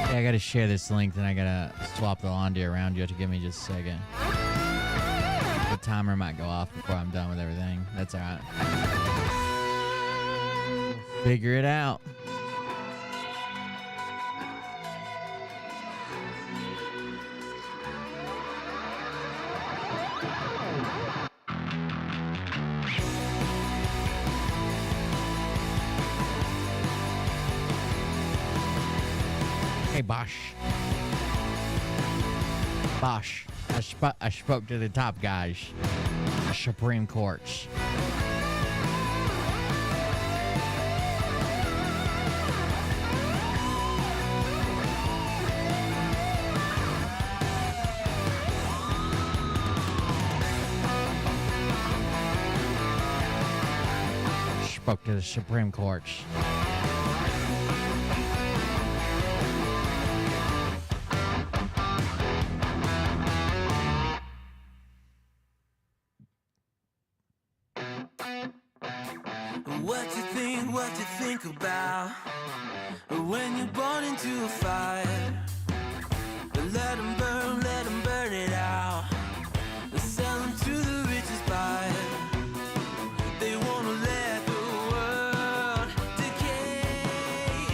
I gotta share this link, then I gotta swap the laundry around. You have to give me just a second. The timer might go off before I'm done with everything. That's alright. Figure it out. Hey, Bosh. Bosh. I spoke to the top guys. The Supreme Courts. Spoke to the Supreme Courts. What you think about when you're born into a fire? Let them burn it out. Sell them to the richest buyer. They wanna let the world decay.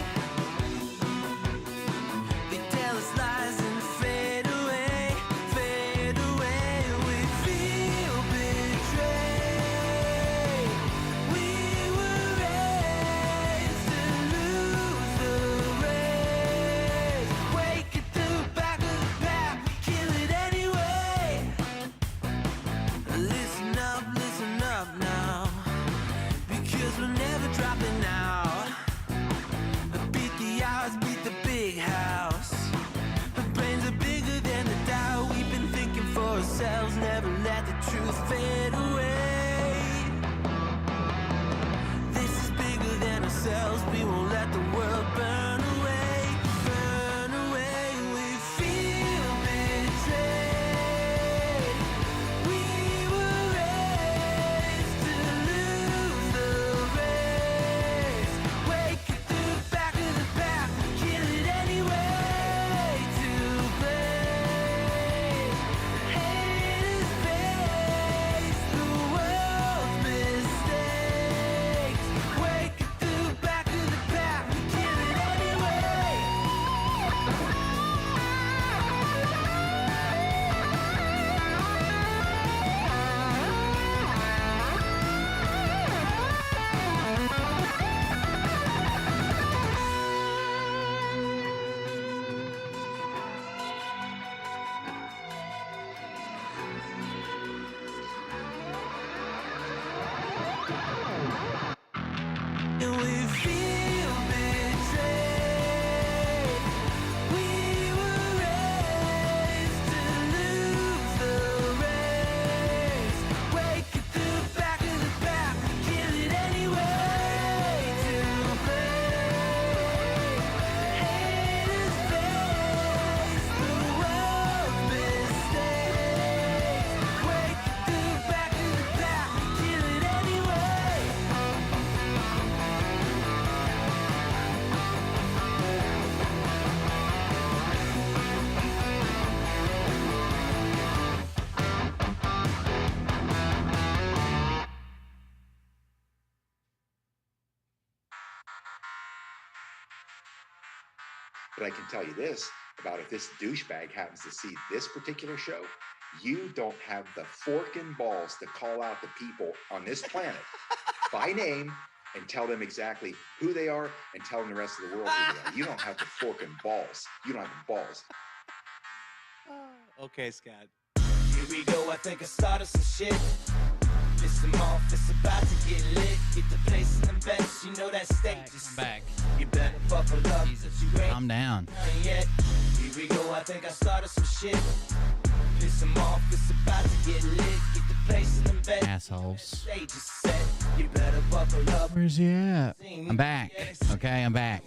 They tell us lies and fade away, fade away. We feel betrayed. We were raised to lose the race. Wake at the back of the pack, we kill it anyway. Listen up now, because we're never dropping out. Beat the odds, beat the big house. Our brains are bigger than the doubt. We've been thinking for ourselves, never let the truth fade away. This is bigger than ourselves, we won't let the world burn away, burn away. We feel betrayed. We were raised to lose the race. Wake at the back of the pack, kill it anyway. To blame, haters face the world's mistakes. Wake at the back of the pack, kill it anyway. And we feel betrayed. We were raised to lose the race. Wake But I can tell you this about if this douchebag happens to see this particular show, you don't have the forking balls to call out the people on this planet by name and tell them exactly who they are and tell them the rest of the world who they are. You don't have the forking balls. You don't have the balls. Okay, Scott. Here we go, I think I started some shit. Listen off, it's about to get lit. Get the place in the best, you know that stage is Back. You better buckle up, Jesus, you ain't calm down. done yet. Here we go, I think I started some shit. Listen off, it's about to get lit. Get the place in the best. Assholes. Stage is set, you better buckle up. Where's he at? I'm back. Okay, I'm back.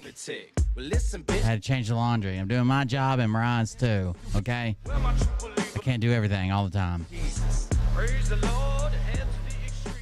Well, listen, bitch. I had to change the laundry. I'm doing my job and Mariah's too. Okay? I can't do everything all the time. Jesus. Praise the Lord and to the extreme.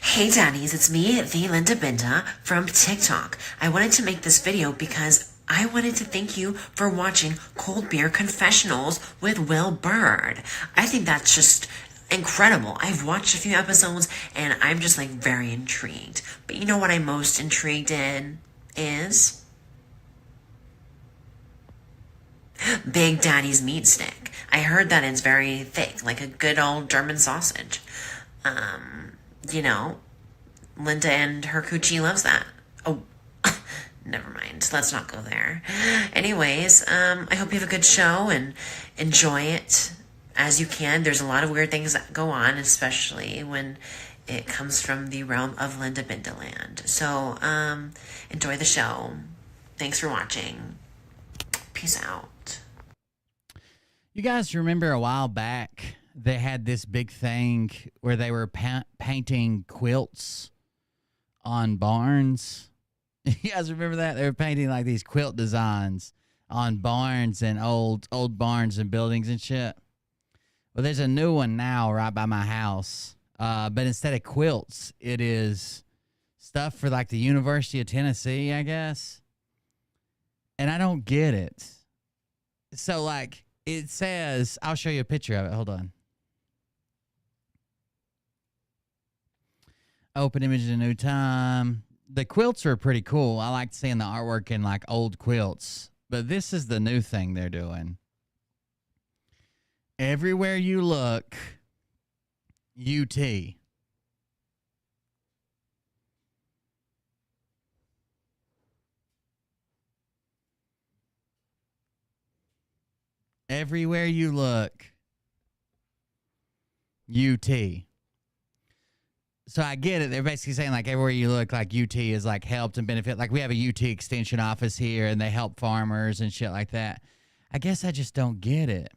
Hey daddies, it's me, the Linda Binda from TikTok. I wanted to make this video because I wanted to thank you for watching Cold Beer Confessionals with Will Bird. I think that's just incredible. I've watched a few episodes and I'm just like very intrigued. But you know what I'm most intrigued in is Big Daddy's meat stick. I heard that it's very thick, like a good old German sausage. You know, Linda and her coochie loves that. Oh, never mind. Let's not go there. Anyways, I hope you have a good show and enjoy it as you can. There's a lot of weird things that go on, especially when it comes from the realm of Linda Bindaland. So, enjoy the show. Thanks for watching. Peace out. You guys remember a while back they had this big thing where they were painting quilts on barns? You guys remember that? They were painting like these quilt designs on barns and old barns and buildings and shit. Well, there's a new one now right by my house. But instead of quilts, it is stuff for like the University of Tennessee, I guess. And I don't get it. So like it says, I'll show you a picture of it. Hold on. Open image in a new time. The quilts are pretty cool. I like seeing the artwork in like old quilts. But this is the new thing they're doing. Everywhere you look, UT. Everywhere you look, UT. So I get it. They're basically saying like everywhere you look, like UT is like helped and benefit. Like we have a UT extension office here and they help farmers and shit like that. I guess I just don't get it.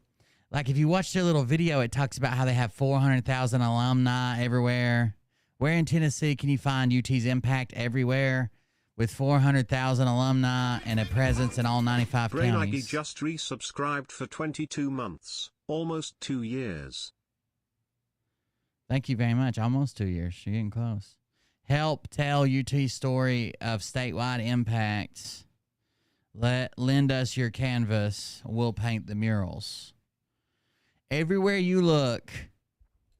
Like if you watch their little video, it talks about how they have 400,000 alumni everywhere. Where in Tennessee can you find UT's impact everywhere with 400,000 alumni and a presence in all 95 Brain counties? just resubscribed for 22 months, almost 2 years. Thank you very much. Almost 2 years. You're getting close. Help tell UT's story of statewide impact. Lend us your canvas. We'll paint the murals. Everywhere you look,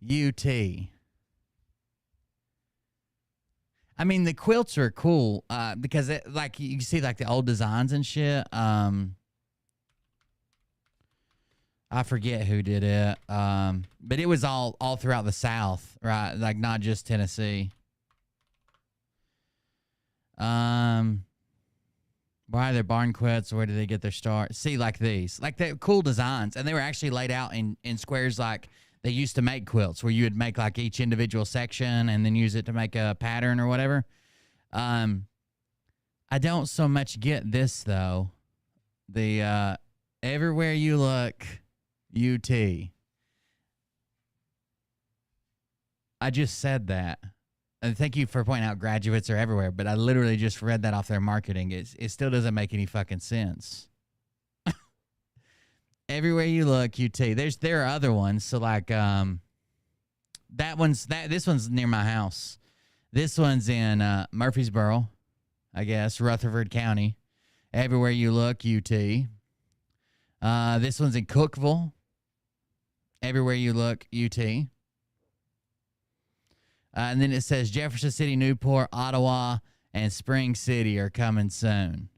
UT. I mean, the quilts are cool because it, like you can see like the old designs and shit. I forget who did it, but it was all throughout the South, right? Like not just Tennessee. Why are there barn quilts? Where did they get their start? See, like these, like they're cool designs, and they were actually laid out in squares like they used to make quilts, where you would make like each individual section and then use it to make a pattern or whatever. I don't so much get this though. The everywhere you look, UT. I just said that. And thank you for pointing out graduates are everywhere, but I literally just read that off their marketing. It still doesn't make any fucking sense. Everywhere you look, UT. There are other ones. So like this one's near my house. This one's in Murfreesboro, I guess, Rutherford County. Everywhere you look, UT. This one's in Cookeville. Everywhere you look, UT. And then it says Jefferson City, Newport, Ottawa, and Spring City are coming soon.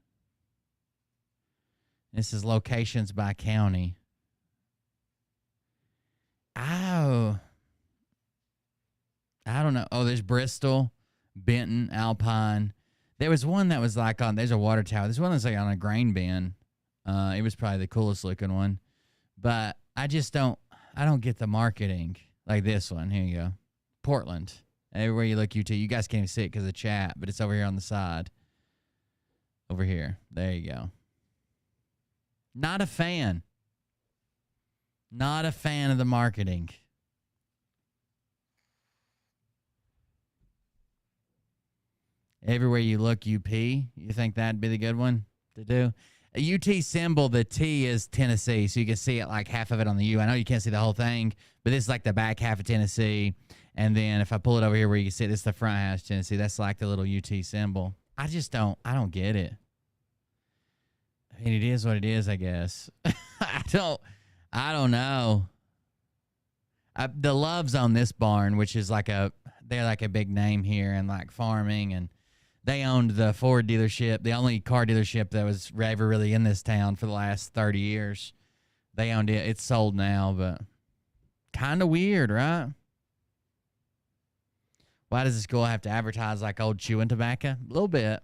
This is locations by county. Oh. I don't know. Oh, there's Bristol, Benton, Alpine. There was one that was like on, there's a water tower. There's one that's like on a grain bin. It was probably the coolest looking one. But I don't get the marketing like this one. Here you go. Portland. Everywhere you look, UT. You guys can't even see it because of chat, but it's over here on the side. Over here. There you go. Not a fan. Not a fan of the marketing. Everywhere you look, UP. You think that'd be the good one to do? A UT symbol, the T is Tennessee, so you can see it like half of it on the U. I know you can't see the whole thing, but this is like the back half of Tennessee. And then if I pull it over here where you can see it, this is the front half of Tennessee. That's like the little UT symbol. I don't get it. I mean, it is what it is, I guess. I don't know. The Loves on this barn, which is they're like a big name here and like farming, and they owned the Ford dealership, the only car dealership that was ever really in this town for the last 30 years. They owned it. It's sold now, but kind of weird, right? Why does the school have to advertise like old chewing tobacco? A little bit.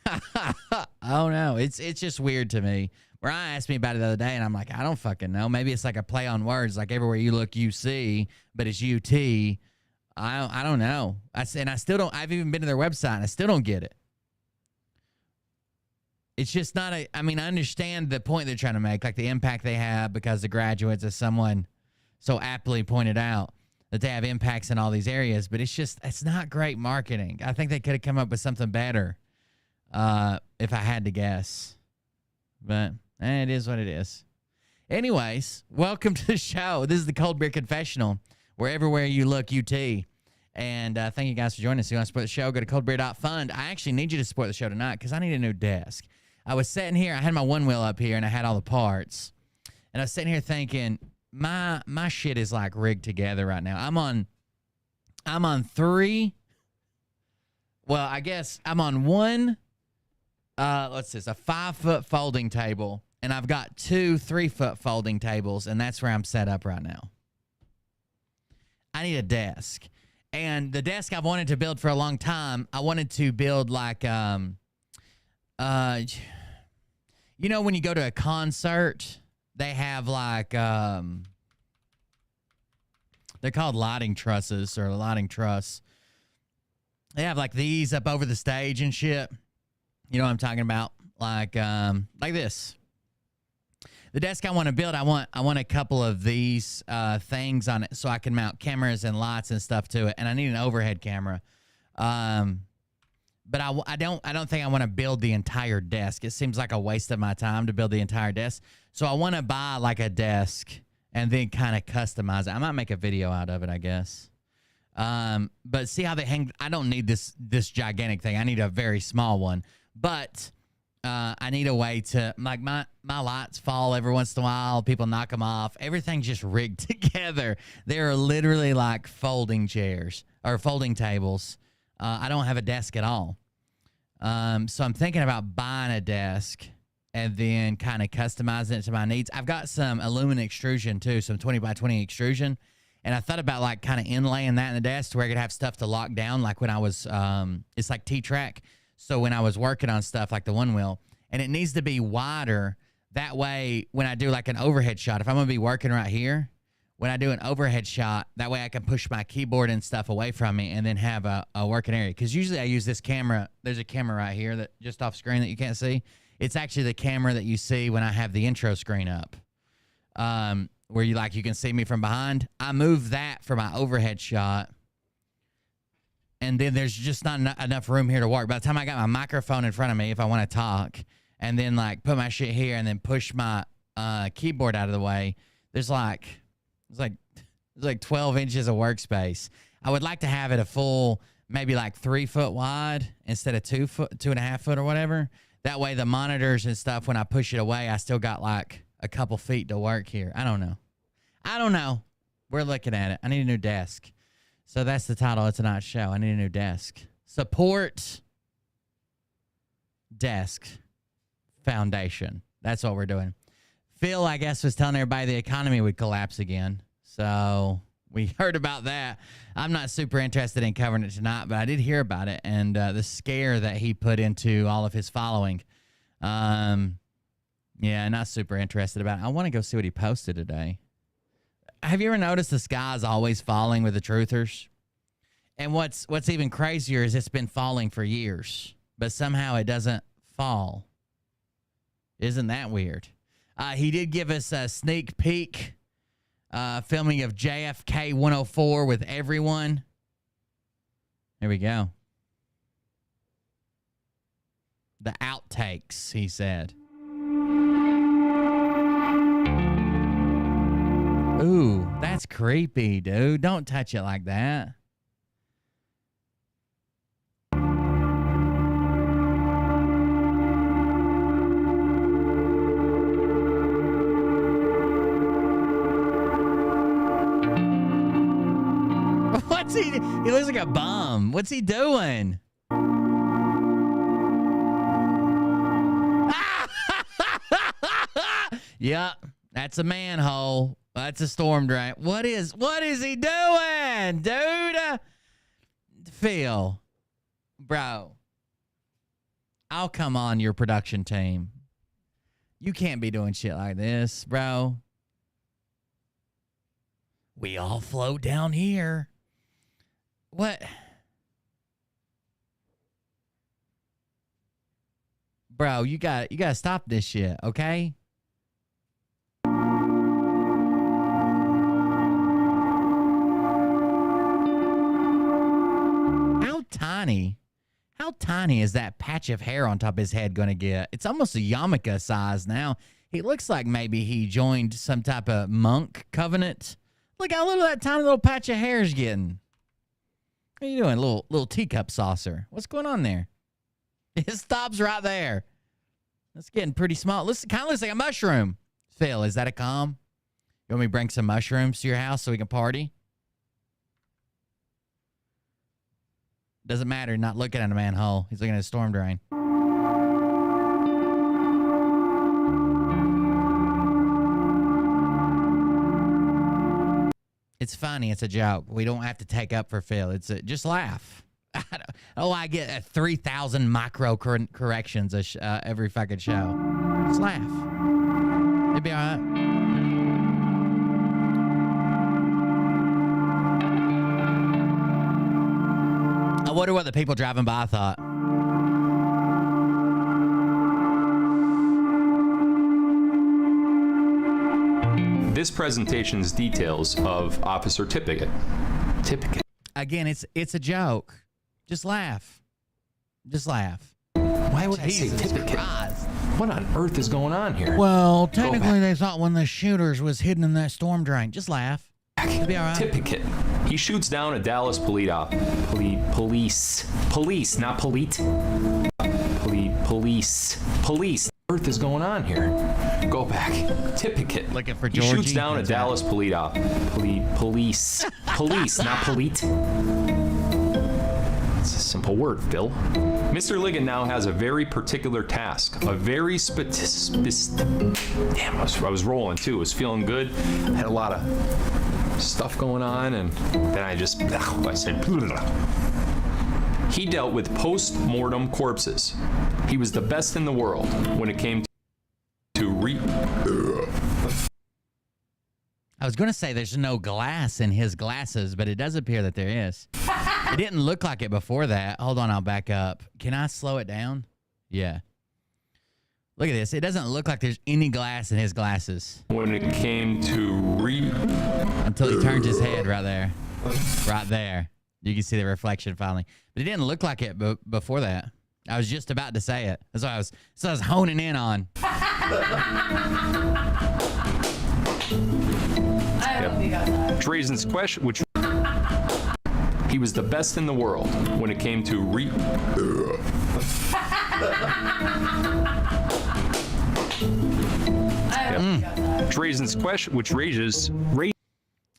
I don't know. It's just weird to me. Brian asked me about it the other day, and I'm like, I don't fucking know. Maybe it's like a play on words, like everywhere you look, you see, but it's UT. I don't know. I still don't. I've even been to their website, and I still don't get it. It's just not I mean, I understand the point they're trying to make, like the impact they have because the graduates, as someone so aptly pointed out, that they have impacts in all these areas, but it's not great marketing. I think they could have come up with something better, if I had to guess. But it is what it is. Anyways, welcome to the show. This is the Cold Beer Confessional, where everywhere you look, UT. And thank you guys for joining us. If you want to support the show, go to coldbeer.fund. I actually need you to support the show tonight because I need a new desk. I was sitting here. I had my one wheel up here, and I had all the parts. And I was sitting here thinking, my shit is like rigged together right now. I'm on 3. Well, I guess I'm on 1. What's this? A 5-foot folding table, and I've got 2 3-foot folding tables, and that's where I'm set up right now. I need a desk, and the desk I've wanted to build for a long time. I wanted to build like, you know, when you go to a concert, they have like, they're called lighting trusses or lighting truss. They have like these up over the stage and shit. You know what I'm talking about? Like this. The desk I want to build, I want a couple of these things on it so I can mount cameras and lights and stuff to it. And I need an overhead camera. But I don't think I want to build the entire desk. It seems like a waste of my time to build the entire desk. So I want to buy like a desk and then kind of customize it. I might make a video out of it, I guess. But see how they hang. I don't need this gigantic thing. I need a very small one. But I need a way to, like, my lights fall every once in a while. People knock them off. Everything's just rigged together. They're literally like folding chairs or folding tables. I don't have a desk at all. So I'm thinking about buying a desk and then kind of customizing it to my needs. I've got some aluminum extrusion too, some 20 by 20 extrusion. And I thought about like kind of inlaying that in the desk to where I could have stuff to lock down. Like when I was, it's like T-track. So when I was working on stuff like the one wheel, and it needs to be wider. That way, when I do like an overhead shot, if I'm going to be working right here, when I do an overhead shot, that way I can push my keyboard and stuff away from me and then have a working area. Because usually I use this camera. There's a camera right here that just off screen that you can't see. It's actually the camera that you see when I have the intro screen up, where you can see me from behind. I move that for my overhead shot. And then there's just not enough room here to work. By the time I got my microphone in front of me, if I want to talk, and then like put my shit here and then push my keyboard out of the way, there's like 12 inches of workspace. I would like to have it a full, maybe like 3 foot wide instead of 2.5 foot or whatever. That way the monitors and stuff, when I push it away, I still got like a couple feet to work here. I don't know. We're looking at it. I need a new desk. So that's the title of tonight's show. I need a new desk. Support Desk Foundation. That's what we're doing. Phil, I guess, was telling everybody the economy would collapse again. So we heard about that. I'm not super interested in covering it tonight, but I did hear about it and the scare that he put into all of his following. Yeah, not super interested about it. I want to go see what he posted today. Have you ever noticed the sky's always falling with the truthers? And what's even crazier is it's been falling for years, but somehow it doesn't fall. Isn't that weird? He did give us a sneak peek filming of JFK 104 with everyone. Here we go. The outtakes, he said. Ooh, that's creepy, dude. Don't touch it like that. What's he looks like a bum. What's he doing? Yep, that's a manhole. That's a storm drain. What is he doing, dude? Phil, bro, I'll come on your production team. You can't be doing shit like this, bro. We all float down here. What? Bro, you gotta stop this shit, okay? How tiny is that patch of hair on top of his head going to get? It's almost a yarmulke size now. He looks like maybe he joined some type of monk covenant. Look how little that tiny little patch of hair is getting. What are you doing, little teacup saucer? What's going on there? It stops right there. That's getting pretty small. Kind of looks like a mushroom. Phil, is that a calm? You want me to bring some mushrooms to your house so we can party? Doesn't matter. Not looking at a manhole. He's looking at a storm drain. It's funny. It's a joke. We don't have to take up for Phil. Just laugh. I get 3,000 micro corrections every fucking show. Just laugh. It'll be all right. I wonder what the people driving by thought. This presentation's details of Officer Tippett. Again, it's a joke. Just laugh. Just laugh. Why would I say Jesus Tippett? Christ. What on earth is going on here? Well, technically they thought one of the shooters was hidden in that storm drain. Just laugh. It'll be all right. Tippett. He shoots down a Dallas police, not police. Police. What on earth is going on here? Go back. Tippett. Looking for He Georgie. shoots down a Dallas police, not police. It's a simple word, Phil. Mr. Ligon now has a very particular task, a very damn, I was rolling too. I was feeling good. I had a lot of stuff going on, and then I said, he dealt with post-mortem corpses. He was the best in the world when it came to I was going to say there's no glass in his glasses, but it does appear that there is. It didn't look like it before that. Hold on, I'll back up. Can I slow it down? Yeah. Look at this. It doesn't look like there's any glass in his glasses. when it came to Until he turns his head right there. Right there. You can see the reflection finally. But it didn't look like it before that. I was just about to say it. That's what I was honing in on. Drazen's question, which he was the best in the world when it came to Drazen's question, which raises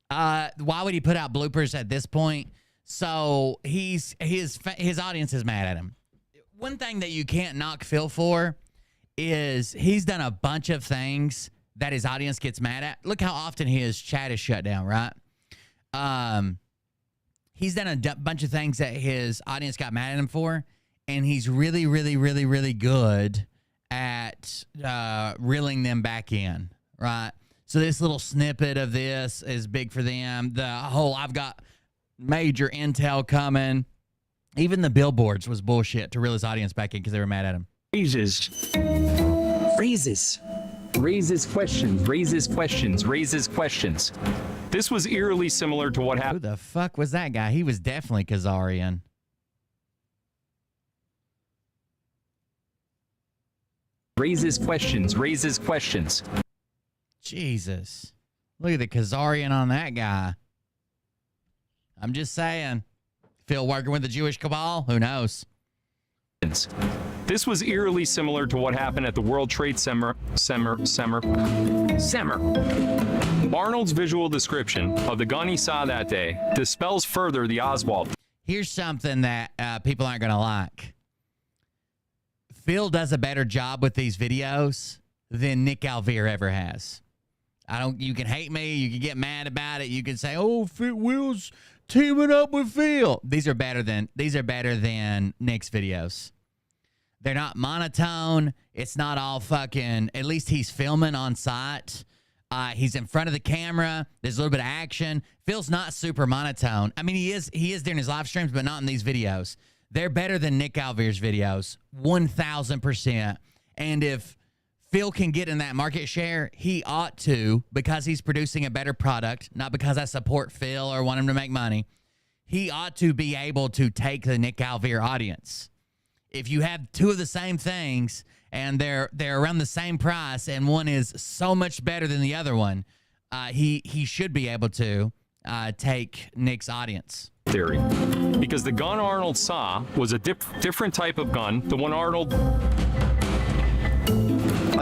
Why would he put out bloopers at this point? So his audience is mad at him. One thing that you can't knock Phil for is he's done a bunch of things that his audience gets mad at. Look how often his chat is shut down, right? He's done a bunch of things that his audience got mad at him for, and he's really, really, really, really good at reeling them back in, right? So this little snippet of this is big for them. The whole I've got major intel coming. Even the billboards was bullshit to reel his audience back in because they were mad at him. Raises questions. This was eerily similar to what Who happened the fuck was that guy? He was definitely Khazarian. raises questions. Jesus. Look at the Khazarian on that guy. I'm just saying. Phil working with the Jewish cabal? Who knows? This was eerily similar to what happened at the World Trade Center. Arnold's visual description of the gun he saw that day dispels further the Oswald. Here's something that people aren't going to like. Phil does a better job with these videos than Nick Alvear ever has. You can hate me. You can get mad about it. You can say, oh, Will's teaming up with Phil. These are better than Nick's videos. They're not monotone. It's not all fucking, at least he's filming on site. He's in front of the camera. There's a little bit of action. Phil's not super monotone. I mean, he is during his live streams, but not in these videos. They're better than Nick Alvear's videos, 1,000%. And if Phil can get in that market share, he ought to, because he's producing a better product, not because I support Phil or want him to make money. He ought to be able to take the Nick Alvear audience. If you have two of the same things and they're around the same price and one is so much better than the other one, he should be able to take Nick's audience. Theory. Because the gun Arnold saw was a different type of gun. The one Arnold...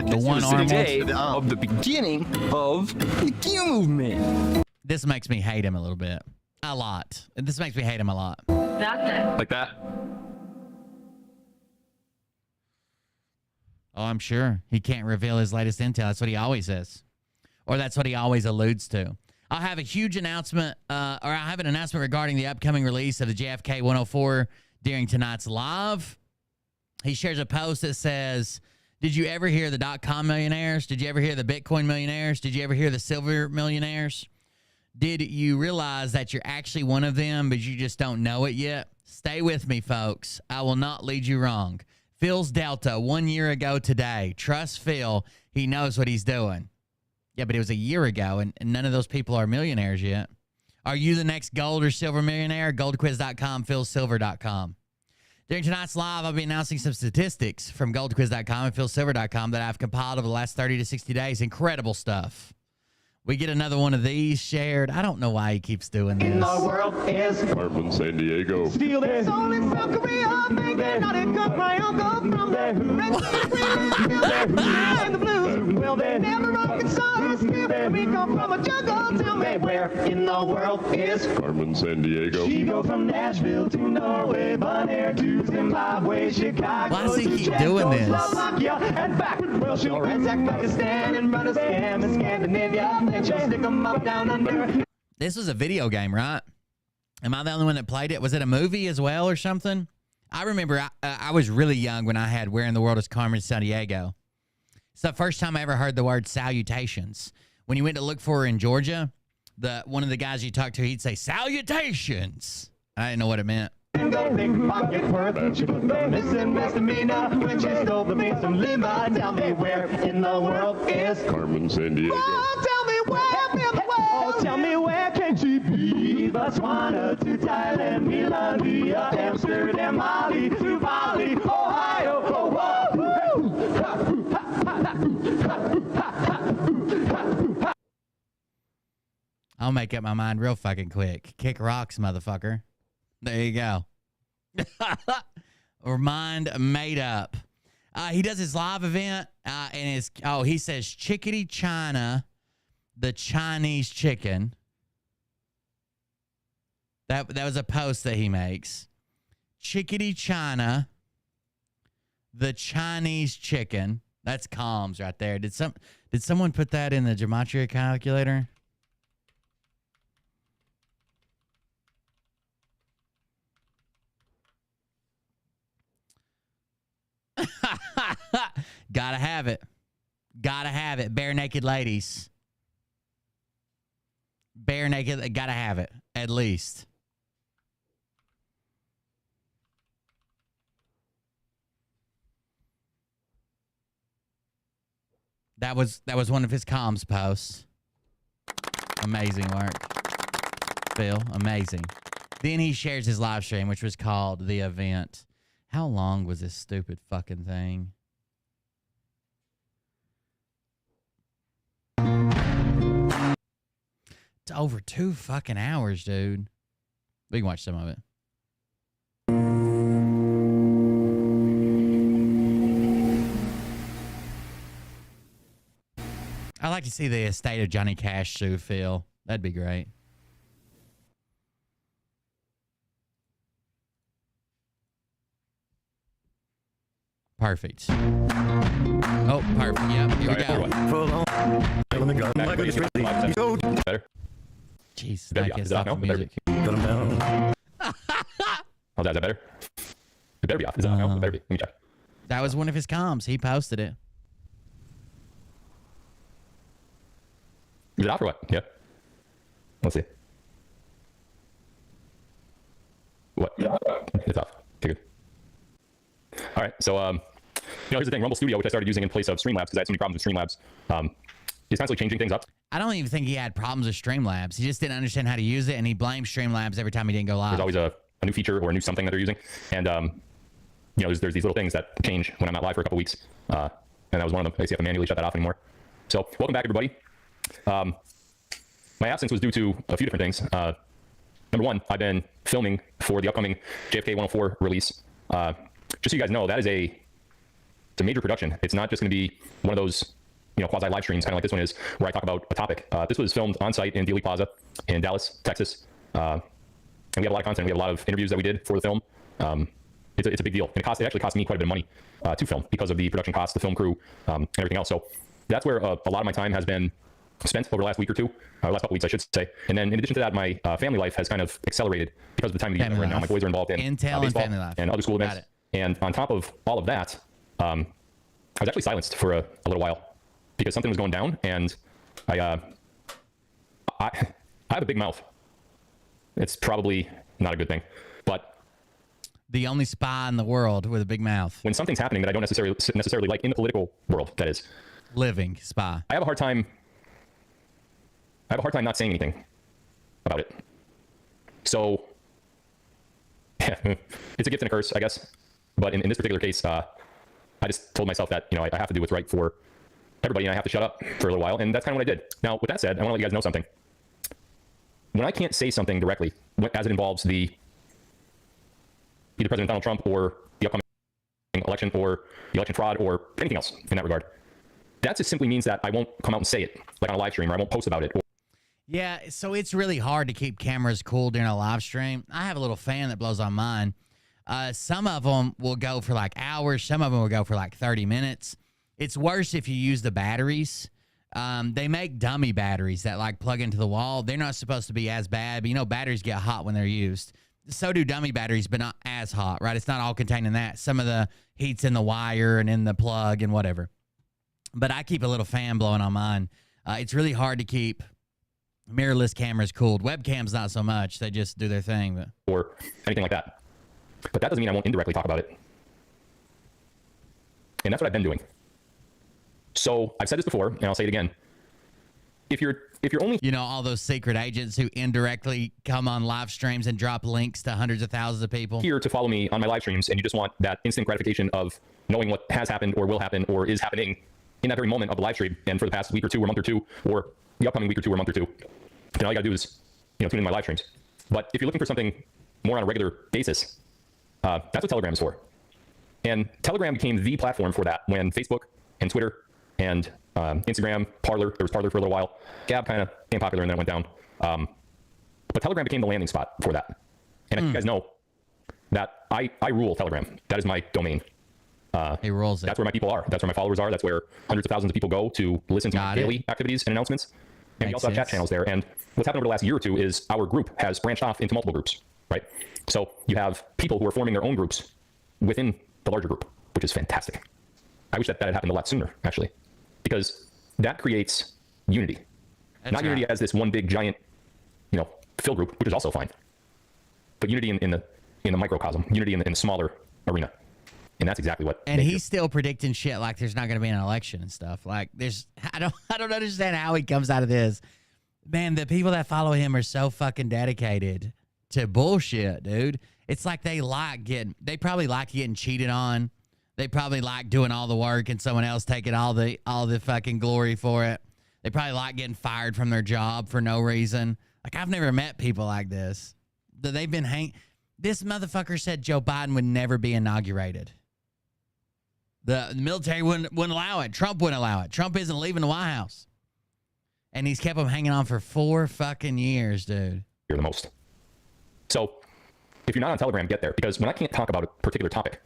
The one Arnold... of the beginning of the Q movement. This makes me hate him a little bit. A lot. This makes me hate him a lot. Like that? Oh, I'm sure. He can't reveal his latest intel. That's what he always says. Or that's what he always alludes to. I'll have a huge announcement, or I'll have an announcement regarding the upcoming release of the JFK 104 during tonight's live. He shares a post that says, did you ever hear the .com millionaires? Did you ever hear the Bitcoin millionaires? Did you ever hear the silver millionaires? Did you realize that you're actually one of them, but you just don't know it yet? Stay with me, folks. I will not lead you wrong. Phil's Delta 1 year ago today. Trust Phil. He knows what he's doing. Yeah, but it was a year ago, and none of those people are millionaires yet. Are you the next gold or silver millionaire? Goldquiz.com, philsilver.com. During tonight's live, I'll be announcing some statistics from goldquiz.com and philsilver.com that I've compiled over the last 30 to 60 days. Incredible stuff. We get another one of these shared. I don't know why he keeps doing this. In the world is Carmen, San Diego. still there. Soul in South Korea, making not it cut my uncle from there. And the blues, well, they never Arkansas. Still there. We come from a jungle. Tell me where in the world is Carmen, San Diego. She go from Nashville to Norway, Bonaire to Zimbabwe, Chicago. Why does he to keep Czech, doing this? Slovakia, and back. Well, she'll ransack Pakistan and run a scam in Scandinavia. And she'll stick 'em up down under. This was a video game, right? Am I the only one that played it? Was it a movie as well or something? I remember I was really young when I had Where in the World is Carmen San Diego. It's the first time I ever heard the word salutations. When you went to look for her in Georgia, one of the guys you talked to, he'd say, salutations. I didn't know what it meant. And go big pocket purse. She put the missing misdemeanor when she stole the beans from Lima. Tell me where in the world is Carmen, San Diego. Oh, tell me where in the world. Oh, tell me where can she be? Botswana to Thailand, Milan via Amsterdam, Mali to Bali, Ohio. Oh, whoa. I'll make up my mind real fucking quick. Kick rocks, motherfucker. There you go. Or mind made up. He does his live event, and he says Chickadee China, the Chinese chicken. That was a post that he makes. Chickadee China, the Chinese chicken. That's comms right there. Did someone put that in the gematria calculator? Gotta have it. Gotta have it. Bare naked ladies. Bare naked. Gotta have it. At least. That was one of his comms posts. Amazing work, Phil. Amazing. Then he shares his live stream, which was called The Event. How long was this stupid fucking thing? It's over 2 fucking hours, dude. We can watch some of it. I'd like to see the estate of Johnny Cash sue Phil. That'd be great. Perfect. Oh, perfect. Yep, here we go. Better. Jeez, I can't stop the music. Oh, is that better? It better be off. Is that no? It better be. Let me check. That was one of his comms. He posted it. Is it off or what? Yeah. Let's see. What? It's off. Okay, good. All right. So, here's the thing. Rumble Studio, which I started using in place of Streamlabs because I had so many problems with Streamlabs, is constantly changing things up. I don't even think he had problems with Streamlabs. He just didn't understand how to use it, and he blamed Streamlabs every time he didn't go live. There's always a new feature or a new something that they're using, and there's these little things that change when I'm not live for a couple weeks, and that was one of them. I see I have to manually shut that off anymore. So, welcome back, everybody. My absence was due to a few different things. Number one, I've been filming for the upcoming JFK 104 release. Just so you guys know, that is it's a major production. It's not just going to be one of those quasi live streams, kind of like this one is, where I talk about a topic. This was filmed on site in Dealey Plaza in Dallas, Texas. And we have a lot of content. We have a lot of interviews that we did for the film. It's a big deal. And it actually cost me quite a bit of money to film because of the production costs, the film crew, and everything else. So that's where a lot of my time has been spent over the last week or two, last couple weeks, I should say. And then in addition to that, my family life has kind of accelerated because of the time of the year right now. My boys are involved in Intel baseball and family life and other school events. And on top of all of that, I was actually silenced for a little while because something was going down, and I have a big mouth. It's probably not a good thing, but the only spy in the world with a big mouth. When something's happening that I don't necessarily like in the political world, that is, living spy, I have a hard time not saying anything about it. So yeah, it's a gift and a curse, I guess. But in this particular case, I just told myself that I have to do what's right for everybody, and I have to shut up for a little while, and that's kind of what I did. Now, with that said, I want to let you guys know something. When I can't say something directly, as it involves either President Donald Trump or the upcoming election or the election fraud or anything else in that regard, that just simply means that I won't come out and say it, like on a live stream, or I won't post about it. Yeah, so it's really hard to keep cameras cool during a live stream. I have a little fan that blows on mine. Some of them will go for like hours. Some of them will go for like 30 minutes. It's worse if you use the batteries. They make dummy batteries that like plug into the wall. They're not supposed to be as bad, but batteries get hot when they're used. So do dummy batteries, but not as hot, right? It's not all contained in that. Some of the heat's in the wire and in the plug and whatever. But I keep a little fan blowing on mine. It's really hard to keep mirrorless cameras cooled. Webcams, not so much. They just do their thing. But or anything like that. But that doesn't mean I won't indirectly talk about it. And that's what I've been doing. So I've said this before, and I'll say it again. If you're only... all those secret agents who indirectly come on live streams and drop links to hundreds of thousands of people. Here to follow me on my live streams, and you just want that instant gratification of knowing what has happened or will happen or is happening in that very moment of the live stream, and for the past week or two or month or two, or the upcoming week or two or month or two, then all you gotta do is tune into my live streams. But if you're looking for something more on a regular basis, that's what Telegram is for. And Telegram became the platform for that when Facebook and Twitter and Instagram, Parler, there was Parler for a little while. Gab kind of became popular and then it went down. But Telegram became the landing spot for that. And you guys know that I rule Telegram. That is my domain. He rules it. That's where my people are. That's where my followers are. That's where hundreds of thousands of people go to listen to my daily activities and announcements. And we also have chat channels there. And what's happened over the last year or two is our group has branched off into multiple groups, right? So you have people who are forming their own groups within the larger group, which is fantastic. I wish that had happened a lot sooner, actually, because that creates unity. Not unity as this one big giant, fill group, which is also fine, but unity in the microcosm, unity in the smaller arena. And that's exactly what. And he's still predicting shit like there's not going to be an election and stuff. Like I don't understand how he comes out of this. Man, the people that follow him are so fucking dedicated to bullshit, dude. It's like they probably like getting cheated on. They probably like doing all the work and someone else taking all the fucking glory for it. They probably like getting fired from their job for no reason. Like, I've never met people like this. They've been This motherfucker said Joe Biden would never be inaugurated. The military wouldn't allow it. Trump wouldn't allow it. Trump isn't leaving the White House. And he's kept them hanging on for 4 fucking years, dude. You're the most. So, if you're not on Telegram, get there. Because when I can't talk about a particular topic,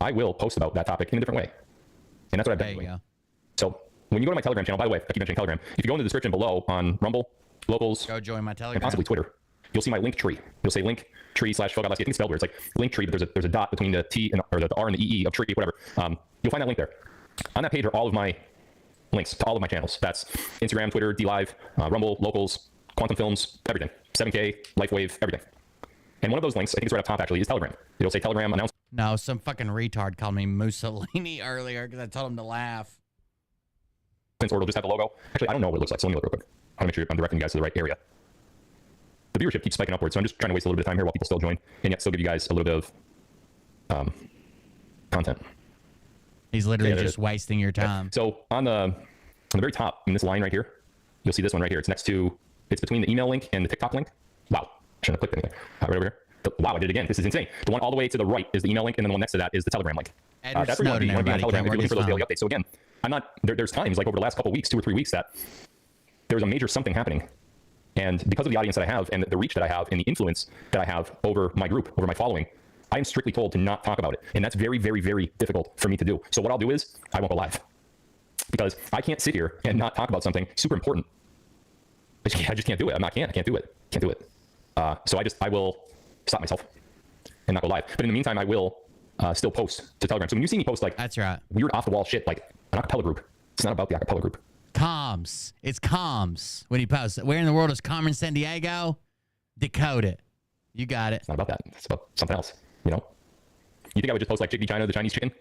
I will post about that topic in a different way. And that's what I've been doing. So, when you go to my Telegram channel, by the way, I keep mentioning Telegram. If you go in the description below on Rumble, Locals, go join my Telegram, and possibly Twitter, you'll see my link tree. You'll say link tree / Fogalowski. I think it's spelled weird. It's like link tree, but there's a dot between the T or the R and the EE of tree, whatever. You'll find that link there. On that page are all of my links to all of my channels. That's Instagram, Twitter, DLive, Rumble, Locals, Quantum Films, everything. 7K, LifeWave, everything. And one of those links, I think it's right up top actually, is Telegram. It'll say Telegram announcement. No, some fucking retard called me Mussolini earlier because I told him to laugh. Or it'll just have the logo. Actually, I don't know what it looks like, so let me look real quick. I want to make sure I'm directing you guys to the right area. The viewership keeps spiking upwards, so I'm just trying to waste a little bit of time here while people still join, and yet still give you guys a little bit of content. He's literally just wasting your time. Yeah. So on the very top, in this line right here, you'll see this one right here. It's between the email link and the TikTok link. Wow, I shouldn't have clicked anything. Right over here. Wow, I did it again. This is insane. The one all the way to the right is the email link, and then the one next to that is the Telegram link. That's where you want to be on Telegram if you're looking for those daily updates. So again, I'm not there's times like over the last couple of weeks, 2 or 3 weeks, that there's a major something happening. And because of the audience that I have and the reach that I have and the influence that I have over my group, over my following, I am strictly told to not talk about it. And that's very, very, very difficult for me to do. So what I'll do is I won't go live, because I can't sit here and not talk about something super important. I just can't do it. I can't do it. Can't do it. So I will stop myself and not go live. But in the meantime, I will still post to Telegram. So when you see me post like that's right, weird off the wall shit, like an acapella group, it's not about the acapella group. Comms. It's comms when he posts it. Where in the world is Carmen San Diego? Decode it. You got it. It's not about that. It's about something else. You think I would just post like Chickpea China, the Chinese chicken,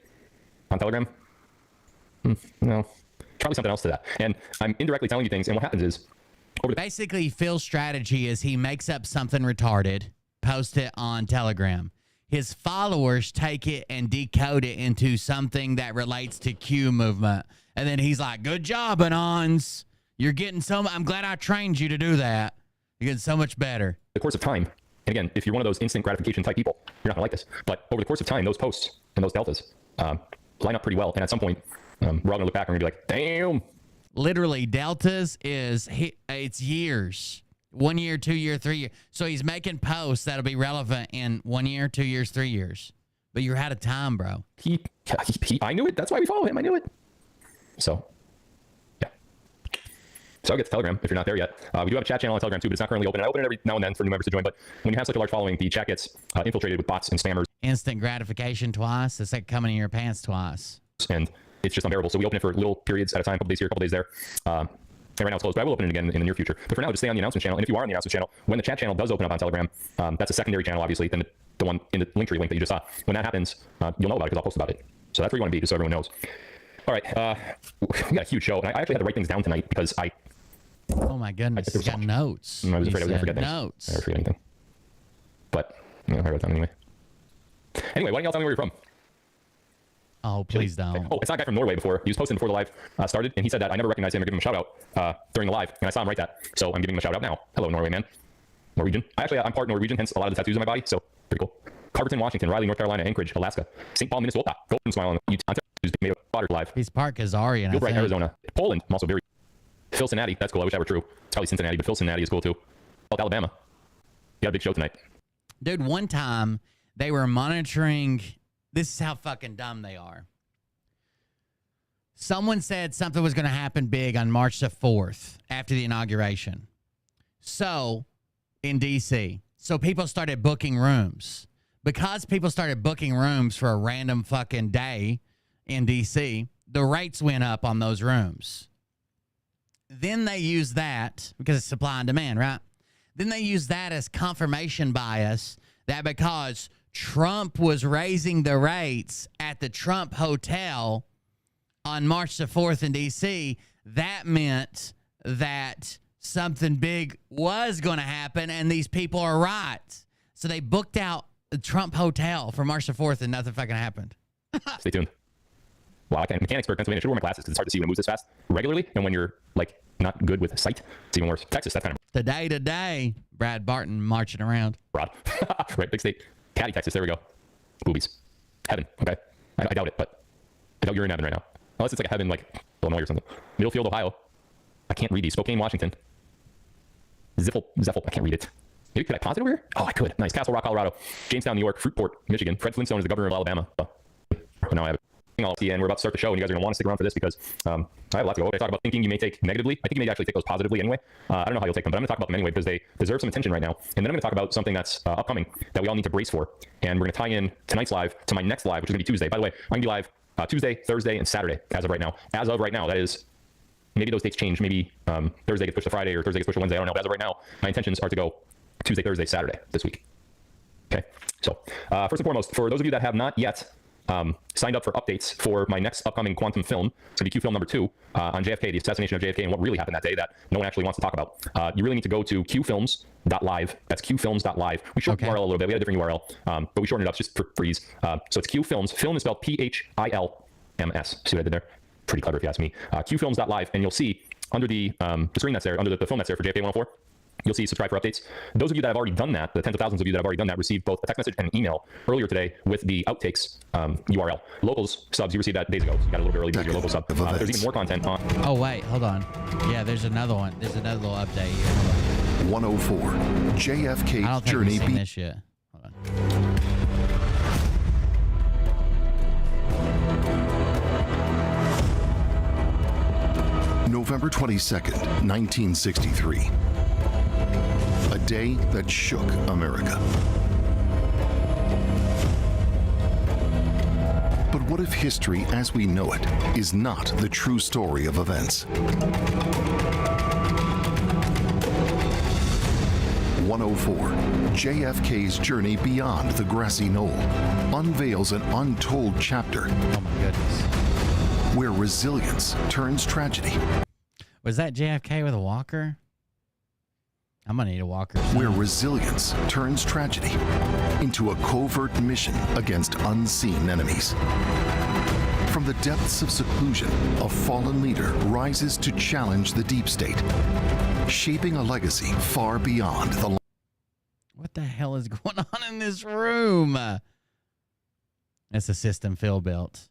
on Telegram? No. Probably something else to that. And I'm indirectly telling you things, and what happens is basically Phil's strategy is he makes up something retarded, post it on Telegram. His followers take it and decode it into something that relates to Q movement. And then he's like, good job, Anons. You're getting I'm glad I trained you to do that. You're getting so much better. The course of time, and again, if you're one of those instant gratification type people, you're not going to like this. But over the course of time, those posts and those deltas line up pretty well. And at some point, we're all going to look back and we're going to be like, damn. Literally, deltas it's years. 1 year, 2 year, 3 year. So he's making posts that'll be relevant in 1 year, 2 years, 3 years. But you're out of time, bro. I knew it. That's why we follow him. I knew it. So, yeah. So I'll get to Telegram if you're not there yet. We do have a chat channel on Telegram too, but it's not currently open. I open it every now and then for new members to join. But when you have such a large following, the chat gets infiltrated with bots and spammers. Instant gratification twice. It's like coming in your pants twice. And it's just unbearable. So we open it for little periods at a time, a couple days here, a couple days there. And right now it's closed, but I will open it again in the near future. But for now, just stay on the announcement channel. And if you are on the announcement channel, when the chat channel does open up on Telegram, that's a secondary channel, obviously, than the one in the Linktree link that you just saw. When that happens, you'll know about it because I'll post about it. So that's where you want to be, just so everyone knows. All right, we got a huge show, and I actually had to write things down tonight because oh my goodness, you got notes. I was afraid I was going to forget notes. I never forget anything. But, I wrote it down anyway. Anyway, why don't y'all tell me where you're from? Oh, please don't. Oh, it's that guy from Norway before. He was posting before the live started, and he said that I never recognized him or give him a shout-out during the live, and I saw him write that. So I'm giving him a shout-out now. Hello, Norway man. Norwegian. I'm part Norwegian, hence a lot of the tattoos on my body, so pretty cool. Carverton, Washington, Raleigh, North Carolina, Anchorage, Alaska, St. Paul, Minnesota, Golden Smile on Utah, made a Potter live. He's part Kazarian, Gilbright, Arizona, Poland. I'm also very Cincinnati. That's cool. I wish that were true. It's probably Cincinnati, but Cincinnati is cool too. South Alabama. You got a big show tonight. Dude, one time they were monitoring. This is how fucking dumb they are. Someone said something was going to happen big on March the 4th after the inauguration. So, in D.C. So people started booking rooms. Because people started booking rooms for a random fucking day in D.C., the rates went up on those rooms. Then they used that, because it's supply and demand, right? Then they used that as confirmation bias that because Trump was raising the rates at the Trump Hotel on March the 4th in D.C., that meant that something big was going to happen, and these people are right. So they booked out the Trump Hotel for March the 4th, and nothing fucking happened. Stay tuned. Wow, I can't. Mechanicsburg, Pennsylvania. I should wear my glasses because it's hard to see when it moves this fast regularly, and when you're like not good with sight, it's even worse. Texas, that's kind of Today, Brad Barton marching around. broad. Right, big state. Caddy, Texas. There we go. Boobies. Heaven. Okay. I doubt it, but I doubt you're in heaven right now. Unless it's like a heaven, like Illinois or something. Middlefield, Ohio. I can't read these. Spokane, Washington. Ziffle. I can't read it. Maybe could I pause it over here? Oh, I could. Nice. Castle Rock, Colorado. Jamestown, New York. Fruitport, Michigan. Fred Flintstone is the governor of Alabama. But now I have it. And we're about to start the show, and you guys are going to want to stick around for this because I have a lot to go over. I talk about thinking you may take negatively. I think you may actually take those positively anyway. I don't know how you'll take them, but I'm going to talk about them anyway because they deserve some attention right now. And then I'm going to talk about something that's upcoming that we all need to brace for. And we're going to tie in tonight's live to my next live, which is going to be Tuesday. By the way, I'm going to be live Tuesday, Thursday, and Saturday as of right now. As of right now, that is, maybe those dates change. Maybe Thursday gets pushed to Friday or Thursday gets pushed to Wednesday. I don't know. But as of right now, my intentions are to go Tuesday, Thursday, Saturday this week. Okay. So first and foremost, for those of you that have not yet signed up for updates for my next upcoming quantum film, it's going to be Q film number 2 on JFK, the assassination of JFK, and what really happened that day that no one actually wants to talk about. You really need to go to qfilms.live. That's qfilms.live. We shortened the URL a little bit. We had a different URL, but we shortened it up just for freeze. So it's Q Films. Film is spelled Philms. See what I did there? Pretty clever if you ask me. qfilms.live, and you'll see under the screen that's there, under the film that's there for JFK 104, you'll see subscribe for updates. Those of you that have already done that, the tens of thousands of you that have already done that, received both a text message and an email earlier today with the outtakes URL. Locals subs, you received that days ago, so you got a little bit early because your local sub. There's even more content on. Oh, wait, hold on. Yeah, there's another one. There's another little update here. 104. JFK's I don't think journey. we've seen this yet. Hold on. November 22nd, 1963. A day that shook America. But what if history as we know it is not the true story of events? 104. JFK's journey beyond the grassy knoll unveils an untold chapter. Oh my goodness. Where resilience turns tragedy. Was that JFK with a walker? I'm gonna need a walker. Where resilience turns tragedy into a covert mission against unseen enemies. From the depths of seclusion, a fallen leader rises to challenge the deep state, shaping a legacy far beyond the. What the hell is going on in this room? That's a system Phil built.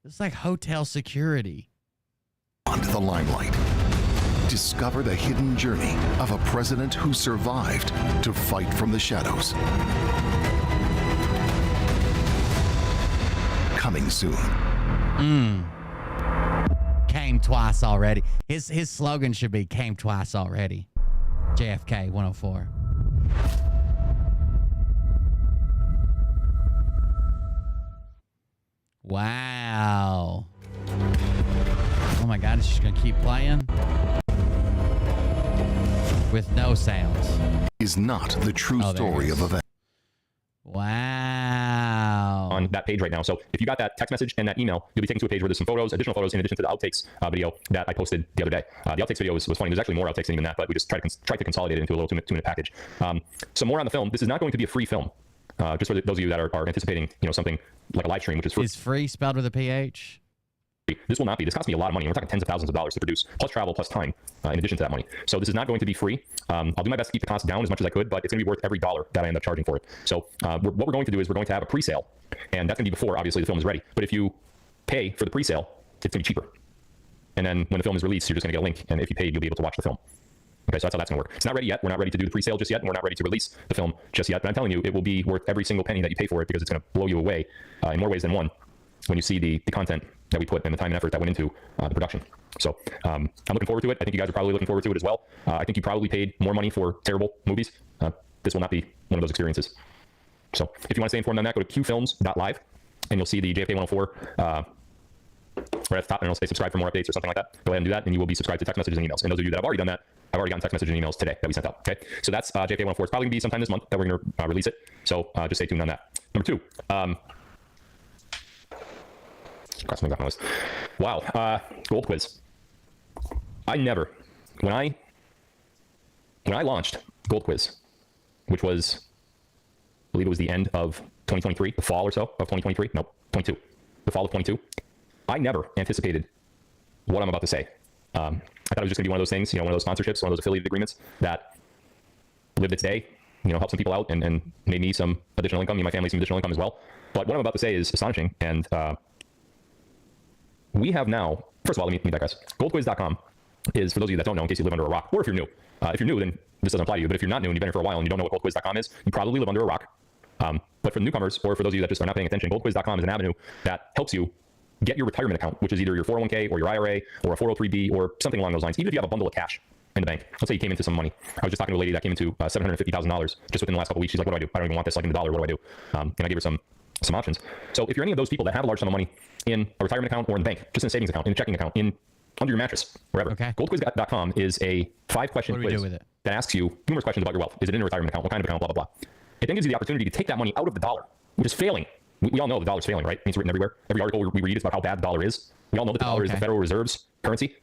It's like hotel security. Onto the limelight. Discover the hidden journey of a president who survived to fight from the shadows. Coming soon. Came twice already. His slogan should be "Came twice already." JFK 104. Wow. Oh my God, it's just going to keep playing with no sounds. Is not the true story of events. Wow. On that page right now. So if you got that text message and that email, you'll be taken to a page where there's some photos, additional photos, in addition to the outtakes video that I posted the other day. The outtakes video was funny. There's actually more outtakes than even that, but we just tried to consolidate it into a little two-minute package. Some more on the film. This is not going to be a free film. Just for those of you that are anticipating, something like a live stream, which is free. Is free spelled with a PH? This will not be. This cost me a lot of money. We're talking tens of thousands of dollars to produce, plus travel, plus time, in addition to that money. So this is not going to be free. I'll do my best to keep the cost down as much as I could, but it's going to be worth every dollar that I end up charging for it. So what we're going to do is we're going to have a pre-sale, and that's going to be before, obviously, the film is ready. But if you pay for the pre-sale, it's going to be cheaper. And then when the film is released, you're just going to get a link, and if you paid, you'll be able to watch the film. Okay, so that's how that's going to work. It's not ready yet. We're not ready to do the pre-sale just yet, and we're not ready to release the film just yet. But I'm telling you, it will be worth every single penny that you pay for it because it's going to blow you away in more ways than one when you see the content that we put and the time and effort that went into the production. So I'm looking forward to it. I think you guys are probably looking forward to it as well. I think you probably paid more money for terrible movies. This will not be one of those experiences. So if you want to stay informed on that, go to qfilms.live and you'll see the JFK 104 right at the top, and it'll say subscribe for more updates or something like that. Go ahead and do that, and you will be subscribed to text messages and emails. And those of you that have already done that, I've already gotten text messages and emails today that we sent out. Okay, so that's JFK 104. It's probably going to be sometime this month that we're going to release it. So just stay tuned on that. Number two. Got something off my list. Wow, gold quiz. I never, when I launched Gold Quiz, which was, I believe it was the end of 2023, the fall or so of 2023. Nope, 22, the fall of 22. I never anticipated what I'm about to say. I thought it was just gonna be one of those things, one of those sponsorships, one of those affiliated agreements that lived its day, helped some people out and made me some additional income, me and my family some additional income as well. But what I'm about to say is astonishing. And we have now, first of all, let me digress. Goldquiz.com is, for those of you that don't know, in case you live under a rock, or if you're new. If you're new, then this doesn't apply to you. But if you're not new and you've been here for a while and you don't know what goldquiz.com is, you probably live under a rock. But for the newcomers, or for those of you that just are not paying attention, goldquiz.com is an avenue that helps you get your retirement account, which is either your 401k or your IRA or a 403b or something along those lines, even if you have a bundle of cash in the bank. Let's say you came into some money. I was just talking to a lady that came into $750,000 just within the last couple of weeks. She's like, what do I do? I don't even want this like in the dollar. What do I do? And I gave her some options. So if you're any of those people that have a large sum of money in a retirement account or in the bank, just in a savings account, in a checking account, under your mattress, wherever. Okay. Goldquiz.com is a 5-question quiz that asks you numerous questions about your wealth. Is it in a retirement account? What kind of account? Blah, blah, blah. It then gives you the opportunity to take that money out of the dollar, which is failing. We all know the dollar's failing, right? It's written everywhere. Every article we read is about how bad the dollar is. We all know that the dollar is the Federal Reserve's currency.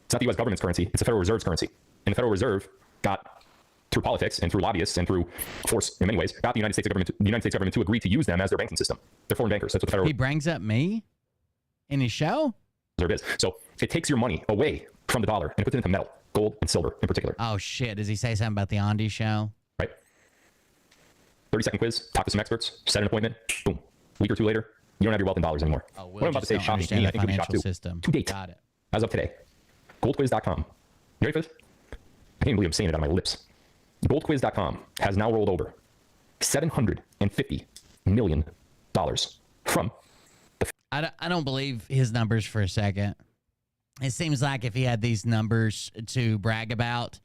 It's not the U.S. government's currency. It's the Federal Reserve's currency. And the Federal Reserve got, through politics and through lobbyists and through force in many ways, got the United States government to agree to use them as their banking system. They're foreign bankers. That's what the Federal... He brings up me in his show? Reserve is. So it takes your money away from the dollar and it puts it into metal, gold and silver in particular. Oh, shit. Does he say something about the Andy show? Right. 30-second quiz, talk to some experts, set an appointment, boom. A week or two later, you don't have your wealth in dollars anymore. Oh, what I'm about to say is shocking to me. I think you'll be shocked too. System. To date, Got it. as of today, goldquiz.com. You ready for this? I can't even believe I'm saying it out of my lips. Goldquiz.com has now rolled over $750 million from the... I don't believe his numbers for a second. It seems like if he had these numbers to brag about,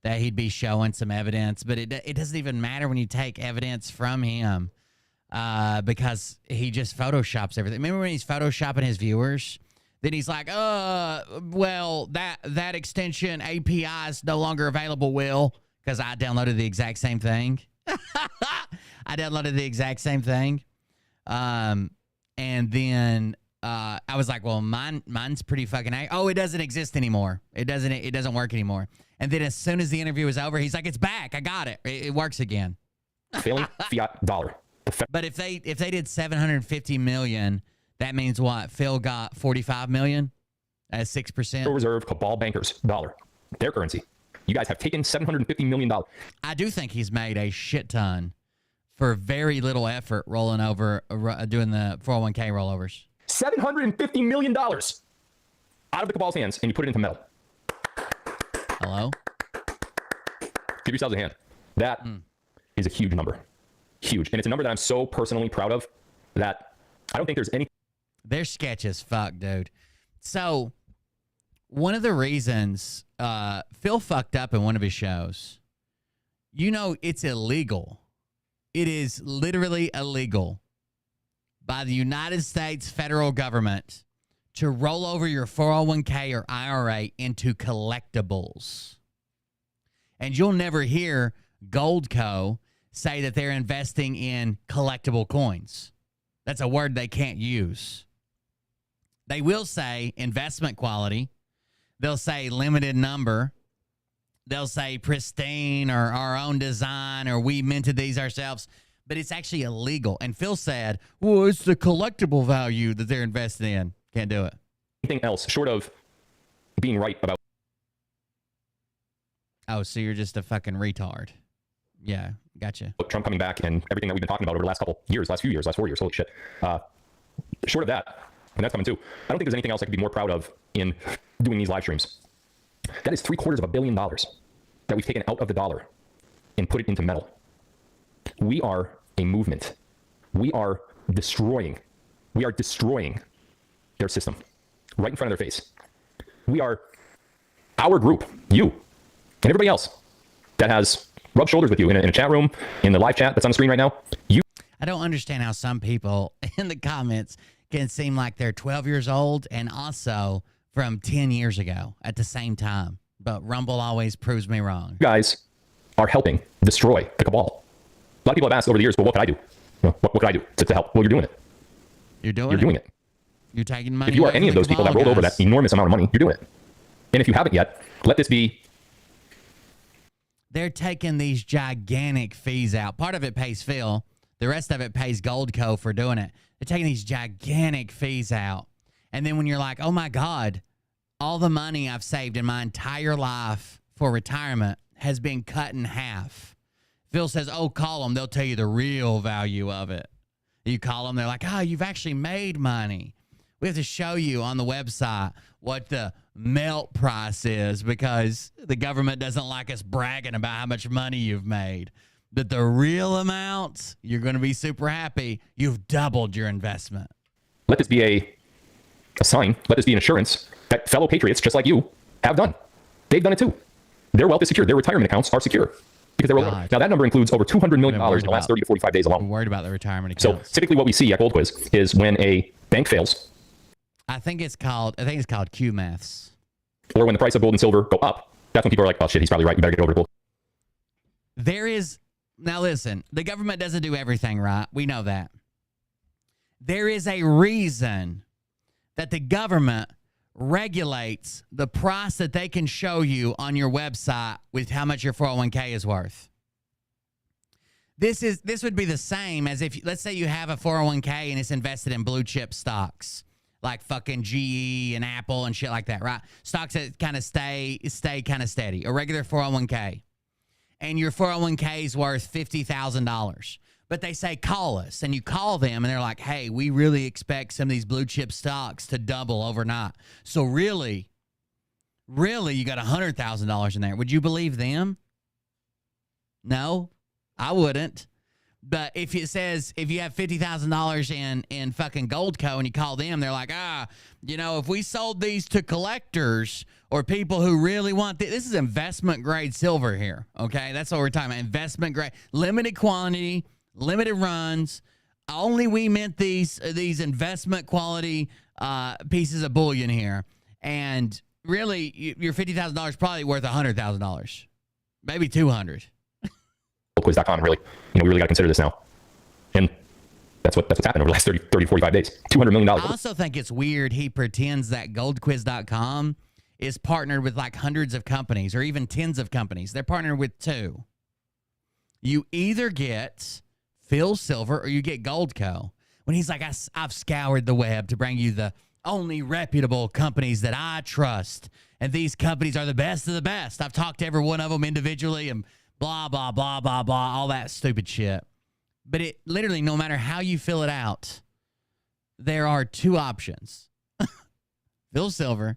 that he'd be showing some evidence. But it doesn't even matter when you take evidence from him because he just photoshops everything. Remember when he's photoshopping his viewers? Then he's like, well, that extension API is no longer available, Will, because I downloaded the exact same thing. I downloaded the exact same thing. And then I was like, well, mine's pretty fucking... Oh, it doesn't exist anymore. It doesn't work anymore. And then as soon as the interview was over, he's like, it's back. I got it. It works again. Failing fiat dollar. But if they did 750 million, that means what? Phil got 45 million at 6%. Federal Reserve cabal bankers dollar, their currency. You guys have taken $750 million. I do think he's made a shit ton for very little effort rolling over, doing the 401k rollovers. $750 million out of the cabal's hands, and you put it into metal. Hello? Give yourselves a hand. That is a huge number. Huge. And it's a number that I'm so personally proud of that I don't think there's any... They're sketch as fuck, dude. So, one of the reasons Phil fucked up in one of his shows, it's illegal. It is literally illegal by the United States federal government to roll over your 401k or IRA into collectibles. And you'll never hear Goldco say that they're investing in collectible coins. That's a word they can't use. They will say investment quality. They'll say limited number. They'll say pristine or our own design or we minted these ourselves. But it's actually illegal. And Phil said, well, it's the collectible value that they're investing in. Can't do it. Anything else short of being right about... Oh, so you're just a fucking retard. Yeah, gotcha. Trump coming back and everything that we've been talking about over the last couple years, last few years, last 4 years, holy shit. Short of that, and that's coming too, I don't think there's anything else I could be more proud of in doing these live streams. That is $750 million. That that we've taken out of the dollar and put it into metal. We are a movement. We are destroying their system right in front of their face. We are our group, you, and everybody else that has rubbed shoulders with you in a chat room, in the live chat that's on the screen right now. I don't understand how some people in the comments can seem like they're 12 years old and also from 10 years ago at the same time. But Rumble always proves me wrong. You guys are helping destroy the cabal. A lot of people have asked over the years, well, what could I do? What could I do to help? Well, you're doing it. You're doing it. You're taking money. If you are any of those people that rolled over that enormous amount of money, you're doing it. And if you haven't yet, let this be. They're taking these gigantic fees out. Part of it pays Phil. The rest of it pays Goldco for doing it. They're taking these gigantic fees out. And then when you're like, oh my God, all the money I've saved in my entire life for retirement has been cut in half. Phil says, oh, call them. They'll tell you the real value of it. You call them. They're like, oh, you've actually made money. We have to show you on the website what the melt price is because the government doesn't like us bragging about how much money you've made. But the real amount, you're going to be super happy. You've doubled your investment. Let this be a sign. Let this be an assurance that fellow patriots just like you have done. They've done it too. Their wealth is secure. Their retirement accounts are secure because they're over. Now that number includes over $200 million in the last 30 to 45 days alone. I'm worried about the retirement accounts. So typically what we see at Gold Quiz is when a bank fails. I think it's called QMaths. Or when the price of gold and silver go up. That's when people are like, oh shit, he's probably right. You better get over to gold. Now listen, the government doesn't do everything right. We know that. There is a reason that the government regulates the price that they can show you on your website with how much your 401k is worth. This would be the same as if, let's say you have a 401k and it's invested in blue chip stocks like fucking GE and Apple and shit like that, right? Stocks that kind of stay kind of steady, a regular 401k. And your 401k is worth $50,000. But they say, call us. And you call them, and they're like, hey, we really expect some of these blue chip stocks to double overnight. So really, you got $100,000 in there. Would you believe them? No, I wouldn't. But if it says, if you have $50,000 in fucking Goldco and you call them, they're like, if we sold these to collectors or people who really want this is investment grade silver here. Okay. That's what we're talking about. Investment grade, limited quantity, limited runs. Only we meant these investment quality pieces of bullion here. And really your $50,000 is probably worth $100,000, maybe $200,000. Quiz.com, really, we really got to consider this now. And that's what's happened over the last 30, 45 days. $200 million. I also think it's weird he pretends that goldquiz.com is partnered with like hundreds of companies or even tens of companies. They're partnered with two. You either get Phil Silver or you get Goldco. When he's like, I've scoured the web to bring you the only reputable companies that I trust. And these companies are the best of the best. I've talked to every one of them individually and blah, blah, blah, blah, blah, all that stupid shit. But it literally, no matter how you fill it out, there are two options. Phil Silver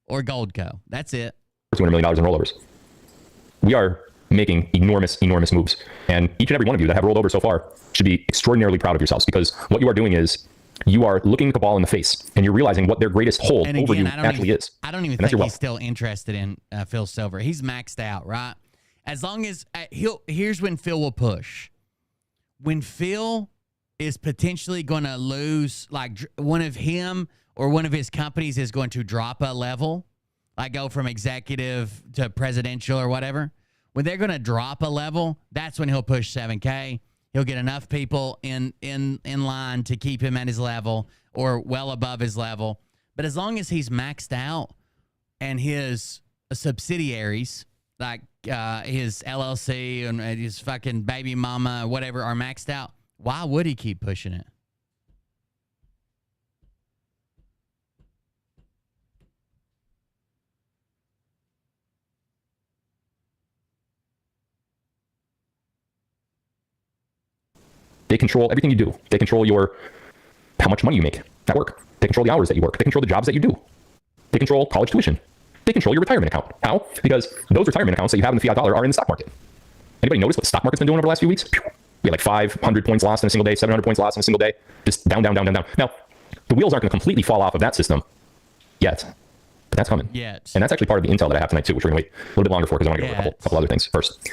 or Goldco. That's it. $200 million in rollovers. We are making enormous, enormous moves. And each and every one of you that have rolled over so far should be extraordinarily proud of yourselves because what you are doing is you are looking the ball in the face and you're realizing what their greatest hold over you actually is. I don't even think he's still interested in Phil Silver. He's maxed out, right? As long as here's when Phil will push. When Phil is potentially going to lose, like one of him or one of his companies is going to drop a level, like go from executive to presidential or whatever. When they're going to drop a level, that's when he'll push 7K. He'll get enough people in line to keep him at his level or well above his level. But as long as he's maxed out and his subsidiaries, like his LLC and his fucking baby mama, whatever, are maxed out, why would he keep pushing it? They control everything you do. They control how much money you make at work. They control the hours that you work. They control the jobs that you do. They control college tuition. They control your retirement account. How? Because those retirement accounts that you have in the fiat dollar are in the stock market. Anybody notice what the stock market's been doing over the last few weeks? We had like 500 points lost in a single day, 700 points lost in a single day. Just down, down, down, down, down. Now, the wheels aren't going to completely fall off of that system yet. But that's coming. Yet. And that's actually part of the intel that I have tonight too, which we're going to wait a little bit longer for because I want to go over a couple other things first.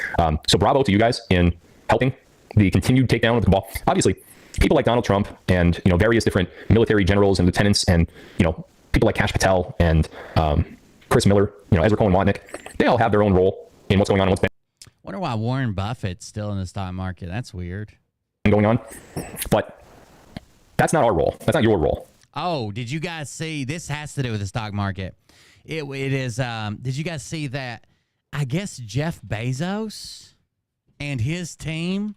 So bravo to you guys in helping the continued takedown of the cabal. Obviously, people like Donald Trump and various different military generals and lieutenants and people like Kash Patel and Chris Miller, Ezra Cohen Watnick, they all have their own role in what's going on and what's been. Wonder why Warren Buffett's still in the stock market. That's weird. Going on, but that's not our role. That's not your role. Oh, did you guys see? This has to do with the stock market. It is. Did you guys see that? I guess Jeff Bezos and his team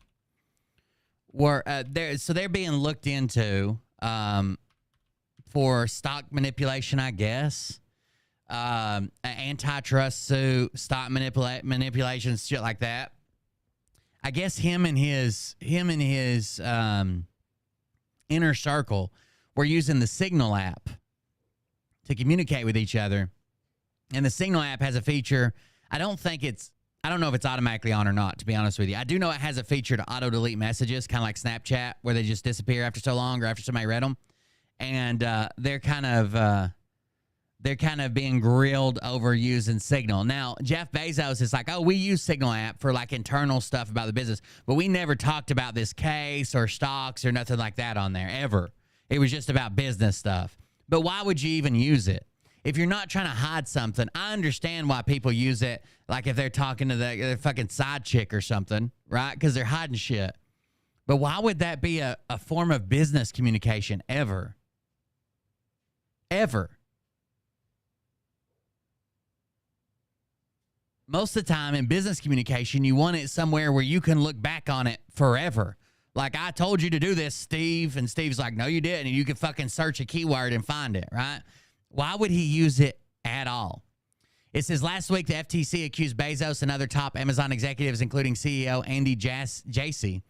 were there. So they're being looked into for stock manipulation, I guess. An antitrust suit, stock manipulation, shit like that. I guess him and his inner circle were using the Signal app to communicate with each other. And the Signal app has a feature. I don't know if it's automatically on or not, to be honest with you. I do know it has a feature to auto delete messages, kind of like Snapchat, where they just disappear after so long or after somebody read them. And they're kind of being grilled over using Signal. Now, Jeff Bezos is like, oh, we use Signal app for like internal stuff about the business, but we never talked about this case or stocks or nothing like that on there, ever. It was just about business stuff. But why would you even use it? If you're not trying to hide something, I understand why people use it, like if they're talking to their fucking side chick or something, right? Because they're hiding shit. But why would that be a form of business communication ever? Ever. Most of the time in business communication, you want it somewhere where you can look back on it forever. Like, I told you to do this, Steve. And Steve's like, no, you didn't. And you can fucking search a keyword and find it, right? Why would he use it at all? It says last week, the FTC accused Bezos and other top Amazon executives, including CEO Andy Jassy,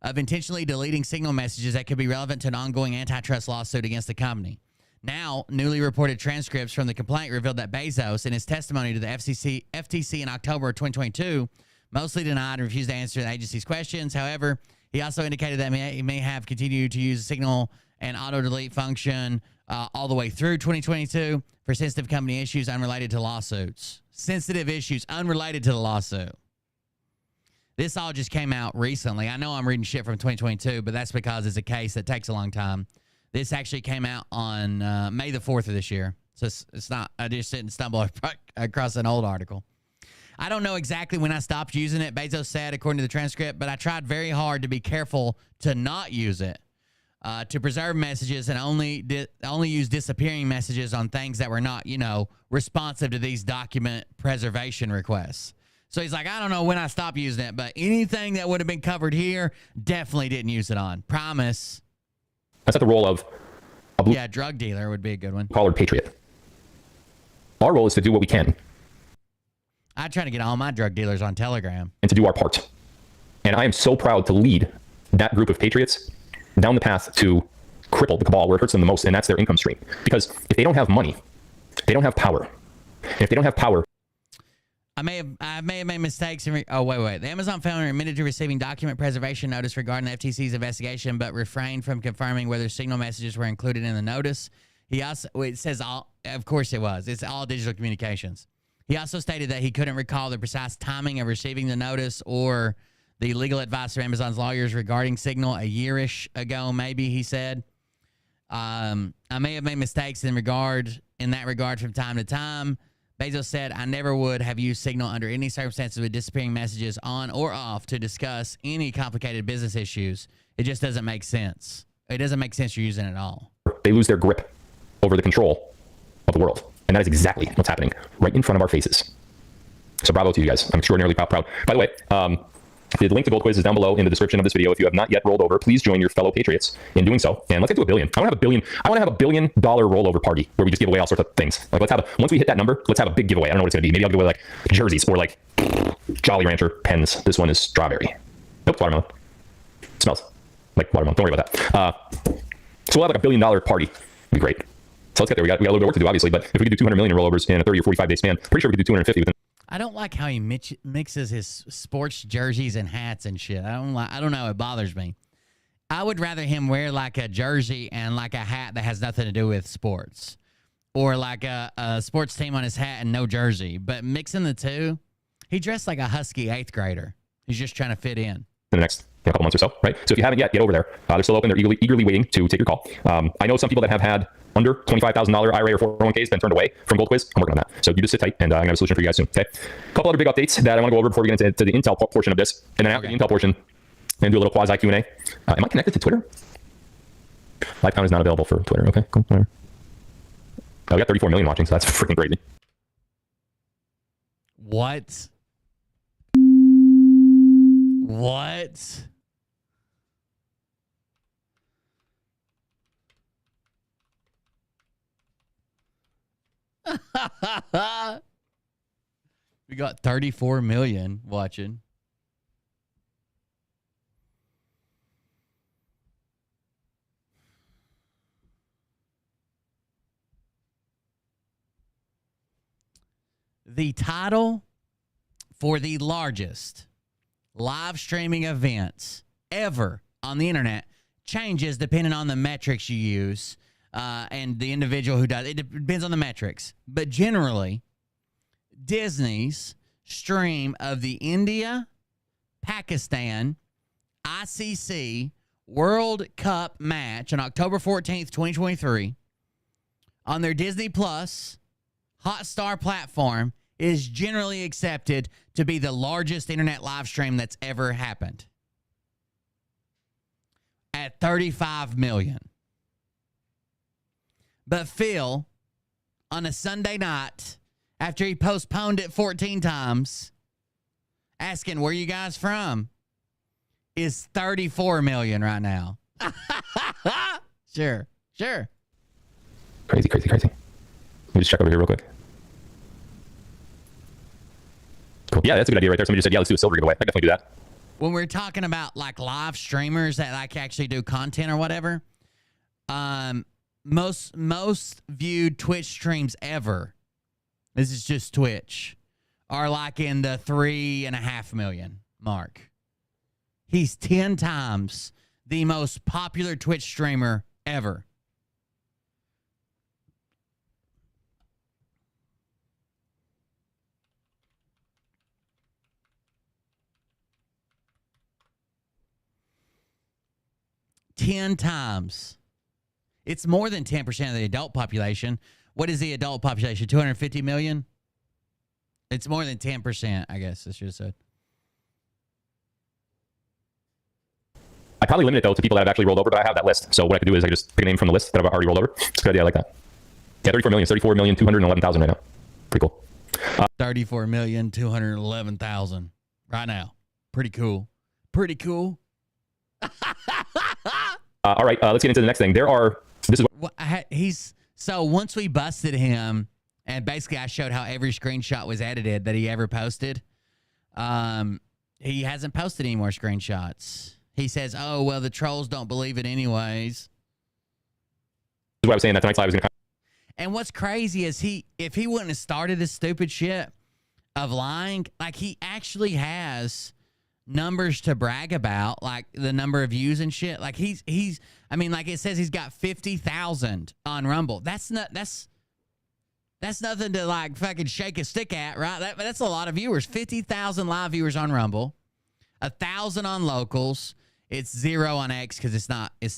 of intentionally deleting Signal messages that could be relevant to an ongoing antitrust lawsuit against the company. Now, newly reported transcripts from the complaint revealed that Bezos, in his testimony to the FTC in October of 2022, mostly denied and refused to answer the agency's questions. However, he also indicated that he may have continued to use the Signal and auto-delete function all the way through 2022 for sensitive company issues unrelated to lawsuits. Sensitive issues unrelated to the lawsuit. This all just came out recently. I know I'm reading shit from 2022, but that's because it's a case that takes a long time. This actually came out on May the 4th of this year. So it's not, I just didn't stumble across an old article. I don't know exactly when I stopped using it, Bezos said, according to the transcript, but I tried very hard to be careful to not use it, to preserve messages and only use disappearing messages on things that were not, responsive to these document preservation requests. So he's like, I don't know when I stopped using it, but anything that would have been covered here, definitely didn't use it on. Promise. That's not the role of a blue drug dealer would be a good one. Collared patriot. Our role is to do what we can. I try to get all my drug dealers on Telegram. And to do our part. And I am so proud to lead that group of patriots down the path to cripple the cabal where it hurts them the most, and that's their income stream. Because if they don't have money, they don't have power. And if they don't have power... I may have made mistakes. The Amazon founder admitted to receiving document preservation notice regarding the FTC's investigation, but refrained from confirming whether Signal messages were included in the notice. It says all, of course it was. It's all digital communications. He also stated that he couldn't recall the precise timing of receiving the notice or the legal advice of Amazon's lawyers regarding Signal a year-ish ago, maybe, he said. I may have made mistakes in that regard from time to time. Bezos said, I never would have used Signal under any circumstances with disappearing messages on or off to discuss any complicated business issues. It just doesn't make sense. It doesn't make sense you're using it at all. They lose their grip over the control of the world. And that is exactly what's happening right in front of our faces. So bravo to you guys. I'm extraordinarily proud. By the way, the link to Gold Quiz is down below in the description of this video. If you have not yet rolled over, please join your fellow patriots in doing so. And let's get to $1 billion. I want to have $1 billion rollover party where we just give away all sorts of things. Like once we hit that number, let's have a big giveaway. I don't know what it's going to be. Maybe I'll give away like jerseys or like Jolly Rancher pens. This one is strawberry. Nope, watermelon. It smells like watermelon. Don't worry about that. So we'll have like $1 billion party. It'd be great. So let's get there. We got a little bit of work to do, obviously, but if we could do 200 million rollovers in a 30 or 45 day span, pretty sure we could do 250 within. I don't like how he mixes his sports jerseys and hats and shit. I don't know. It bothers me. I would rather him wear like a jersey and like a hat that has nothing to do with sports, or like a sports team on his hat and no jersey. But mixing the two, he dressed like a husky 8th grader. He's just trying to fit in. The next couple months or so, right? So if you haven't yet, get over there. They're still open. They're eagerly waiting to take your call. I know some people that have had under $25,000 IRA or 401ks been turned away from Gold Quiz. I'm working on that. So you just sit tight, and I'm going to have a solution for you guys soon. Okay. A couple other big updates that I want to go over before we get into the Intel portion of this, and then after the Intel portion, I'm going to do a little quasi Q&A. Am I connected to Twitter? Live count is not available for Twitter. Okay, cool. Whatever. We got 34 million watching, so that's freaking crazy. What? What? We got 34 million watching. The title for the largest live streaming events ever on the internet changes depending on the metrics you use and the individual who does it. It depends on the metrics, but generally Disney's stream of the India Pakistan ICC World Cup match on October 14th 2023 on their Disney Plus Hotstar platform is generally accepted to be the largest internet live stream that's ever happened at 35 million. But Phil, on a Sunday night, after he postponed it 14 times, asking, where you guys from, is 34 million right now. Sure. Crazy. Let me just check over here real quick. Cool. Yeah, that's a good idea right there. Somebody just said, yeah, let's do a silver giveaway. I definitely do that. When we're talking about like live streamers that like actually do content or whatever, most viewed Twitch streams ever, this is just Twitch, are like in the 3.5 million mark. He's 10 times the most popular Twitch streamer ever. Ten times. It's more than 10% of the adult population. What is the adult population? 250 million? It's more than 10%, I guess I should have said. I probably limit it, though, to people that have actually rolled over, but I have that list. So what I could do is I could just pick a name from the list that I've already rolled over. It's a good idea. I like that. Yeah, 34,211,000 right now. Pretty cool. 34,211,000 right now. Pretty cool. All right, let's get into the next thing. So once we busted him, and basically I showed how every screenshot was edited that he ever posted, he hasn't posted any more screenshots. He says, oh, well, the trolls don't believe it anyways. This is what I was saying, that tonight's live is going to... And what's crazy is if he wouldn't have started this stupid shit of lying, like he actually has numbers to brag about, like the number of views and shit. Like he's I mean, like it says he's got 50,000 on Rumble. That's nothing to like fucking shake a stick at, right? That's a lot of viewers. 50,000 live viewers on Rumble, 1,000 on locals. It's 0 on X because it's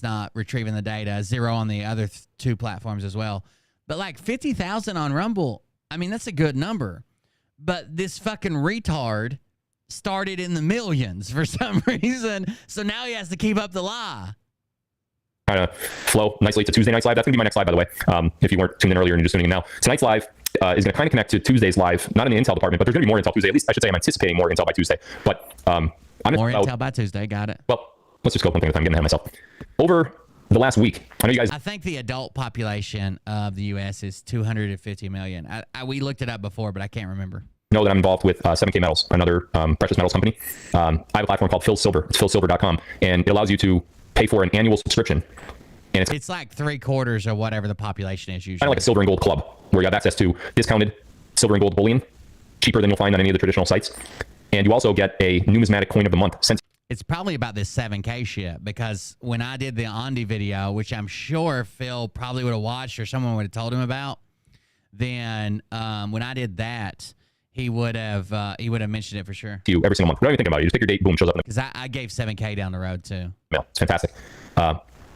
not retrieving the data. 0 on the other two platforms as well. But like 50,000 on Rumble, I mean that's a good number. But this fucking retard started in the millions for some reason, so now he has to keep up the lie. Kind of flow nicely to Tuesday night's live. That's gonna be my next live, by the way. If you weren't tuned in earlier and you're just tuning in now, tonight's live is gonna kind of connect to Tuesday's live, not in the Intel department, but there's gonna be more Intel Tuesday. At least I should say I'm anticipating more Intel by Tuesday. But more Intel by Tuesday. Got it. Well, let's just go one thing at a time. I'm getting ahead of myself. Over the last week, I know you guys. I think the adult population of the U.S. is 250 million. We looked it up before, but I can't remember. Know that I'm involved with 7K Metals, another precious metals company. I have a platform called Phil Silver. It's philsilver.com, and it allows you to pay for an annual subscription And it's It's like 3/4 or whatever the population is usually. kind of like a silver and gold club where you have access to discounted silver and gold bullion, cheaper than you'll find on any of the traditional sites. And you also get a numismatic coin of the month. It's probably about this 7K shit, because when I did the Andy video, which I'm sure Phil probably would have watched or someone would have told him about, then when I did that, he would have mentioned it for sure. You every single month. Don't even think about it. You just pick your date, boom, shows up. Because I gave 7K down the road too. Yeah, it's fantastic.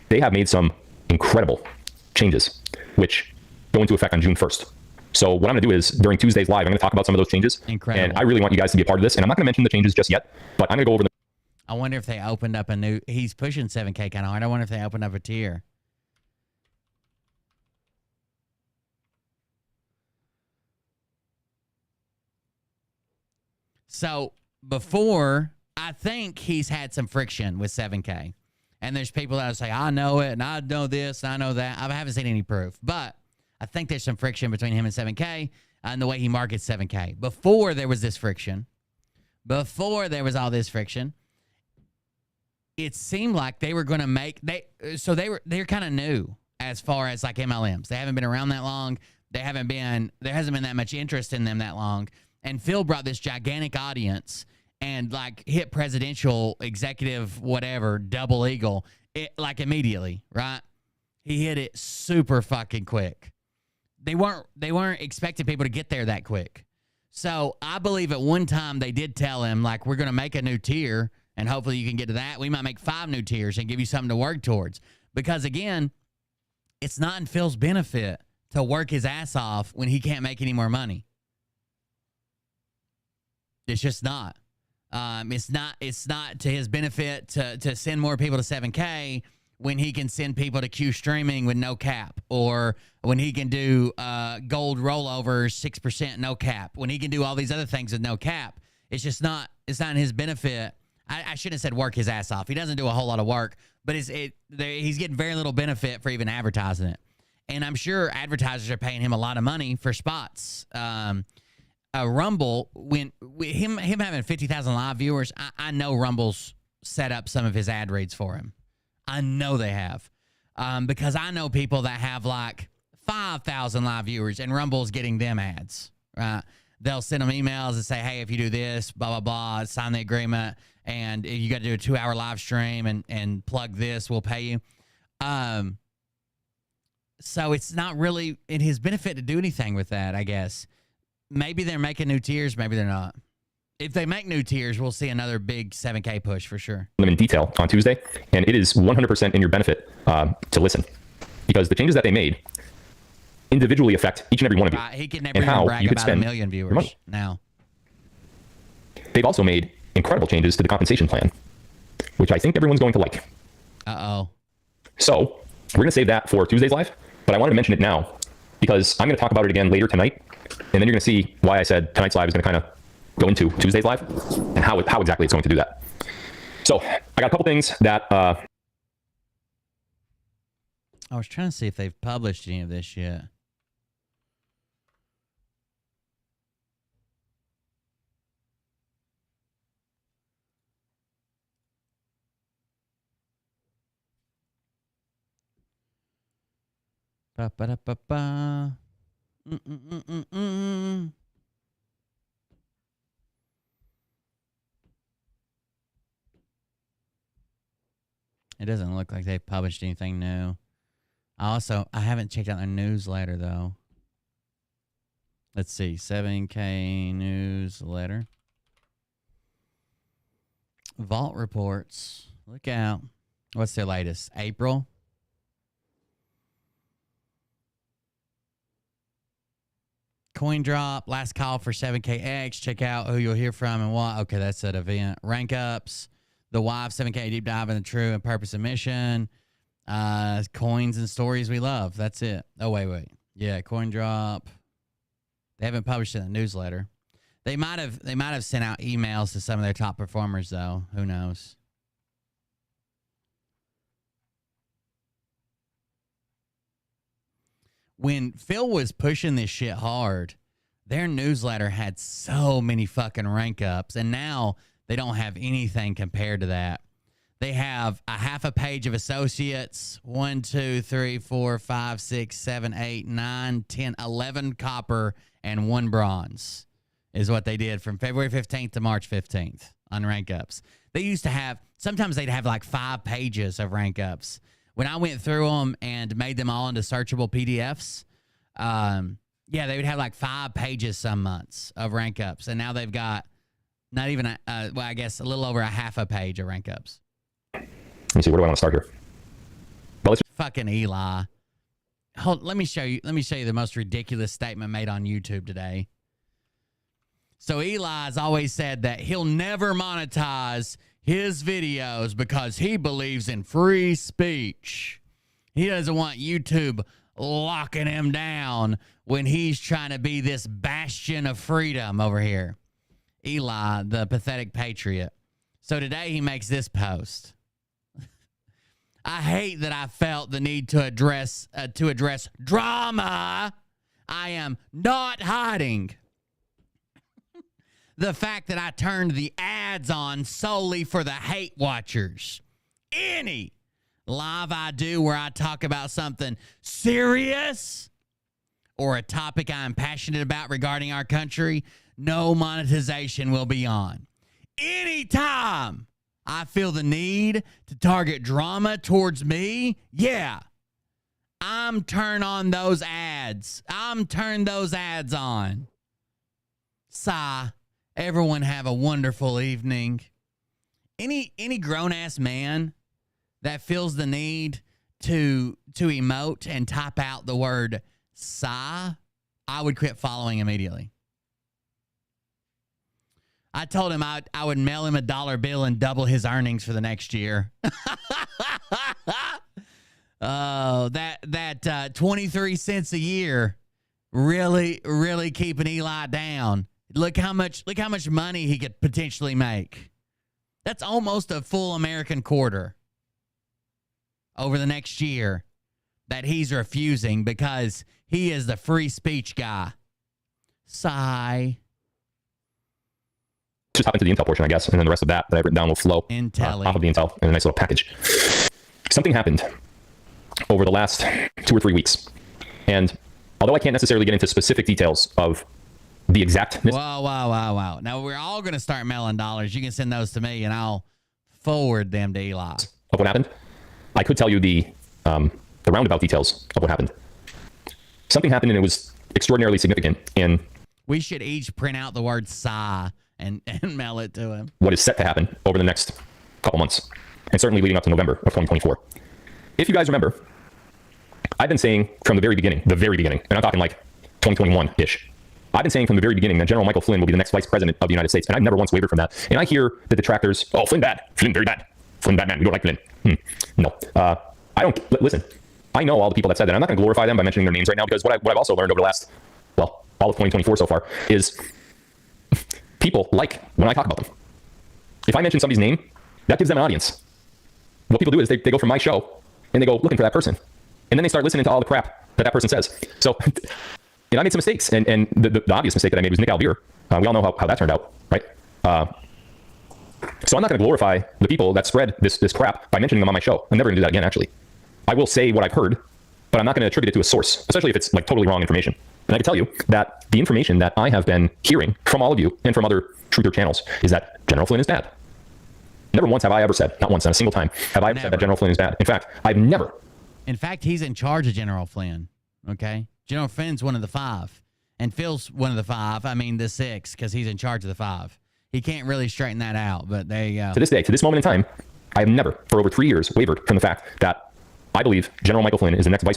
They have made some incredible changes, which go into effect on June 1st. So what I'm going to do is, during Tuesday's live, I'm going to talk about some of those changes. Incredible. And I really want you guys to be a part of this. And I'm not going to mention the changes just yet, but I'm going to go over them. I wonder if they opened up a new... He's pushing 7K kind of hard. I wonder if they opened up a tier. So before, I think he's had some friction with 7K. And there's people that will say, I know it, and I know this, and I know that. I haven't seen any proof. But I think there's some friction between him and 7K and the way he markets 7K. Before there was this friction, before there was all this friction, it seemed like they were going to make... They're kind of new as far as like MLMs. They haven't been around that long. There hasn't been that much interest in them that long. And Phil brought this gigantic audience and like hit presidential, executive, whatever, double eagle, like immediately, right? He hit it super fucking quick. They weren't expecting people to get there that quick. So I believe at one time they did tell him, like, we're going to make a new tier and hopefully you can get to that. We might make 5 new tiers and give you something to work towards. Because again, it's not in Phil's benefit to work his ass off when he can't make any more money. It's just not. It's not to his benefit to send more people to 7K when he can send people to Q streaming with no cap, or when he can do gold rollovers 6% no cap, when he can do all these other things with no cap. It's just not. It's not in his benefit. I shouldn't have said work his ass off. He doesn't do a whole lot of work, but he's getting very little benefit for even advertising it. And I'm sure advertisers are paying him a lot of money for spots. Rumble, when him having 50,000 live viewers, I know Rumble's set up some of his ad reads for him. I know they have, because I know people that have like 5,000 live viewers and Rumble's getting them ads. Right? They'll send them emails and say, "Hey, if you do this, blah blah blah, sign the agreement, and if you got to do a 2-hour live stream and plug this, we'll pay you." So it's not really in his benefit to do anything with that, I guess. Maybe they're making new tiers. Maybe they're not. If they make new tiers, we'll see another big 7K push for sure. Them in detail on Tuesday, and it is 100% in your benefit to listen, because the changes that they made individually affect each and every one of you. He can never even brag about 1 million viewers now. They've also made incredible changes to the compensation plan, which I think everyone's going to like. Uh-oh. So we're going to save that for Tuesday's live, but I wanted to mention it now because I'm going to talk about it again later tonight, and then you're going to see why I said tonight's live is going to kind of go into Tuesday's live and how exactly it's going to do that. So I got a couple things that... I was trying to see if they've published any of this yet. Ba-ba-da-ba-ba. It doesn't look like they've published anything new. I haven't checked out their newsletter, though. Let's see. 7K newsletter. Vault reports. Look out. What's their latest? April. Coin drop. Last call for 7KX. Check out who you'll hear from and what. Okay, that's that event. Rank ups. The WIVE 7K deep dive in the true and purpose of mission. Coins and stories we love. That's it. Oh, wait. Yeah, coin drop. They haven't published it in the newsletter. They might have sent out emails to some of their top performers, though. Who knows? When Phil was pushing this shit hard, their newsletter had so many fucking rank ups, and now they don't have anything compared to that. They have a half a page of associates. 1, 2, 3, 4, 5, 6, 7, 8, 9, 10, 11 copper and 1 bronze is what they did from February 15th to March 15th on rank ups. They used to have, sometimes they'd have like 5 pages of rank ups. When I went through them and made them all into searchable PDFs, yeah, they would have like 5 pages some months of rank ups. And now they've got not even, well, I guess a little over a half a page of rank ups. Let me see, where do I want to start here? Well, let's Fucking Eli. Hold, let me show you the most ridiculous statement made on YouTube today. So Eli's always said that he'll never monetize his videos because he believes in free speech. He doesn't want YouTube locking him down when he's trying to be this bastion of freedom over here. Eli, the pathetic patriot. So today he makes this post. I hate that I felt the need to address drama. I am not hiding the fact that I turned the ads on solely for the hate watchers. Any live I do where I talk about something serious or a topic I'm passionate about regarding our country, no monetization will be on. Anytime I feel the need to target drama towards me, yeah, I'm turn on those ads. I'm turn those ads on. Sigh. Everyone have a wonderful evening. Any grown-ass man that feels the need to emote and type out the word sigh, I would quit following immediately. I told him I would mail him a dollar bill and double his earnings for the next year. Oh, that 23 cents a year really keeping Eli down. Look how much money he could potentially make. That's almost a full American quarter over the next year that he's refusing because he is the free speech guy. Sigh. just hop into the Intel portion, I guess, and then the rest of that I've written down will flow off of the Intel in a nice little package. Something happened over the last 2 or 3 weeks, and although I can't necessarily get into specific details of the exactness. Wow. Now we're all going to start mailing dollars. You can send those to me, and I'll forward them to Eli. Of what happened, I could tell you the roundabout details of what happened. Something happened, and it was extraordinarily significant in. We should each print out the word "sigh" and mail it to him. What is set to happen over the next couple months, and certainly leading up to November of 2024. If you guys remember, I've been saying from the very beginning, and I'm talking like 2021-ish, I've been saying from the very beginning that General Michael Flynn will be the next vice president of the United States, and I've never once wavered from that. And I hear the detractors, oh, Flynn bad, Flynn very bad, Flynn bad man, we don't like Flynn. No, I don't, listen, I know all the people that said that. I'm not going to glorify them by mentioning their names right now, because what I've also learned over the last, well, all of 2024 so far, is people like when I talk about them. If I mention somebody's name, that gives them an audience. What people do is they go from my show, and they go looking for that person. And then they start listening to all the crap that person says. So, I made some mistakes, and the obvious mistake that I made was Nick Alvear. We all know how that turned out, right? So I'm not going to glorify the people that spread this crap by mentioning them on my show. I'm never going to do that again, actually. I will say what I've heard, but I'm not going to attribute it to a source, especially if it's like totally wrong information. And I can tell you that the information that I have been hearing from all of you and from other truther channels is that General Flynn is bad. Never once have I ever said, not once, not a single time, have I ever said that General Flynn is bad. In fact, I've never. In fact, he's in charge of General Flynn, okay? General Flynn's one of the 5. And Phil's one of the 5. I mean, the 6, because he's in charge of the 5. He can't really straighten that out, but there you go. To this day, to this moment in time, I have never, for over 3 years, wavered from the fact that I believe General Michael Flynn is the next vice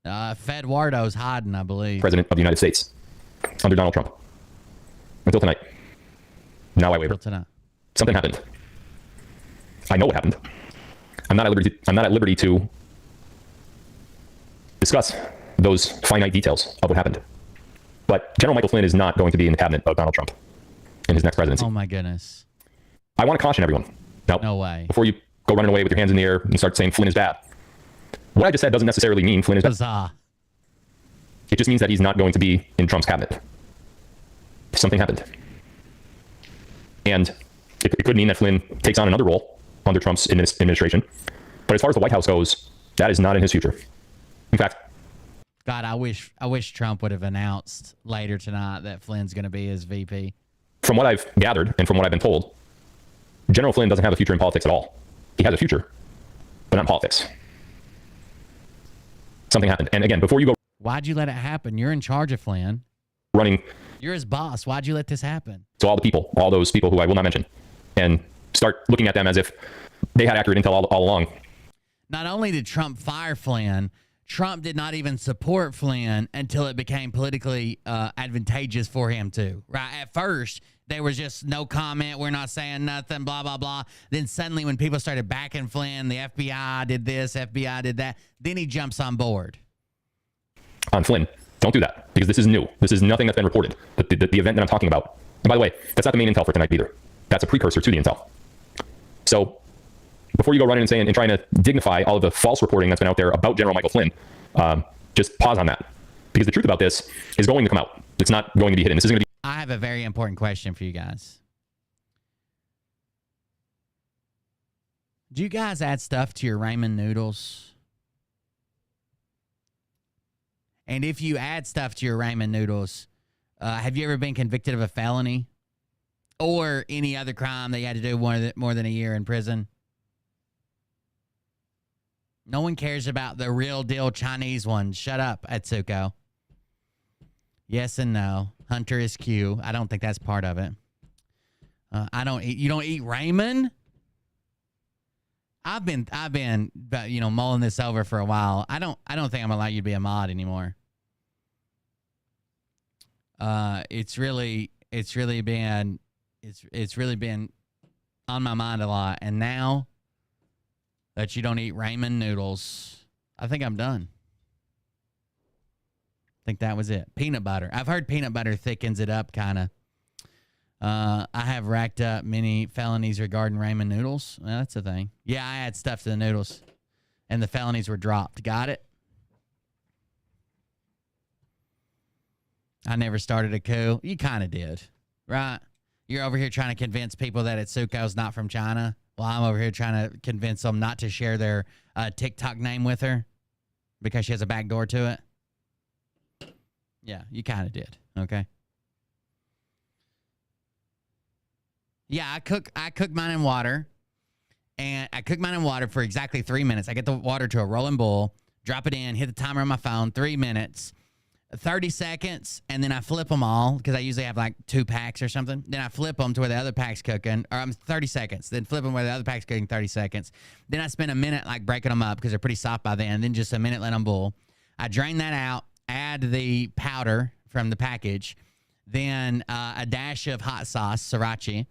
Fedwardo's hiding, I believe. president of the United States under Donald Trump. Until tonight. Now I waver. Until tonight. Something happened. I know what happened. I'm not at liberty to discuss those finite details of what happened. But General Michael Flynn is not going to be in the cabinet of Donald Trump in his next presidency. Oh my goodness. I want to caution everyone. Now, no way. Before you go running away with your hands in the air and start saying Flynn is bad. What I just said doesn't necessarily mean Flynn is bad. It just means that he's not going to be in Trump's cabinet. Something happened. And it could mean that Flynn takes on another role under Trump's administration. But as far as the White House goes, that is not in his future. In fact, God, I wish Trump would have announced later tonight that Flynn's going to be his VP. From what I've gathered and from what I've been told, General Flynn doesn't have a future in politics at all. He has a future, but not in politics. Something happened. And again, before you go... Why'd you let it happen? You're in charge of Flynn. Running... You're his boss. Why'd you let this happen? So all those people who I will not mention, and start looking at them as if they had accurate intel all along. Not only did Trump fire Flynn, Trump did not even support Flynn until it became politically advantageous for him to. Right? At first, there was just no comment. We're not saying nothing, blah, blah, blah. Then suddenly when people started backing Flynn, the FBI did this, FBI did that. Then he jumps on board. On Flynn, don't do that, because this is new. This is nothing that's been reported. The event that I'm talking about. And by the way, that's not the main intel for tonight either. That's a precursor to the intel. So before you go running and saying and trying to dignify all of the false reporting that's been out there about General Michael Flynn, just pause on that, because the truth about this is going to come out. It's not going to be hidden. This is going to be... I have a very important question for you guys. Do you guys add stuff to your ramen noodles? And if you add stuff to your ramen noodles, have you ever been convicted of a felony or any other crime that you had to do more than a year in prison? No one cares about the real deal Chinese ones. Shut up, Atsuko. Yes and no. Hunter is Q. I don't think that's part of it. I don't eat. You don't eat ramen? I've been, mulling this over for a while. I don't think I'm gonna allow you to be a mod anymore. It's really been on my mind a lot, and now that you don't eat ramen noodles, I think I'm done. I think that was it. Peanut butter. I've heard peanut butter thickens it up, kind of. I have racked up many felonies regarding ramen noodles. Well, that's the thing. Yeah, I add stuff to the noodles, and the felonies were dropped. Got it? I never started a coup. You kind of did, right? You're over here trying to convince people that Atsuko's not from China, while I'm over here trying to convince them not to share their TikTok name with her because she has a back door to it. Yeah, you kind of did, okay? Yeah, I cook mine in water, and I cook mine in water for exactly 3 minutes. I get the water to a rolling boil, drop it in, hit the timer on my phone, 3 minutes, 30 seconds, and then I flip them all because I usually have like 2 packs or something. Then I flip them to where the other pack's cooking, or 30 seconds. Then flip them where the other pack's cooking, 30 seconds. Then I spend a minute like breaking them up because they're pretty soft by then. Then just a minute, let them boil. I drain that out, add the powder from the package, then a dash of hot sauce, sriracha,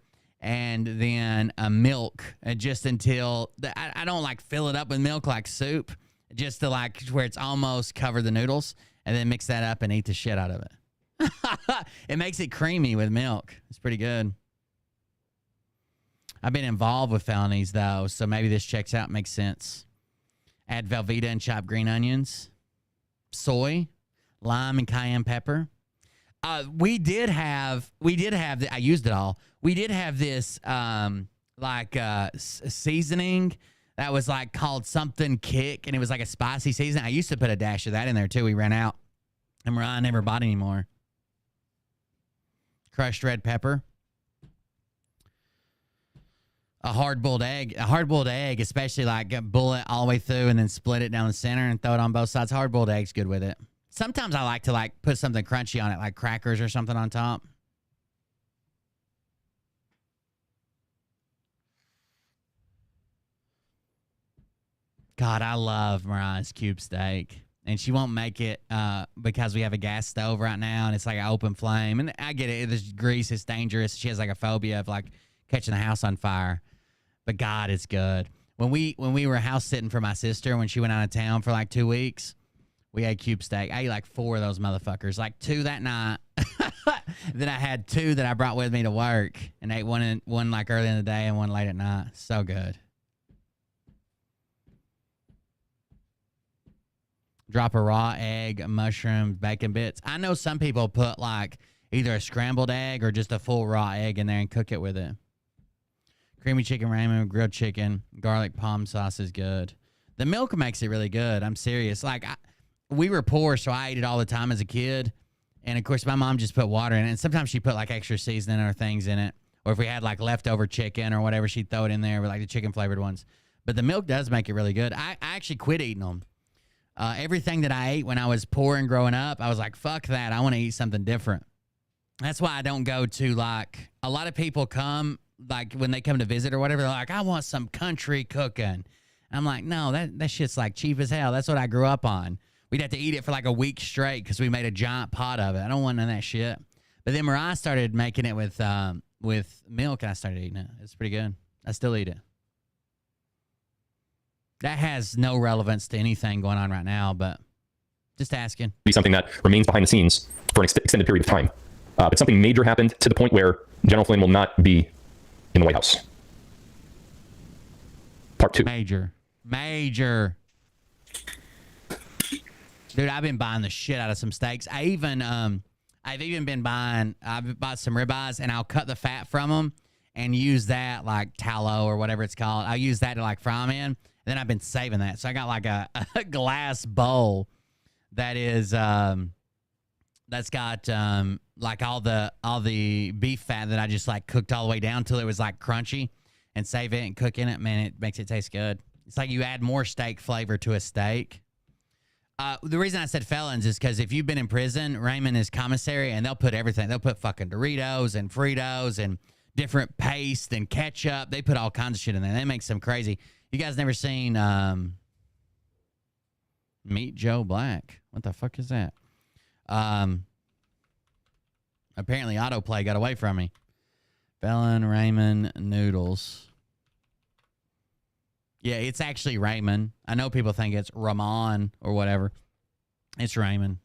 and then milk, just until I don't like fill it up with milk like soup, just to like where it's almost cover the noodles, and then mix that up and eat the shit out of it. It makes it creamy with milk. It's pretty good. I've been involved with felonies though, so maybe this checks out, makes sense. Add Velveeta and chopped green onions, soy, lime, and cayenne pepper. We did have. I used it all. We did have this seasoning that was like called something kick, and it was like a spicy seasoning. I used to put a dash of that in there too. We ran out, and I never bought any more. Crushed red pepper. A hard-boiled egg, especially like boil it all the way through and then split it down the center and throw it on both sides. Hard-boiled egg's good with it. Sometimes I like to like put something crunchy on it, like crackers or something on top. God, I love Mariah's cube steak. And she won't make it because we have a gas stove right now and it's like an open flame. And I get it. There's grease. It's dangerous. She has like a phobia of like catching the house on fire. But God, it's good. When we were house sitting for my sister when she went out of town for like 2 weeks, we had cube steak. I ate like 4 of those motherfuckers. Like 2 that night. Then I had 2 that I brought with me to work and ate one like early in the day and one late at night. So good. Drop a raw egg, mushrooms, bacon bits. I know some people put like either a scrambled egg or just a full raw egg in there and cook it with it. Creamy chicken ramen, grilled chicken, garlic palm sauce is good. The milk makes it really good. I'm serious. Like, we were poor, so I ate it all the time as a kid. And, of course, my mom just put water in it. And sometimes she put, like, extra seasoning or things in it. Or if we had, like, leftover chicken or whatever, she'd throw it in there with, like, the chicken-flavored ones. But the milk does make it really good. I actually quit eating them. Everything that I ate when I was poor and growing up, I was like, fuck that. I want to eat something different. That's why I don't go to, like, a lot of people come, like, when they come to visit or whatever, they're like, I want some country cooking. I'm like, no, that shit's, like, cheap as hell. That's what I grew up on. We'd have to eat it for, like, a week straight because we made a giant pot of it. I don't want none of that shit. But then Mariah started making it with milk, and I started eating it. It's pretty good. I still eat it. That has no relevance to anything going on right now, but just asking. Be something that remains behind the scenes for an extended period of time. But something major happened to the point where General Flynn will not be in the White House. Part 2. Major. Dude, I've been buying the shit out of some steaks. I've even bought some ribeyes, and I'll cut the fat from them and use that, like tallow or whatever it's called. I'll use that to, like, fry them in. And then I've been saving that. So I got, like, a glass bowl that is that's got like all the beef fat that I just, like, cooked all the way down till it was, like, crunchy, and save it and cook in it. Man, it makes it taste good. It's like you add more steak flavor to a steak. The reason I said felons is because if you've been in prison, Ramen is commissary, and they'll put everything. They'll put fucking Doritos and Fritos and different paste and ketchup. They put all kinds of shit in there. They make some crazy. You guys never seen Meet Joe Black? What the fuck is that? Apparently autoplay got away from me. Felon Ramen noodles. Yeah, it's actually Ramen. I know people think it's Ramen or whatever. It's Ramen.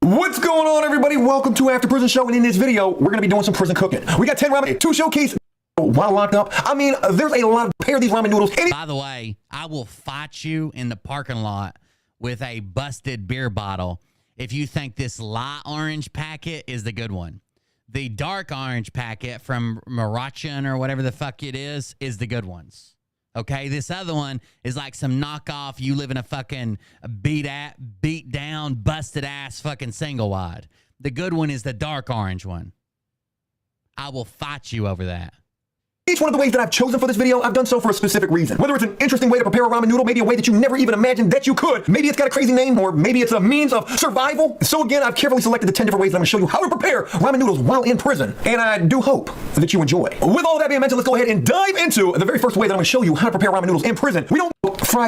What's going on, everybody? Welcome to After Prison Show, and in this video, we're going to be doing some prison cooking. We got 10 ramen, 2 showcase while locked up. I mean, there's a lot of pair of these ramen noodles. By the way, I will fight you in the parking lot with a busted beer bottle if you think this light orange packet is the good one. The dark orange packet from Moroccan or whatever the fuck it is the good ones. Okay, this other one is like some knockoff. You live in a fucking beat down, busted ass fucking single wide. The good one is the dark orange one. I will fight you over that. Each one of the ways that I've chosen for this video, I've done so for a specific reason. Whether it's an interesting way to prepare a ramen noodle, maybe a way that you never even imagined that you could, maybe it's got a crazy name, or maybe it's a means of survival. So again, I've carefully selected the 10 different ways that I'm going to show you how to prepare ramen noodles while in prison. And I do hope that you enjoy. With all that being mentioned, let's go ahead and dive into the very first way that I'm going to show you how to prepare ramen noodles in prison. We don't fry.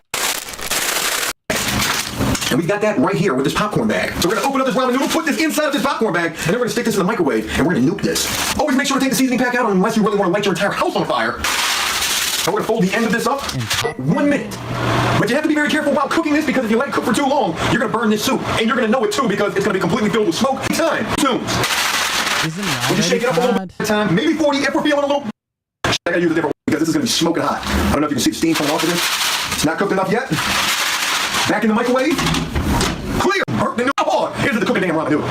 And we got that right here with this popcorn bag. So we're going to open up this ramen noodle, put this inside of this popcorn bag, and then we're going to stick this in the microwave, and we're going to nuke this. Always make sure to take the seasoning pack out unless you really want to light your entire house on fire. And we're going to fold the end of this up 1 minute. But you have to be very careful while cooking this, because if you let it cook for too long, you're going to burn this soup. And you're going to know it too, because it's going to be completely filled with smoke. Time. Tunes. We'll just shake it up a little bit at a time. Maybe 40 if we're feeling a little. I got to use a different one because this is going to be smoking hot. I don't know if you can see the steam coming off of this. It's not cooked enough yet. Back in the microwave. Clear. Oh, here's the cooking damn ramen noodle.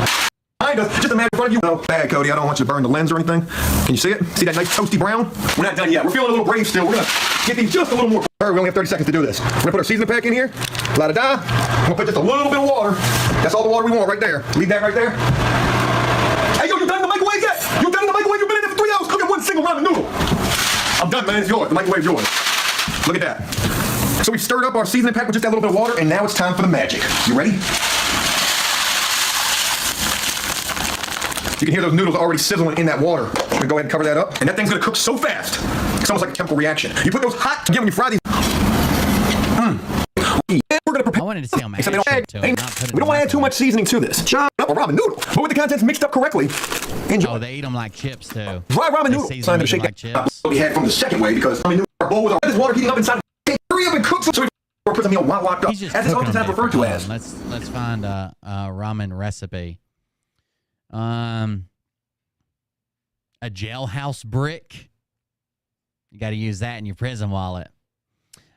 Behind us, just imagine in front of you. No, bad, Cody. I don't want you to burn the lens or anything. Can you see it? See that nice toasty brown? We're not done yet. We're feeling a little brave still. We're going to get these just a little more. We only have 30 seconds to do this. We're going to put our seasoning pack in here. La-da-da. I'm going to put just a little bit of water. That's all the water we want right there. Leave that right there. Hey, yo, you done in the microwave yet? You done in the microwave? You've been in there for 3 hours cooking one single ramen noodle. I'm done, man. It's yours. The microwave's yours. Look at that. So we've stirred up our seasoning pack with just that little bit of water, and now it's time for the magic. You ready? You can hear those noodles already sizzling in that water. I'm gonna go ahead and cover that up. And that thing's gonna cook so fast. It's almost like a chemical reaction. You put those hot, again, when you fry these. We're gonna prepare. I wanted to see how much. We don't want to add too much seasoning to this. Chop up a ramen noodle. But with the contents mixed up correctly, enjoy. Oh, they eat them like chips too. Dry ramen noodle. Time to shake like chips. What we had from the second way, because ramen noodle our bowl with this water heating up inside. Hurry up and cook so we put the meal while locked up. As it's oftentimes referred to as. Let's find a ramen recipe. A jailhouse brick. You got to use that in your prison wallet.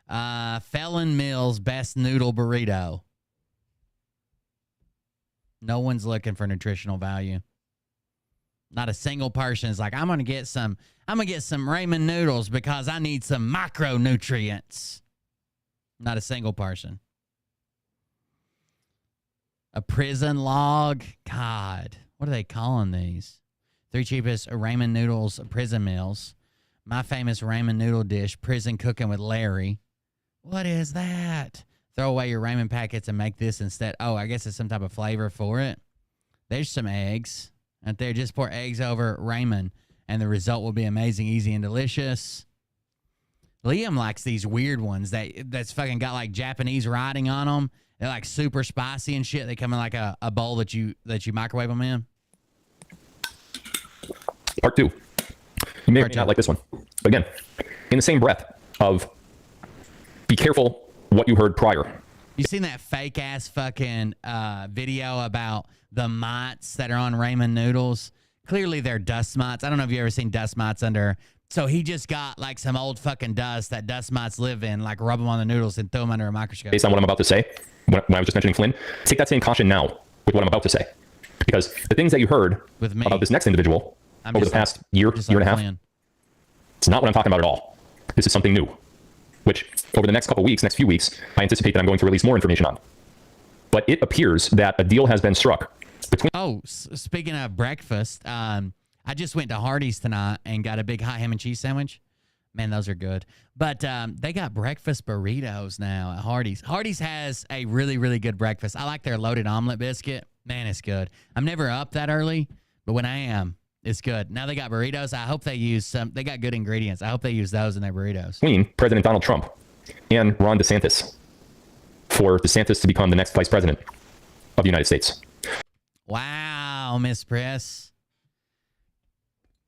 Felon Mills best noodle burrito. No one's looking for nutritional value. Not a single person is like, I'm gonna get some ramen noodles because I need some micronutrients. Not a single person. A prison log. God, what are they calling these? 3 cheapest ramen noodles, prison meals. My famous ramen noodle dish, prison cooking with Larry. What is that? Throw away your ramen packets and make this instead. Oh, I guess it's some type of flavor for it. There's some eggs. Out there, just pour eggs over ramen, and the result will be amazing, easy, and delicious. Liam likes these weird ones that's fucking got like Japanese writing on them. They're like super spicy and shit. They come in like a bowl that you microwave them in. Part 2. You may or may not like this one. But again, in the same breath of be careful what you heard prior. You seen that fake ass fucking video about the mites that are on ramen noodles? Clearly they're dust mites. I don't know if you ever seen dust mites under. So he just got like some old fucking dust that dust mites live in, like rub them on the noodles and throw them under a microscope. Based on what I'm about to say, when I was just mentioning Flynn, take that same caution now with what I'm about to say. Because the things that you heard with me, about this next individual over the past year and a half, it's not what I'm talking about at all. This is something new, which over the next few weeks, I anticipate that I'm going to release more information on. But it appears that a deal has been struck between... Oh, speaking of breakfast, I just went to Hardee's tonight and got a big hot ham and cheese sandwich. Man, those are good. But they got breakfast burritos now at Hardee's. Hardee's has a really, really good breakfast. I like their loaded omelet biscuit. Man, it's good. I'm never up that early, but when I am, it's good. Now they got burritos. I hope they use some. They got good ingredients. I hope they use those in their burritos. Between President Donald Trump and Ron DeSantis for DeSantis to become the next vice president of the United States. Wow, Miss Press.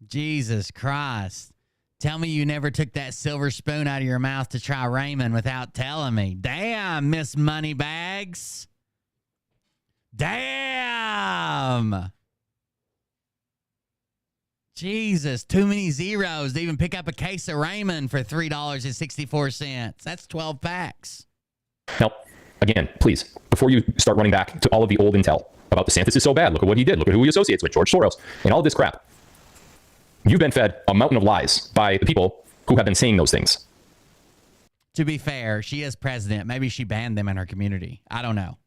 Jesus Christ. Tell me you never took that silver spoon out of your mouth to try ramen without telling me. Damn, Miss Moneybags. Damn. Jesus, too many zeros to even pick up a case of ramen for $3.64. That's 12 packs. Now, again, please, before you start running back to all of the old intel about DeSantis is so bad, look at what he did, look at who he associates with, George Soros, and all this crap. You've been fed a mountain of lies by the people who have been saying those things. To be fair, she is president. Maybe she banned them in her community. I don't know.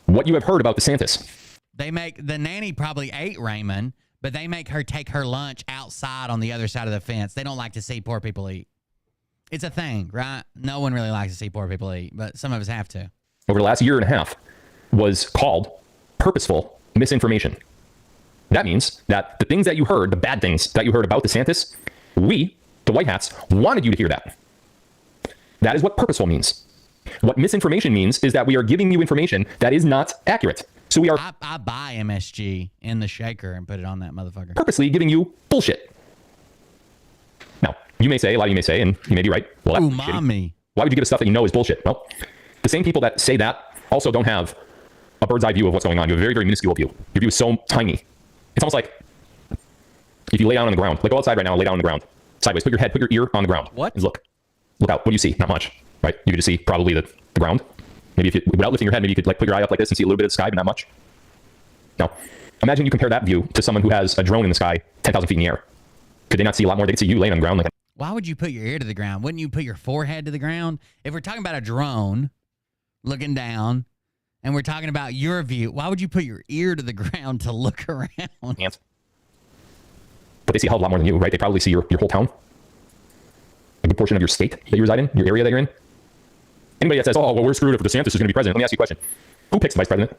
What you have heard about DeSantis. The nanny probably ate ramen, but they make her take her lunch outside on the other side of the fence. They don't like to see poor people eat. It's a thing, right? No one really likes to see poor people eat, but some of us have to. Over the last year and a half was called purposeful misinformation. That means that the things that you heard, the bad things that you heard about DeSantis, we, the White Hats, wanted you to hear that. That is what purposeful means. What misinformation means is that we are giving you information that is not accurate. So we are... I buy MSG in the shaker and put it on that motherfucker. Purposely giving you bullshit. Now, a lot of you may say, and you may be right, well, that's shitty. Why would you give us stuff that you know is bullshit? Well, the same people that say that also don't have a bird's eye view of what's going on. You have a very, very minuscule view. Your view is so tiny. It's almost like if you lay down on the ground, like go outside right now and lay down on the ground, sideways, put your ear on the ground. What? And look out. What do you see? Not much, right? You could just see probably the ground. Maybe if you, without lifting your head, maybe you could like put your eye up like this and see a little bit of the sky, but not much. Now, imagine you compare that view to someone who has a drone in the sky 10,000 feet in the air. Could they not see a lot more? They could see you laying on the ground. Like, why would you put your ear to the ground? Wouldn't you put your forehead to the ground? If we're talking about a drone looking down and we're talking about your view, why would you put your ear to the ground to look around? Ants. But they see a hell of a lot more than you, right? They probably see your whole town, a good portion of your state that you reside in, your area that you're in. Anybody that says, oh, well, we're screwed if DeSantis is going to be president. Let me ask you a question. Who picks the vice president?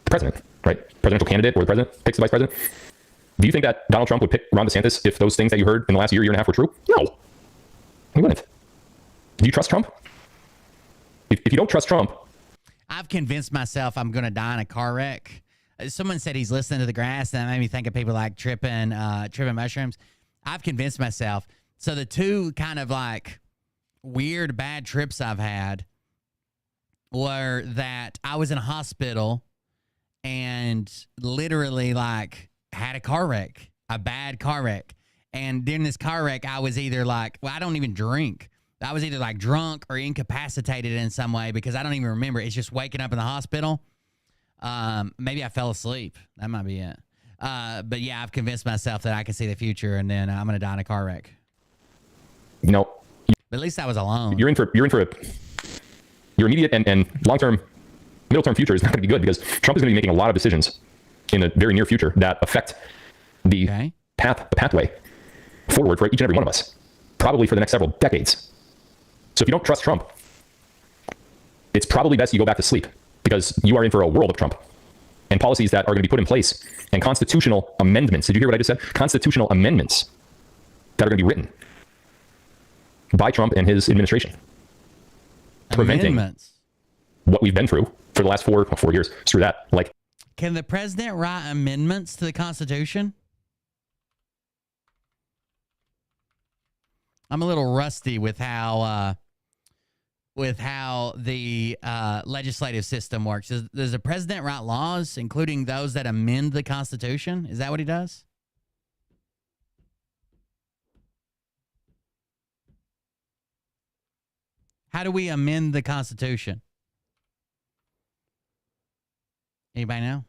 The president, right? Presidential candidate or the president picks the vice president. Do you think that Donald Trump would pick Ron DeSantis if those things that you heard in the last year and a half were true? No. He wouldn't. Do you trust Trump? If you don't trust Trump. I've convinced myself I'm going to die in a car wreck. Someone said he's listening to the grass, and that made me think of people like tripping mushrooms. I've convinced myself. So the two kind of like weird bad trips I've had were that I was in a hospital and literally like had a car wreck, a bad car wreck. And during this car wreck, I was either like, well, I don't even drink. I was either like drunk or incapacitated in some way because I don't even remember. It's just waking up in the hospital. Maybe I fell asleep. That might be it. But yeah, I've convinced myself that I can see the future, and then I'm going to die in a car wreck. You know, But at least I was alone. you're in for your immediate and long-term, middle-term future is not going to be good because Trump is going to be making a lot of decisions in the very near future that affect the pathway forward for each and every one of us, probably for the next several decades. So if you don't trust Trump, it's probably best you go back to sleep because you are in for a world of Trump and policies that are going to be put in place and constitutional amendments. Did you hear what I just said? Constitutional amendments that are going to be written by Trump and his administration. Preventing what we've been through for the last 4 years. Screw that. Like, can the president write amendments to the Constitution? I'm a little rusty with how the legislative system works. Does the president write laws, including those that amend the Constitution? Is that what he does? How do we amend the Constitution? Anybody know?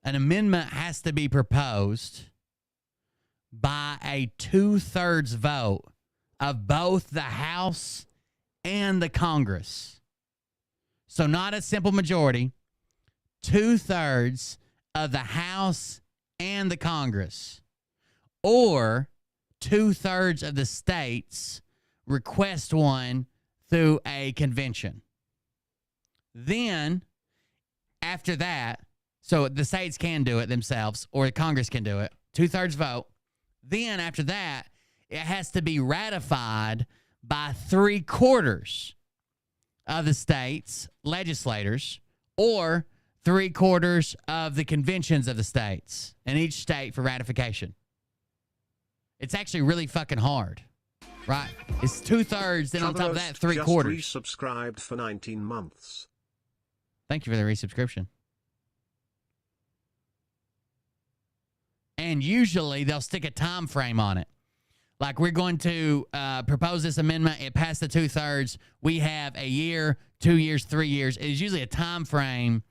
An amendment has to be proposed by a 2/3 vote of both the House and the Congress. So not a simple majority, 2/3 of the House and the Congress, or 2/3 of the states request one through a convention. Then, after that, so the states can do it themselves, or the Congress can do it, 2/3 vote. Then, after that, it has to be ratified by 3/4 of the states' legislators, or 3/4 of the conventions of the states in each state for ratification. It's actually really fucking hard, right? It's 2/3, then on top of that, 3/4. Just resubscribed for 19 months. Thank you for the resubscription. And usually they'll stick a time frame on it. Like, we're going to propose this amendment. It passed the 2/3. We have a year, 2 years, 3 years. It's usually a time frame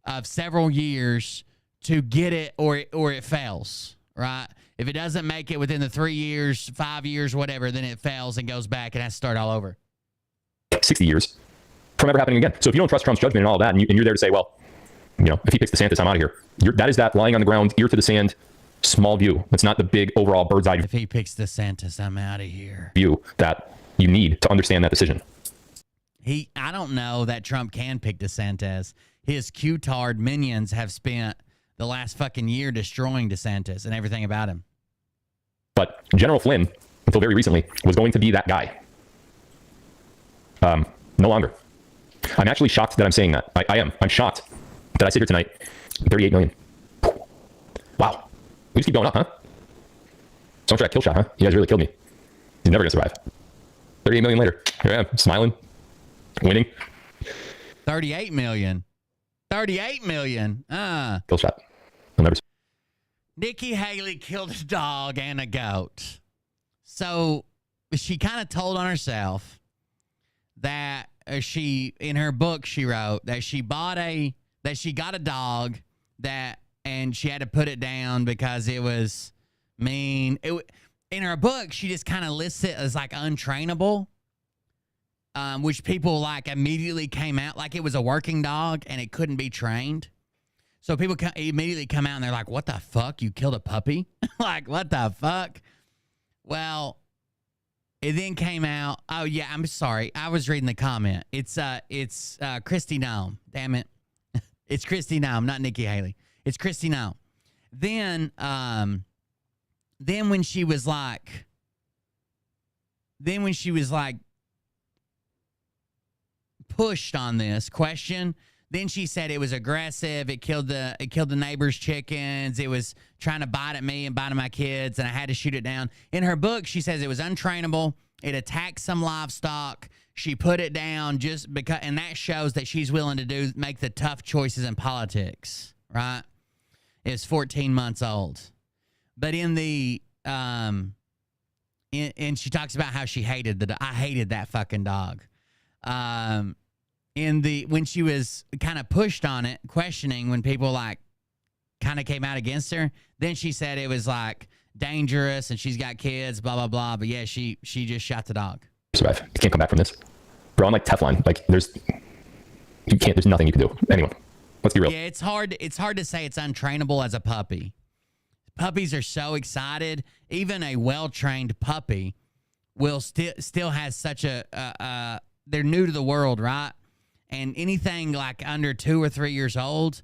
of several years to get it, or it fails, right? If it doesn't make it within the 3 years, 5 years, whatever, then it fails and goes back and has to start all over. 60 years from ever happening again. So if you don't trust Trump's judgment and all that, and you're there to say, well, you know, if he picks DeSantis, I'm out of here. That is that lying on the ground, ear to the sand, small view. It's not the big overall bird's eye If he picks DeSantis, I'm out of here. view that you need to understand that decision. I don't know that Trump can pick DeSantis. His Q-tard minions have spent the last fucking year destroying DeSantis and everything about him. But General Flynn, until very recently, was going to be that guy. No longer. I'm actually shocked that I'm saying that. I am. I'm shocked that I sit here tonight. 38 million. Wow. We just keep going up, huh? So much for that kill shot, huh? You guys really killed me. He's never going to survive. 38 million later. Here I am, smiling, winning. 38 million. 38 million. Kill shot. I'll never. Nikki Haley killed a dog and a goat. So she kind of told on herself that in her book she wrote that she got a dog and she had to put it down because it was mean. In her book, she just kind of lists it as like untrainable, which people like immediately came out like it was a working dog and it couldn't be trained. So people immediately come out and they're like, what the fuck? You killed a puppy? Like, what the fuck? Well, it then came out. Oh, yeah, I'm sorry. I was reading the comment. It's Kristi Noem. Damn it. It's Kristi Noem, not Nikki Haley. It's Kristi Noem. Then when she was like pushed on this question, then she said it was aggressive. It killed the neighbor's chickens. It was trying to bite at me and bite at my kids, and I had to shoot it down. In her book, she says it was untrainable. It attacked some livestock. She put it down just because, and that shows that she's willing to make the tough choices in politics, right? It was 14 months old. But in the and she talks about how she hated I hated that fucking dog. When she was kind of pushed on it, questioning when people like kind of came out against her, then she said it was like dangerous and she's got kids, blah blah blah. But yeah, she just shot the dog. Survive. You can't come back from this, bro. I'm like Teflon. Like there's nothing you can do. Anyway, let's be real. Yeah, it's hard to say it's untrainable as a puppy. Puppies are so excited. Even a well-trained puppy will still has such a they're new to the world, right? And anything like under 2 or 3 years old,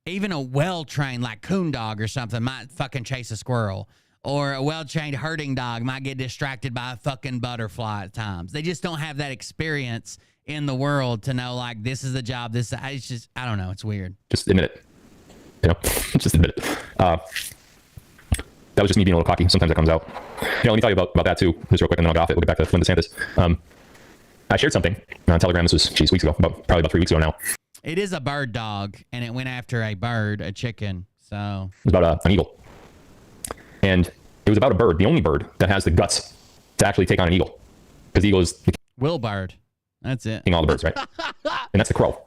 even a well-trained like coon dog or something might fucking chase a squirrel, or a well-trained herding dog might get distracted by a fucking butterfly at times. They just don't have that experience in the world to know like this is the job. It's just I don't know. It's weird. Just admit it. You know, just admit it. That was just me being a little cocky. Sometimes that comes out. Let me tell you about that too, just real quick, and then I'll get off it. We'll get back to Flynn DeSantis. I shared something on Telegram. This was, weeks ago, probably about 3 weeks ago now. It is a bird dog, and it went after a chicken. So it was about an eagle. And it was about a bird, the only bird that has the guts to actually take on an eagle. Because the eagle is Will Bird. That's it. All the birds, right? And that's the crow.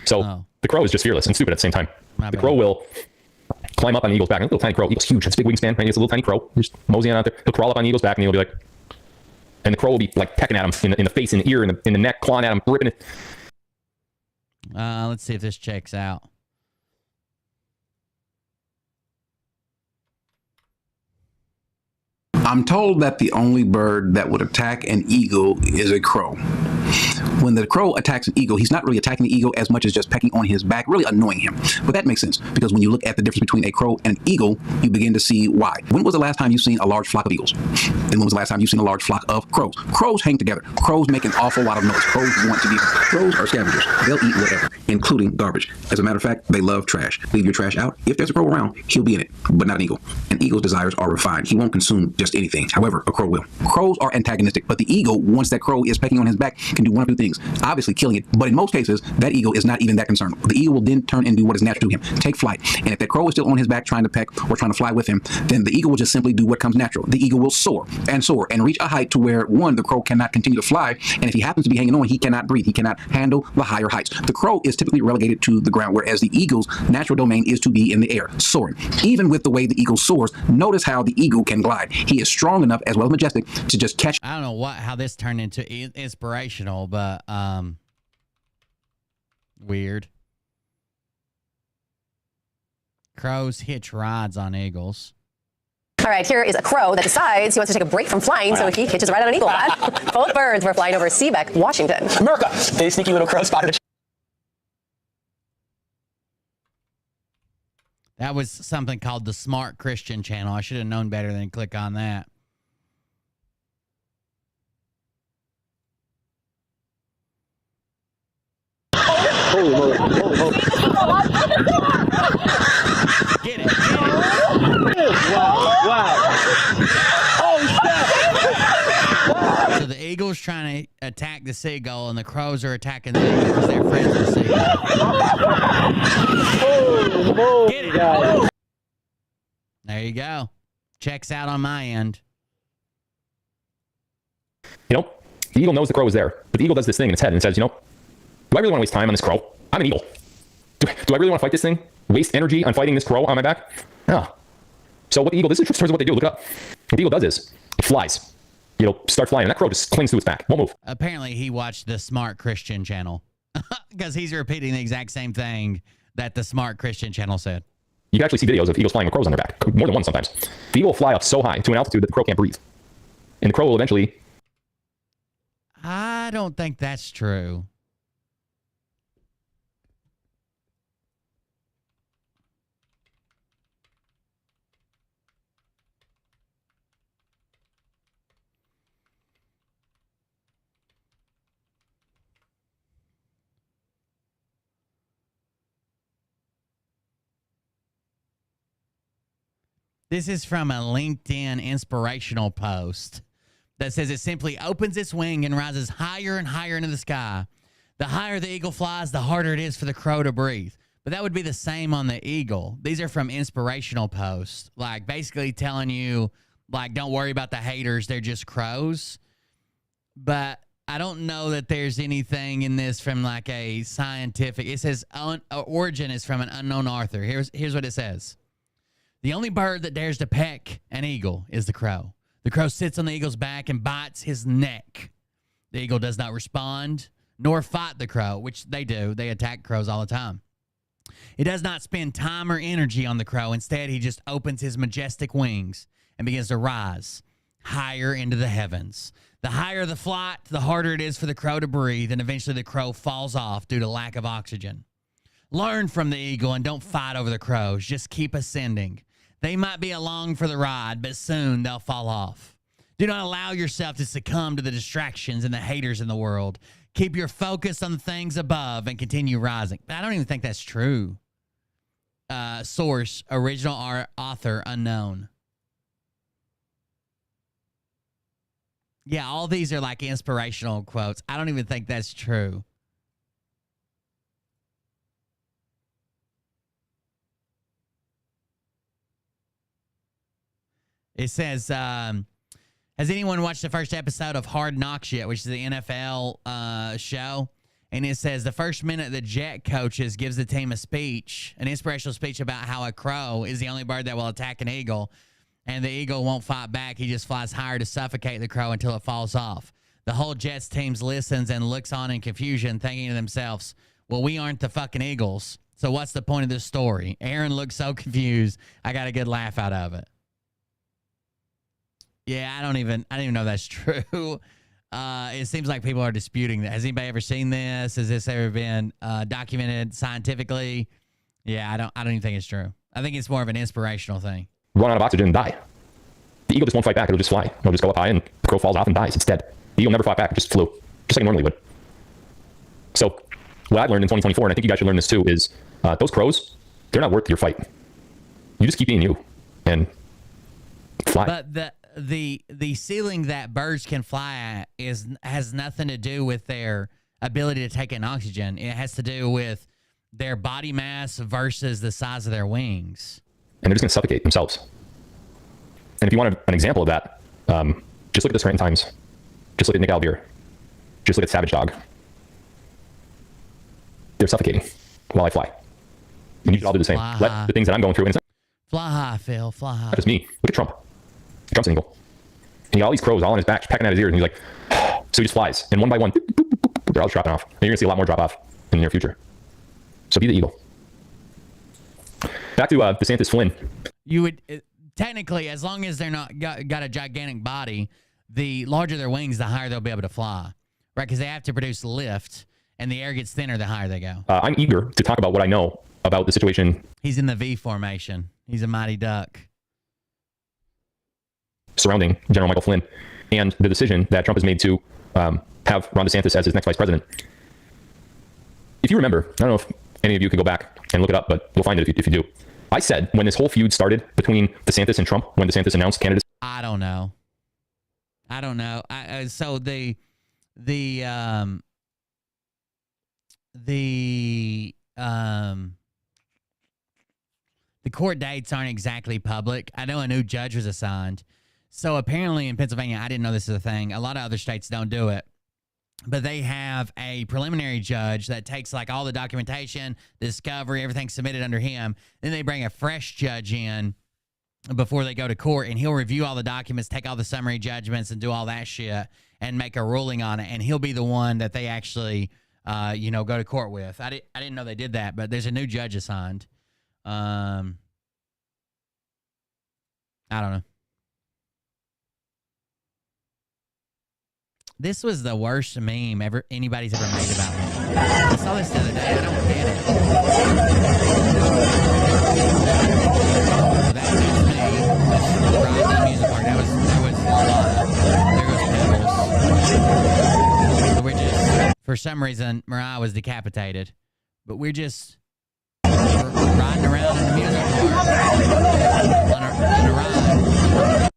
So the crow is just fearless and stupid at the same time. The crow will climb up on an eagle's back. A little tiny crow. Eagle's huge. It's a big wingspan. Right? It's a little tiny crow. Just moseying on out there. He'll crawl up on the eagle's back and he'll be like, and the crow will be like pecking at him in the face, in the ear, in the neck, clawing at him, ripping it. Let's see if this checks out. I'm told that the only bird that would attack an eagle is a crow. When the crow attacks an eagle, he's not really attacking the eagle as much as just pecking on his back, really annoying him. But that makes sense, because when you look at the difference between a crow and an eagle, you begin to see why. When was the last time you've seen a large flock of eagles? And when was the last time you've seen a large flock of crows? Crows hang together. Crows make an awful lot of noise. Crows want to be. Crows are scavengers. They'll eat whatever, including garbage. As a matter of fact, they love trash. Leave your trash out. If there's a crow around, he'll be in it, but not an eagle. An eagle's desires are refined. He won't consume just anything. However, a crow will. Crows are antagonistic, but the eagle, once that crow is pecking on his back, can do one of two things. Obviously killing it, but in most cases, that eagle is not even that concerned. The eagle will then turn and do what is natural to him, take flight. And if that crow is still on his back trying to peck or trying to fly with him, then the eagle will just simply do what comes natural. The eagle will soar and reach a height to where, one, the crow cannot continue to fly, and if he happens to be hanging on, he cannot breathe. He cannot handle the higher heights. The crow is typically relegated to the ground, whereas the eagle's natural domain is to be in the air, soaring. Even with the way the eagle soars, notice how the eagle can glide. He is strong enough, as well as majestic, to just catch. I don't know how this turned into inspirational, but weird. Crows hitch rides on eagles. All right, here is a crow that decides he wants to take a break from flying, so he hitches a ride on an eagle. Both birds were flying over Seebeck, Washington. America! They sneaky little crow spotted a That was something called the Smart Christian channel. I should have known better than to click on that. Holy moly. Holy moly. Get it. Wow. Oh, so the eagle's trying to attack the seagull, and the crows are attacking the eagle because they're friends with the seagull. Holy moly. Get it. There you go. Checks out on my end. The eagle knows the crow is there, but the eagle does this thing in its head and says, do I really want to waste time on this crow? I'm an eagle. Do I really want to fight this thing? Waste energy on fighting this crow on my back? No. So what the eagle, this is in terms of what they do. Look it up. What the eagle does is it flies. Start flying, and that crow just clings to its back. Won't move. Apparently, he watched the Smart Christian channel because he's repeating the exact same thing that the Smart Christian channel said. You can actually see videos of eagles flying with crows on their back. More than one sometimes. The eagle will fly up so high to an altitude that the crow can't breathe. And the crow will eventually... I don't think that's true. This is from a LinkedIn inspirational post that says it simply opens its wing and rises higher and higher into the sky. The higher the eagle flies, the harder it is for the crow to breathe. But that would be the same on the eagle. These are from inspirational posts, like basically telling you, like, don't worry about the haters. They're just crows. But I don't know that there's anything in this from like a scientific. It says origin is from an unknown author. Here's what it says. The only bird that dares to peck an eagle is the crow. The crow sits on the eagle's back and bites his neck. The eagle does not respond nor fight the crow, which they do. They attack crows all the time. It does not spend time or energy on the crow. Instead, he just opens his majestic wings and begins to rise higher into the heavens. The higher the flight, the harder it is for the crow to breathe, and eventually the crow falls off due to lack of oxygen. Learn from the eagle and don't fight over the crows. Just keep ascending. They might be along for the ride, but soon they'll fall off. Do not allow yourself to succumb to the distractions and the haters in the world. Keep your focus on the things above and continue rising. I don't even think that's true. Source, original author, unknown. Yeah, all these are like inspirational quotes. I don't even think that's true. It says, has anyone watched the first episode of Hard Knocks yet, which is the NFL show? And it says the first minute the Jet coaches gives the team a speech, an inspirational speech about how a crow is the only bird that will attack an eagle, and the eagle won't fight back. He just flies higher to suffocate the crow until it falls off. The whole Jets team listens and looks on in confusion, thinking to themselves, well, we aren't the fucking Eagles, so what's the point of this story? Aaron looks so confused. I got a good laugh out of it. Yeah, I don't even know that's true. It seems like people are disputing that. Has anybody ever seen this? Has this ever been documented scientifically? Yeah, I don't even think it's true. I think it's more of an inspirational thing. Run out of oxygen and die. The eagle just won't fight back. It'll just fly. It'll just go up high and the crow falls off and dies. It's dead. The eagle never fought back. It just flew. Just like it normally would. So what I've learned in 2024, and I think you guys should learn this too, is those crows, they're not worth your fight. You just keep being you and fly. But the ceiling that birds can fly at has nothing to do with their ability to take in oxygen. It has to do with their body mass versus the size of their wings. And they're just going to suffocate themselves. And if you want an example of that, just look at the Scranton Times. Just look at Nick Alvear. Just look at Savage Dog. They're suffocating while I fly. And you should all do the same. Let the things that I'm going through. And fly high, Phil. Fly high. Not just me. Look at Trump. Trump's an eagle. And he got all these crows all on his back, pecking at his ears. And he's like, so he just flies. And one by one, they're all dropping off. And you're going to see a lot more drop off in the near future. So be the eagle. Back to DeSantis Flynn. You would technically, as long as they're not got a gigantic body, the larger their wings, the higher they'll be able to fly, right? Because they have to produce lift, and the air gets thinner the higher they go. I'm eager to talk about what I know about the situation. He's in the V formation. He's a mighty duck. Surrounding General Michael Flynn and the decision that Trump has made to have Ron DeSantis as his next vice president. If you remember, I don't know if any of you could go back and look it up, but you'll find it if you do. I said when this whole feud started between DeSantis and Trump, when DeSantis announced candidacy. I don't know. So the court dates aren't exactly public. I know a new judge was assigned. So apparently in Pennsylvania, I didn't know this is a thing. A lot of other states don't do it. But they have a preliminary judge that takes like all the documentation, discovery, everything submitted under him. Then they bring a fresh judge in before they go to court, and he'll review all the documents, take all the summary judgments, and do all that shit, and make a ruling on it. And he'll be the one that they actually, go to court with. I didn't know they did that, but there's a new judge assigned. I don't know. This was the worst meme anybody's ever made about me. I saw this the other day. I don't get it. That was me. That's the Ramen music park. That was Pebbles. So we're just, for some reason, Mariah was decapitated. But we're just riding around in the music park on a ride.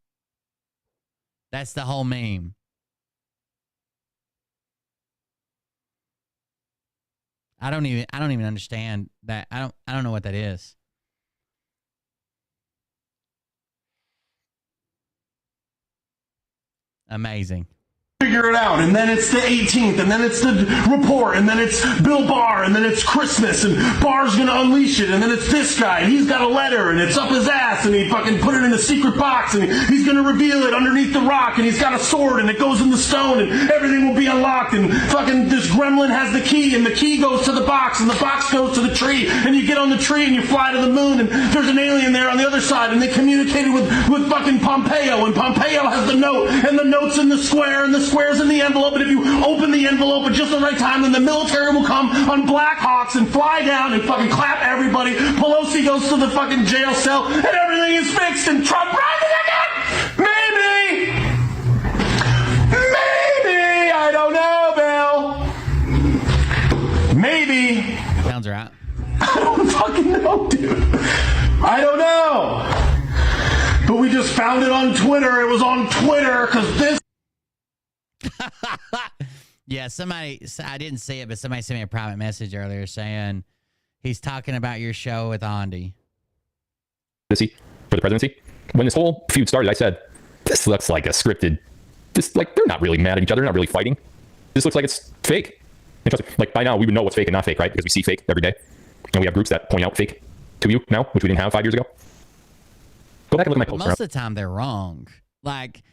That's the whole meme. I don't even understand that. I don't know what that is. Amazing. Figure it out, and then it's the 18th, and then it's the report, and then it's Bill Barr, and then it's Christmas, and Barr's gonna unleash it, and then it's this guy, and he's got a letter, and it's up his ass, and he fucking put it in a secret box, and he's gonna reveal it underneath the rock, and he's got a sword, and it goes in the stone, and everything will be unlocked, and fucking this gremlin has the key, and the key goes to the box, and the box goes to the tree, and you get on the tree, and you fly to the moon, and there's an alien there on the other side, and they communicated with fucking Pompeo, and Pompeo has the note, and the note's in the square, and the squares in the envelope, and if you open the envelope at just the right time, then the military will come on Black Hawks and fly down and fucking clap everybody. Pelosi goes to the fucking jail cell, and everything is fixed, and Trump rises again! Maybe! Maybe! I don't know, Bill. Maybe. Sounds right. I don't fucking know, dude. I don't know. But we just found it on Twitter. It was on Twitter, because this... Yeah, I didn't see it, but somebody sent me a private message earlier saying he's talking about your show with Andy. For the presidency. When this whole feud started, I said, this looks like a scripted, they're not really mad at each other, they're not really fighting. This looks like it's fake. And trust me, like by now we would know what's fake and not fake, right? Because we see fake every day. And we have groups that point out fake to you now, which we didn't have 5 years ago. Go back and look at my posts. Most of the time they're wrong. Like,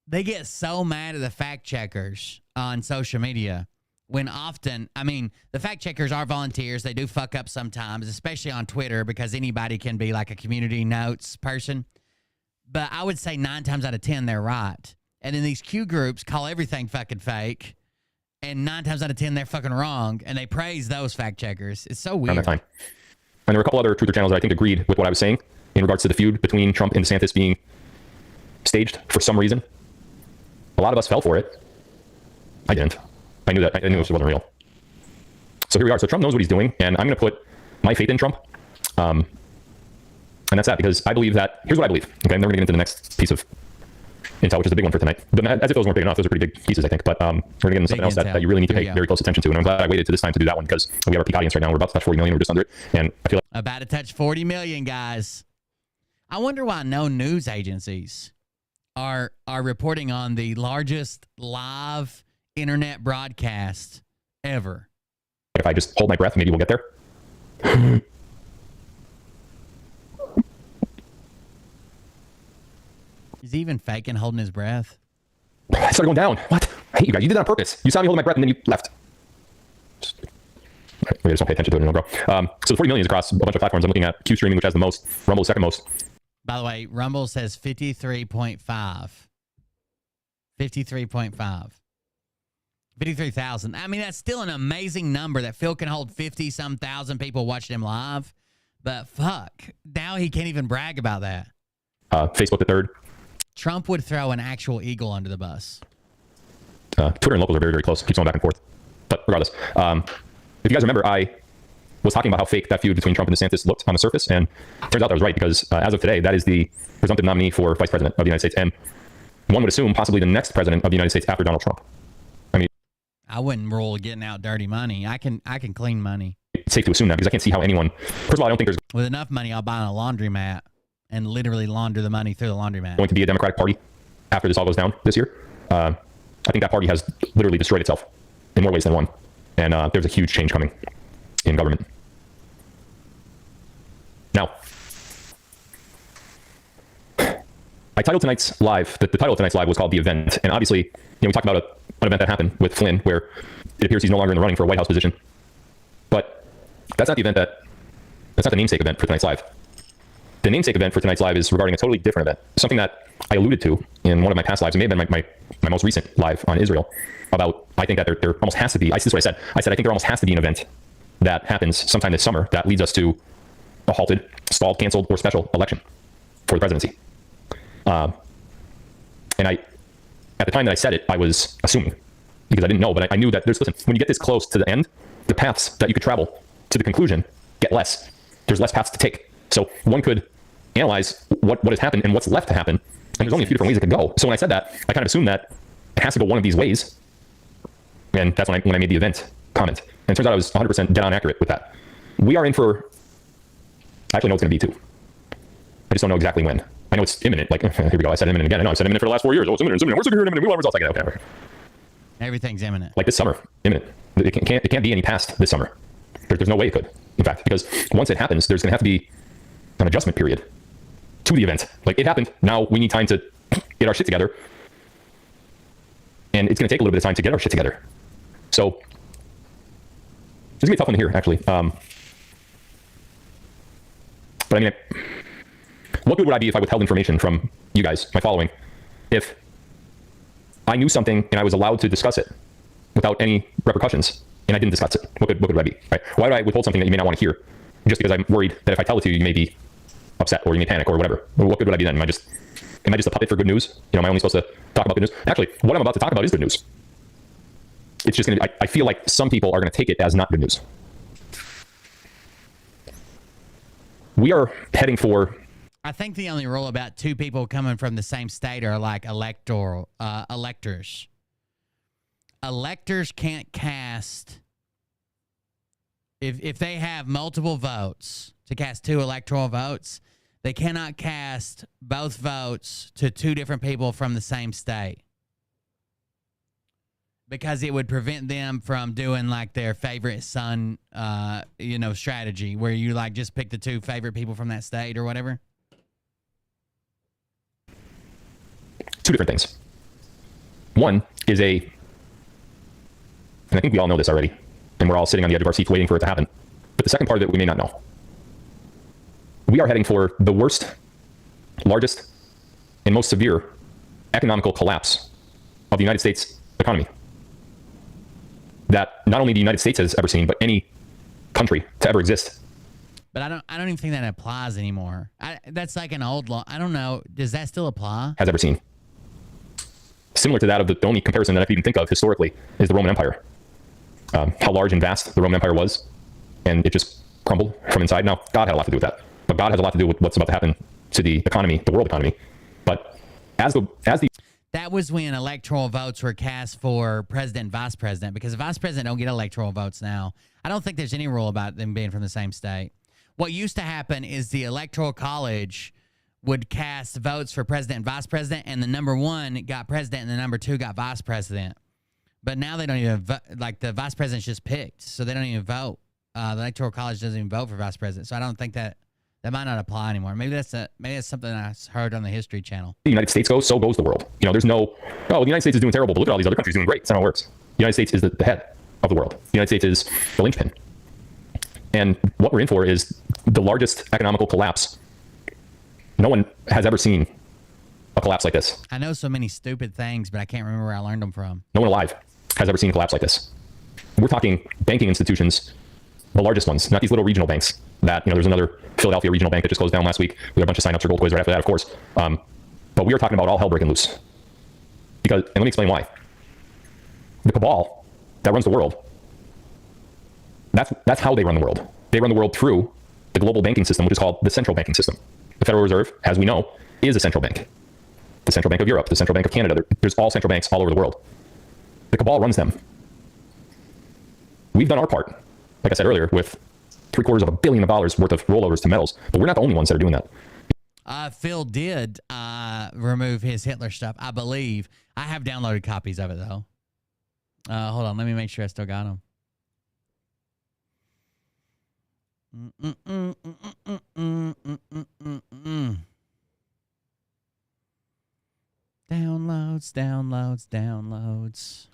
they get so mad at the fact checkers on social media when often, I mean, the fact checkers are volunteers. They do fuck up sometimes, especially on Twitter, because anybody can be like a community notes person. But I would say 9 times out of 10, they're right. And then these Q groups call everything fucking fake. And 9 times out of 10, they're fucking wrong. And they praise those fact checkers. It's so weird. Around that time. And there were a couple other truther channels that I think agreed with what I was saying in regards to the feud between Trump and DeSantis being staged for some reason. A lot of us fell for it. I didn't. I knew this wasn't real. So here we are. So Trump knows what he's doing, and I'm going to put my faith in Trump. And that's that, because I believe that, here's what I believe. Okay, and then we're going to get into the next piece of intel, which is the big one for tonight. But as if those weren't big enough, those are pretty big pieces, I think. But we're going to get into something else that you really need to pay very close attention to. And I'm glad I waited to this time to do that one, because we have our peak audience right now. We're about to touch 40 million. We're just under it. And I feel like about to touch 40 million, guys. I wonder why no news agencies are reporting on the largest live internet broadcast ever. If I just hold my breath, maybe we'll get there. Is he even faking holding his breath? I started going down. What? I hate you guys. You did that on purpose. You saw me holding my breath and then you left. Maybe I just don't pay attention to it anymore, bro. So the 40 million is across a bunch of platforms. I'm looking at Q streaming, which has the most. Rumble is second most. By the way, Rumble says 53.5. 53.5. 53,000. I mean, that's still an amazing number that Phil can hold 50-some thousand people watching him live. But fuck, now he can't even brag about that. Facebook the third. Trump would throw an actual eagle under the bus. Twitter and locals are very, very close. Keeps going back and forth. But regardless, if you guys remember, I was talking about how fake that feud between Trump and DeSantis looked on the surface, and it turns out that was right, because as of today, that is the presumptive nominee for vice president of the United States, and one would assume possibly the next president of the United States after Donald Trump. I mean, I wouldn't rule getting out dirty money. I can clean money. It's safe to assume that, because I can't see how anyone. First of all, I don't think there's with enough money, I'll buy a laundromat and literally launder the money through the laundromat. Going to be a Democratic Party after this all goes down this year. I think that party has literally destroyed itself in more ways than one, and there's a huge change coming in government. Now, I titled tonight's live, the title of tonight's live was called The Event, and obviously, we talked about an event that happened with Flynn, where it appears he's no longer in the running for a White House position. But that's not the event that's not the namesake event for tonight's live. The namesake event for tonight's live is regarding a totally different event, something that I alluded to in one of my past lives. It may have been my most recent live on Israel, about, I think that there almost has to be, this is what I said. I said, I think there almost has to be an event that happens sometime this summer that leads us to a halted, stalled, canceled, or special election for the presidency. And at the time that I said it, I was assuming, because I didn't know, but I knew that listen, when you get this close to the end, the paths that you could travel to the conclusion get less. There's less paths to take. So one could analyze what has happened and what's left to happen. And there's only a few different ways it could go. So when I said that, I kind of assumed that it has to go one of these ways. And that's when I made the event comment. And it turns out I was 100% dead on accurate with that. We are in for, I actually know it's going to be too. I just don't know exactly when. I know it's imminent. Like, here we go. I said imminent again. I know I've said imminent for the last 4 years. Oh, it's imminent. It's imminent. Where's the imminent? We want results. I get it. Okay. Everything's imminent. Like this summer, imminent. It can't be any past this summer. There's no way it could, in fact, because once it happens, there's going to have to be an adjustment period to the event. Like, it happened. Now we need time to get our shit together. And it's going to take a little bit of time to get our shit together. So it's going to be a tough one to hear, actually. But I mean, what good would I be if I withheld information from you guys, my following, if I knew something and I was allowed to discuss it without any repercussions and I didn't discuss it? What good would I be? Right? Why would I withhold something that you may not want to hear just because I'm worried that if I tell it to you, you may be upset or you may panic or whatever? What good would I be then? Am I just a puppet for good news? You know, am I only supposed to talk about good news? Actually, what I'm about to talk about is good news. It's just going to, I feel like some people are going to take it as not good news. We are heading for... I think the only rule about two people coming from the same state are like electors. Electors can't cast... If they have multiple votes to cast 2 electoral votes, they cannot cast both votes to 2 different people from the same state. Because it would prevent them from doing like their favorite son, strategy where you like just pick the 2 favorite people from that state or whatever. 2 different things. One is and I think we all know this already, and we're all sitting on the edge of our seats waiting for it to happen. But the second part of it we may not know. We are heading for the worst, largest, and most severe economical collapse of the United States economy that not only the United States has ever seen, but any country to ever exist. But I don't even think that applies anymore. That's like an old law. I don't know. Does that still apply? Has ever seen. Similar to that of the only comparison that I can even think of historically is the Roman Empire. How large and vast the Roman Empire was, and it just crumbled from inside. Now, God had a lot to do with that, but God has a lot to do with what's about to happen to the economy, the world economy. But as the that was when electoral votes were cast for president and vice president, because the vice president don't get electoral votes now. I don't think there's any rule about them being from the same state. What used to happen is the electoral college would cast votes for president and vice president, and the number 1 got president and the number 2 got vice president. But now they don't even vote. Like, the vice president's just picked, so they don't even vote. The electoral college doesn't even vote for vice president, so I don't think that might not apply anymore. Maybe that's something I heard on the History Channel. The United States goes, so goes the world. You know, there's no, the United States is doing terrible, but look at all these other countries doing great. That's not how it works. The United States is the head of the world. The United States is the linchpin. And what we're in for is the largest economical collapse. No one has ever seen a collapse like this. I know so many stupid things, but I can't remember where I learned them from. No one alive has ever seen a collapse like this. We're talking banking institutions, the largest ones, not these little regional banks that, there's another Philadelphia regional bank that just closed down last week. We had a bunch of sign-ups for Gold Quiz right after that, of course. But we are talking about all hell breaking loose. And let me explain why. The cabal that runs the world, that's how they run the world. They run the world through the global banking system, which is called the central banking system. The Federal Reserve, as we know, is a central bank. The Central Bank of Europe, the Central Bank of Canada, there's all central banks all over the world. The cabal runs them. We've done our part, like I said earlier, with $750 million worth of rollovers to metals, but we're not the only ones that are doing that. Phil did remove his Hitler stuff, I believe. I have downloaded copies of it, though. Hold on, let me make sure I still got them. Downloads.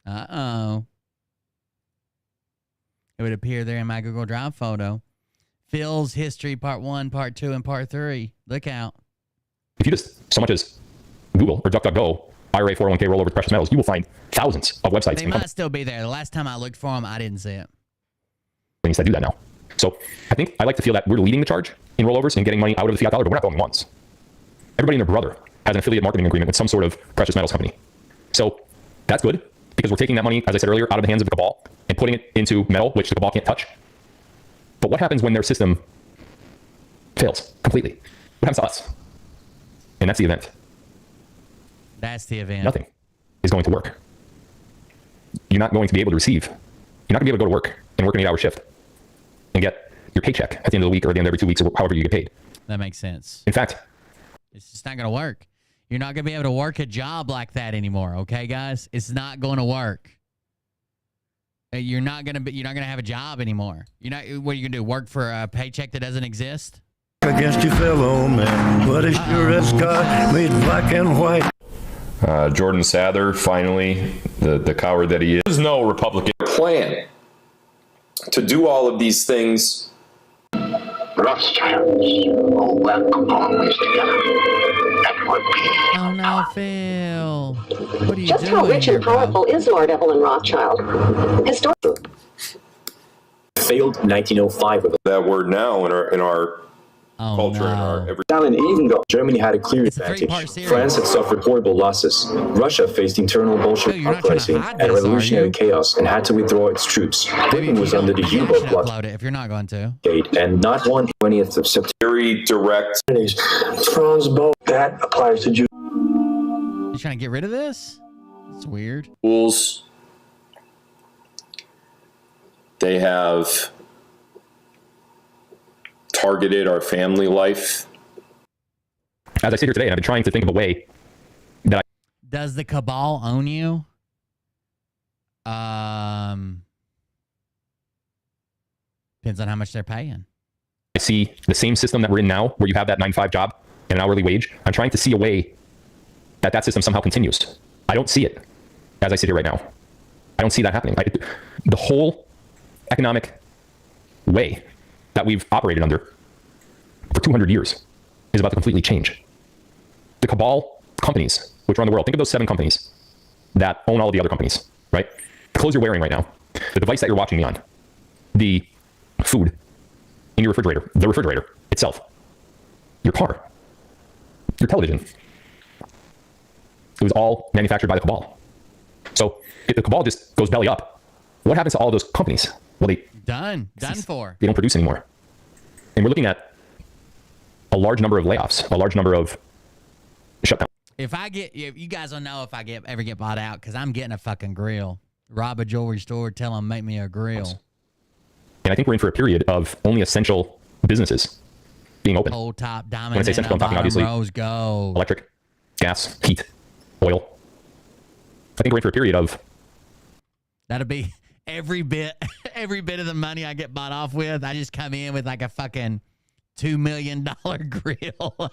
Uh-oh. It would appear there in my Google Drive photo. Phil's history, part 1, part 2, and part 3. Look out. If you just so much as Google or DuckDuckGo, IRA 401k rollover with precious metals, you will find thousands of websites. They might still be there. The last time I looked for them, I didn't see it. Companies that do that now. So I think I like to feel that we're leading the charge in rollovers and getting money out of the fiat dollar, but we're not the only ones. Everybody and their brother has an affiliate marketing agreement with some sort of precious metals company. So that's good because we're taking that money, as I said earlier, out of the hands of the cabal and putting it into metal, which the cabal can't touch. But what happens when their system fails completely? What happens to us? And that's the event. That's the event. Nothing is going to work. You're not going to be able to receive. You're not going to be able to go to work and work an 8-hour shift and get your paycheck at the end of the week or at the end of every 2 weeks or however you get paid. That makes sense. In fact, it's just not going to work. You're not going to be able to work a job like that anymore. Okay, guys, it's not going to work. You're not going to have a job anymore. What are you going to do? Work for a paycheck that doesn't exist? Against your fellow man, but it's sure as God made black and white. Jordan Sather, finally, the coward that he is. There's no Republican plan to do all of these things. Rothschilds all welcome always together. And would be. Oh no, Phil. What are you Just doing how rich here, and powerful is Lord Evelyn Rothschild? Failed 1905 that word now in our culture, in our every. Stalin even got Germany had a clear advantage. France had suffered horrible losses. Russia faced internal Bolshevik uprising and revolutionary chaos and had to withdraw its troops. Britain was under the U-boat blockade, if you're not going to. And not one 20th of September. Very direct. Franz Bolt. That applies to Jews. You trying to get rid of this? It's weird. Rules. They have targeted our family life. As I sit here today, and I've been trying to think of a way that Does the cabal own you? Depends on how much they're paying. I see the same system that we're in now, where you have that 9-to-5 job and an hourly wage. I'm trying to see a way that system somehow continues. I don't see it as I sit here right now. I don't see that happening. The whole economic way that we've operated under for 200 years is about to completely change. The cabal companies, which run the world, think of those 7 companies that own all of the other companies, right? The clothes you're wearing right now, the device that you're watching me on, the food in your refrigerator, the refrigerator itself, your car, your television. It was all manufactured by the cabal. So if the cabal just goes belly up, what happens to all those companies? Well, done for. They don't produce anymore. And we're looking at a large number of layoffs, a large number of shutdowns. If you guys don't know if I ever get bought out, because I'm getting a fucking grill. Rob a jewelry store, tell them make me a grill. And I think we're in for a period of only essential businesses being open. Whole top, diamond, when I say essential, I'm talking obviously rose gold, electric, gas, heat, oil. I think we're in for a period of. That'll be every bit of the money I get bought off with. I just come in with like a fucking $2 million grill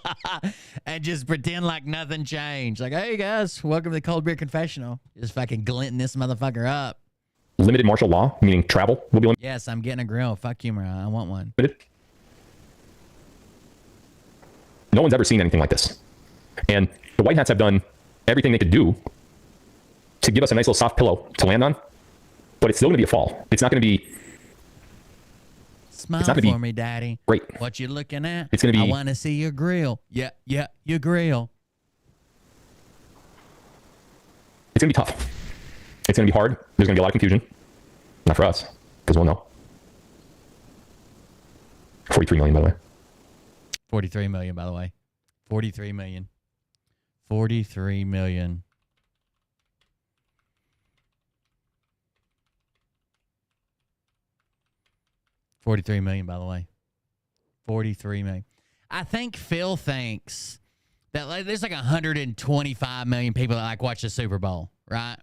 and just pretend like nothing changed. Like, hey guys, welcome to the Cold Beer Confessional. Just fucking glinting this motherfucker up. Limited martial law, meaning travel will be limited. Yes, I'm getting a grill. Fuck you, Mariah. I want one. No one's ever seen anything like this. And the White Hats have done everything they could do to give us a nice little soft pillow to land on, but it's still going to be a fall. It's not going to be. Smile for me, Daddy. Great. What you looking at? It's going to be. I want to see your grill. Yeah, your grill. It's going to be tough. It's going to be hard. There's going to be a lot of confusion. Not for us, because we'll know. 43 million, by the way. 43 million, by the way. 43 million. 43 million. $43 million, by the way. 43 million. I think Phil thinks that there's like 125 million people that like watch the Super Bowl, right?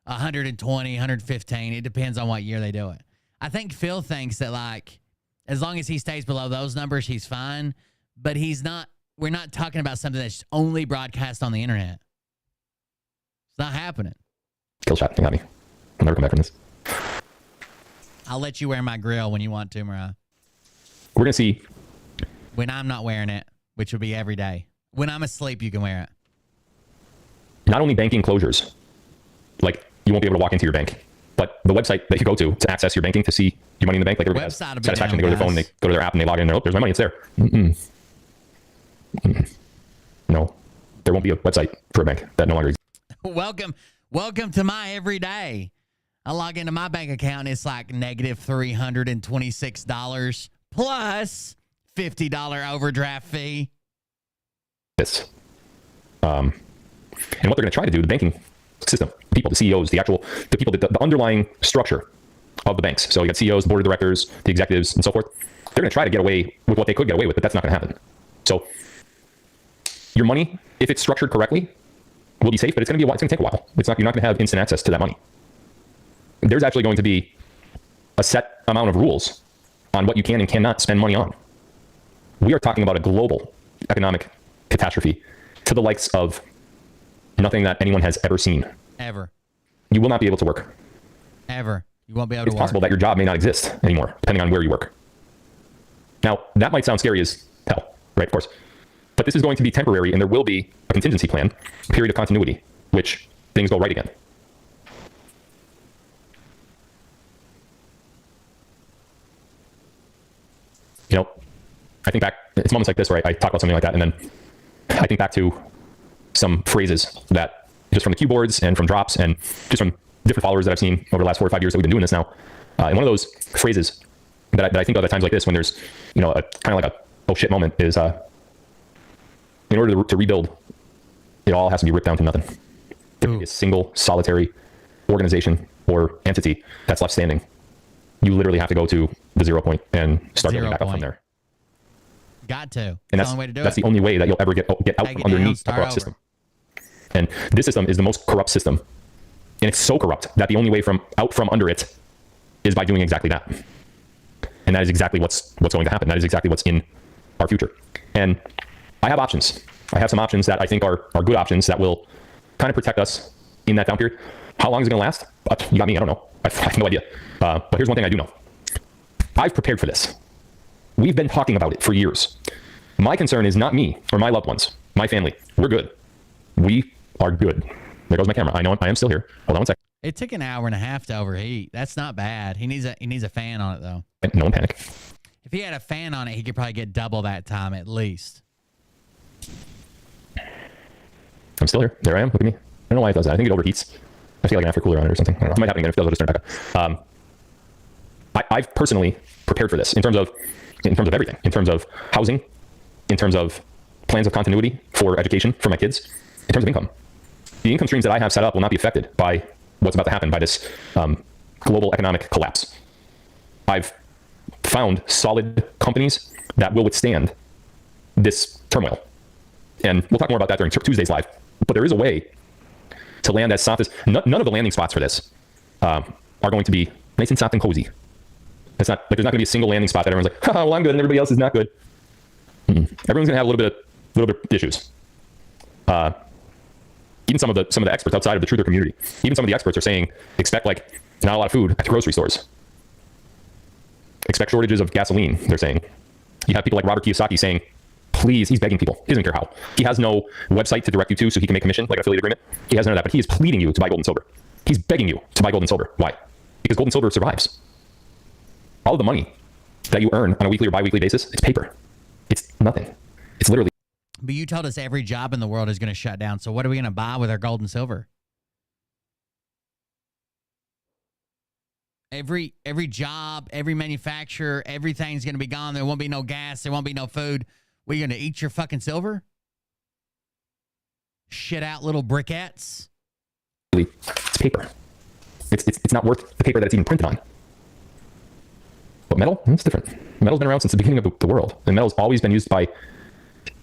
120, 115. It depends on what year they do it. I think Phil thinks that like as long as he stays below those numbers, he's fine. But he's not. We're not talking about something that's only broadcast on the internet. It's not happening. Kill shot. You got me. I'll never come back from this. I'll let you wear my grill when you want to, Mariah. We're going to see. When I'm not wearing it, which would be every day. When I'm asleep, you can wear it. not only banking closures, like you won't be able to walk into your bank, but the website that you go to access your banking, to see your money in the bank, like everybody has satisfaction. They go to their phone, they go to their app, and they log in, and oh, there's my money, it's there. No, there won't be a website for a bank that no longer exists. Welcome to my everyday. I log into my bank account, it's like negative $326 plus $50 overdraft fee. This. And what they're going to try to do, the banking system, people, the CEOs, the people, the underlying structure of the banks. So you got CEOs, the board of directors, the executives, and so forth. They're going to try to get away with what they could get away with, but that's not going to happen. So your money, if it's structured correctly, will be safe, but it's going to take a while. You're not going to have instant access to that money. There's actually going to be a set amount of rules on what you can and cannot spend money on. We are talking about a global economic catastrophe to the likes of nothing that anyone has ever seen. Ever. You will not be able to work. Ever. You won't be able to work. It's possible that your job may not exist anymore, depending on where you work. Now, that might sound scary as hell, right? Of course. But this is going to be temporary, and there will be a contingency plan, a period of continuity, which things go right again. You know, I think back, it's moments like this where I talk about something like that, and then I think back to some phrases that, just from the keyboards and from drops and just from different followers that I've seen over the last 4 or 5 years that we've been doing this now. And one of those phrases that I think of at times like this, when there's, you know, a kind of like a oh shit moment, is in order to rebuild, it all has to be ripped down to nothing. There can be a single solitary organization or entity that's left standing. You literally have to go to the 0 point and start building back up from there. Got to. And that's the only way to do that's it. the only way that you'll ever get out from underneath a corrupt system. And this system is the most corrupt system. And it's so corrupt that the only way out from under it is by doing exactly that. And that is exactly what's going to happen. That is exactly what's in our future. And I have options. I have some options that I think are good options that will kind of protect us in that down period. How long is it going to last? You got me. I don't know. I have no idea. But here's one thing I do know. I've prepared for this. We've been talking about it for years. My concern is not me or my loved ones, my family. We're good. We are good. There goes my camera. I know I am still here. Hold on one second. It took an hour and a half to overheat. That's not bad. He needs a fan on it though. No one panic. If he had a fan on it, he could probably get double that time at least. I'm still here. There I am. Look at me. I don't know why it does that. I think it overheats. I feel like an after cooler on it or something. I don't know. It might happen again. If it does, I'll just turn it back up. I've personally prepared for this in terms of everything. In terms of housing, in terms of plans of continuity for education for my kids, in terms of income. The income streams that I have set up will not be affected by what's about to happen, by this global economic collapse. I've found solid companies that will withstand this turmoil. And we'll talk more about that during Tuesday's live. But there is a way to land as soft as... None of the landing spots for this are going to be nice and soft and cozy. It's not like there's not going to be a single landing spot that everyone's like, well, I'm good and everybody else is not good. Everyone's going to have a little bit of issues. Even some of the experts outside of the truther community, even some of the experts are saying, expect like not a lot of food at the grocery stores. Expect shortages of gasoline, they're saying. You have people like Robert Kiyosaki saying, please, he's begging people. He doesn't care how. He has no website to direct you to so he can make commission, like an affiliate agreement. He has none of that, but he is pleading you to buy gold and silver. He's begging you to buy gold and silver. Why? Because gold and silver survives. All of the money that you earn on a weekly or bi-weekly basis, it's paper. It's nothing. It's literally... But you told us every job in the world is going to shut down. So what are we going to buy with our gold and silver? Every job, every manufacturer, everything's going to be gone. There won't be no gas. There won't be no food. What, are you going to eat your fucking silver? Shit out little briquettes? It's paper. It's not worth the paper that it's even printed on. But metal, it's different. Metal's been around since the beginning of the world. And metal's always been used by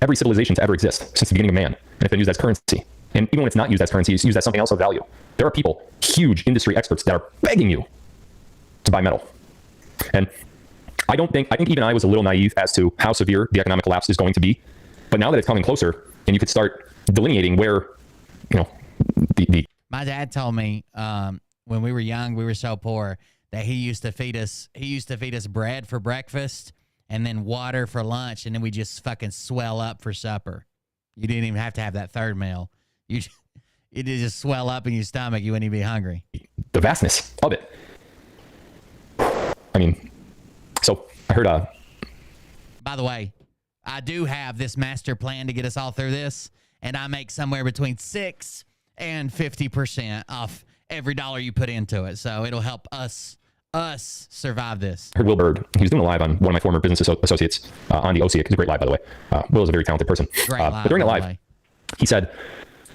every civilization to ever exist since the beginning of man. And it's been used as currency. And even when it's not used as currency, it's used as something else of value. There are people, huge industry experts, that are begging you to buy metal. And I think even I was a little naive as to how severe the economic collapse is going to be. But now that it's coming closer, and you could start delineating where, My dad told me when we were young, we were so poor that he used to feed us bread for breakfast and then water for lunch, and then we just fucking swell up for supper. You didn't even have to have that third meal. It'd just swell up in your stomach. You wouldn't even be hungry. The vastness of it. I mean, so I heard By the way, I do have this master plan to get us all through this, and I make somewhere between 6 and 50% off every dollar you put into it. So it'll help us survive this. I heard Will Bird, he was doing a live on one of my former business associates on the OC. It's a great live, by the way. Will is a very talented person. Great live, but during the by the live, way. he said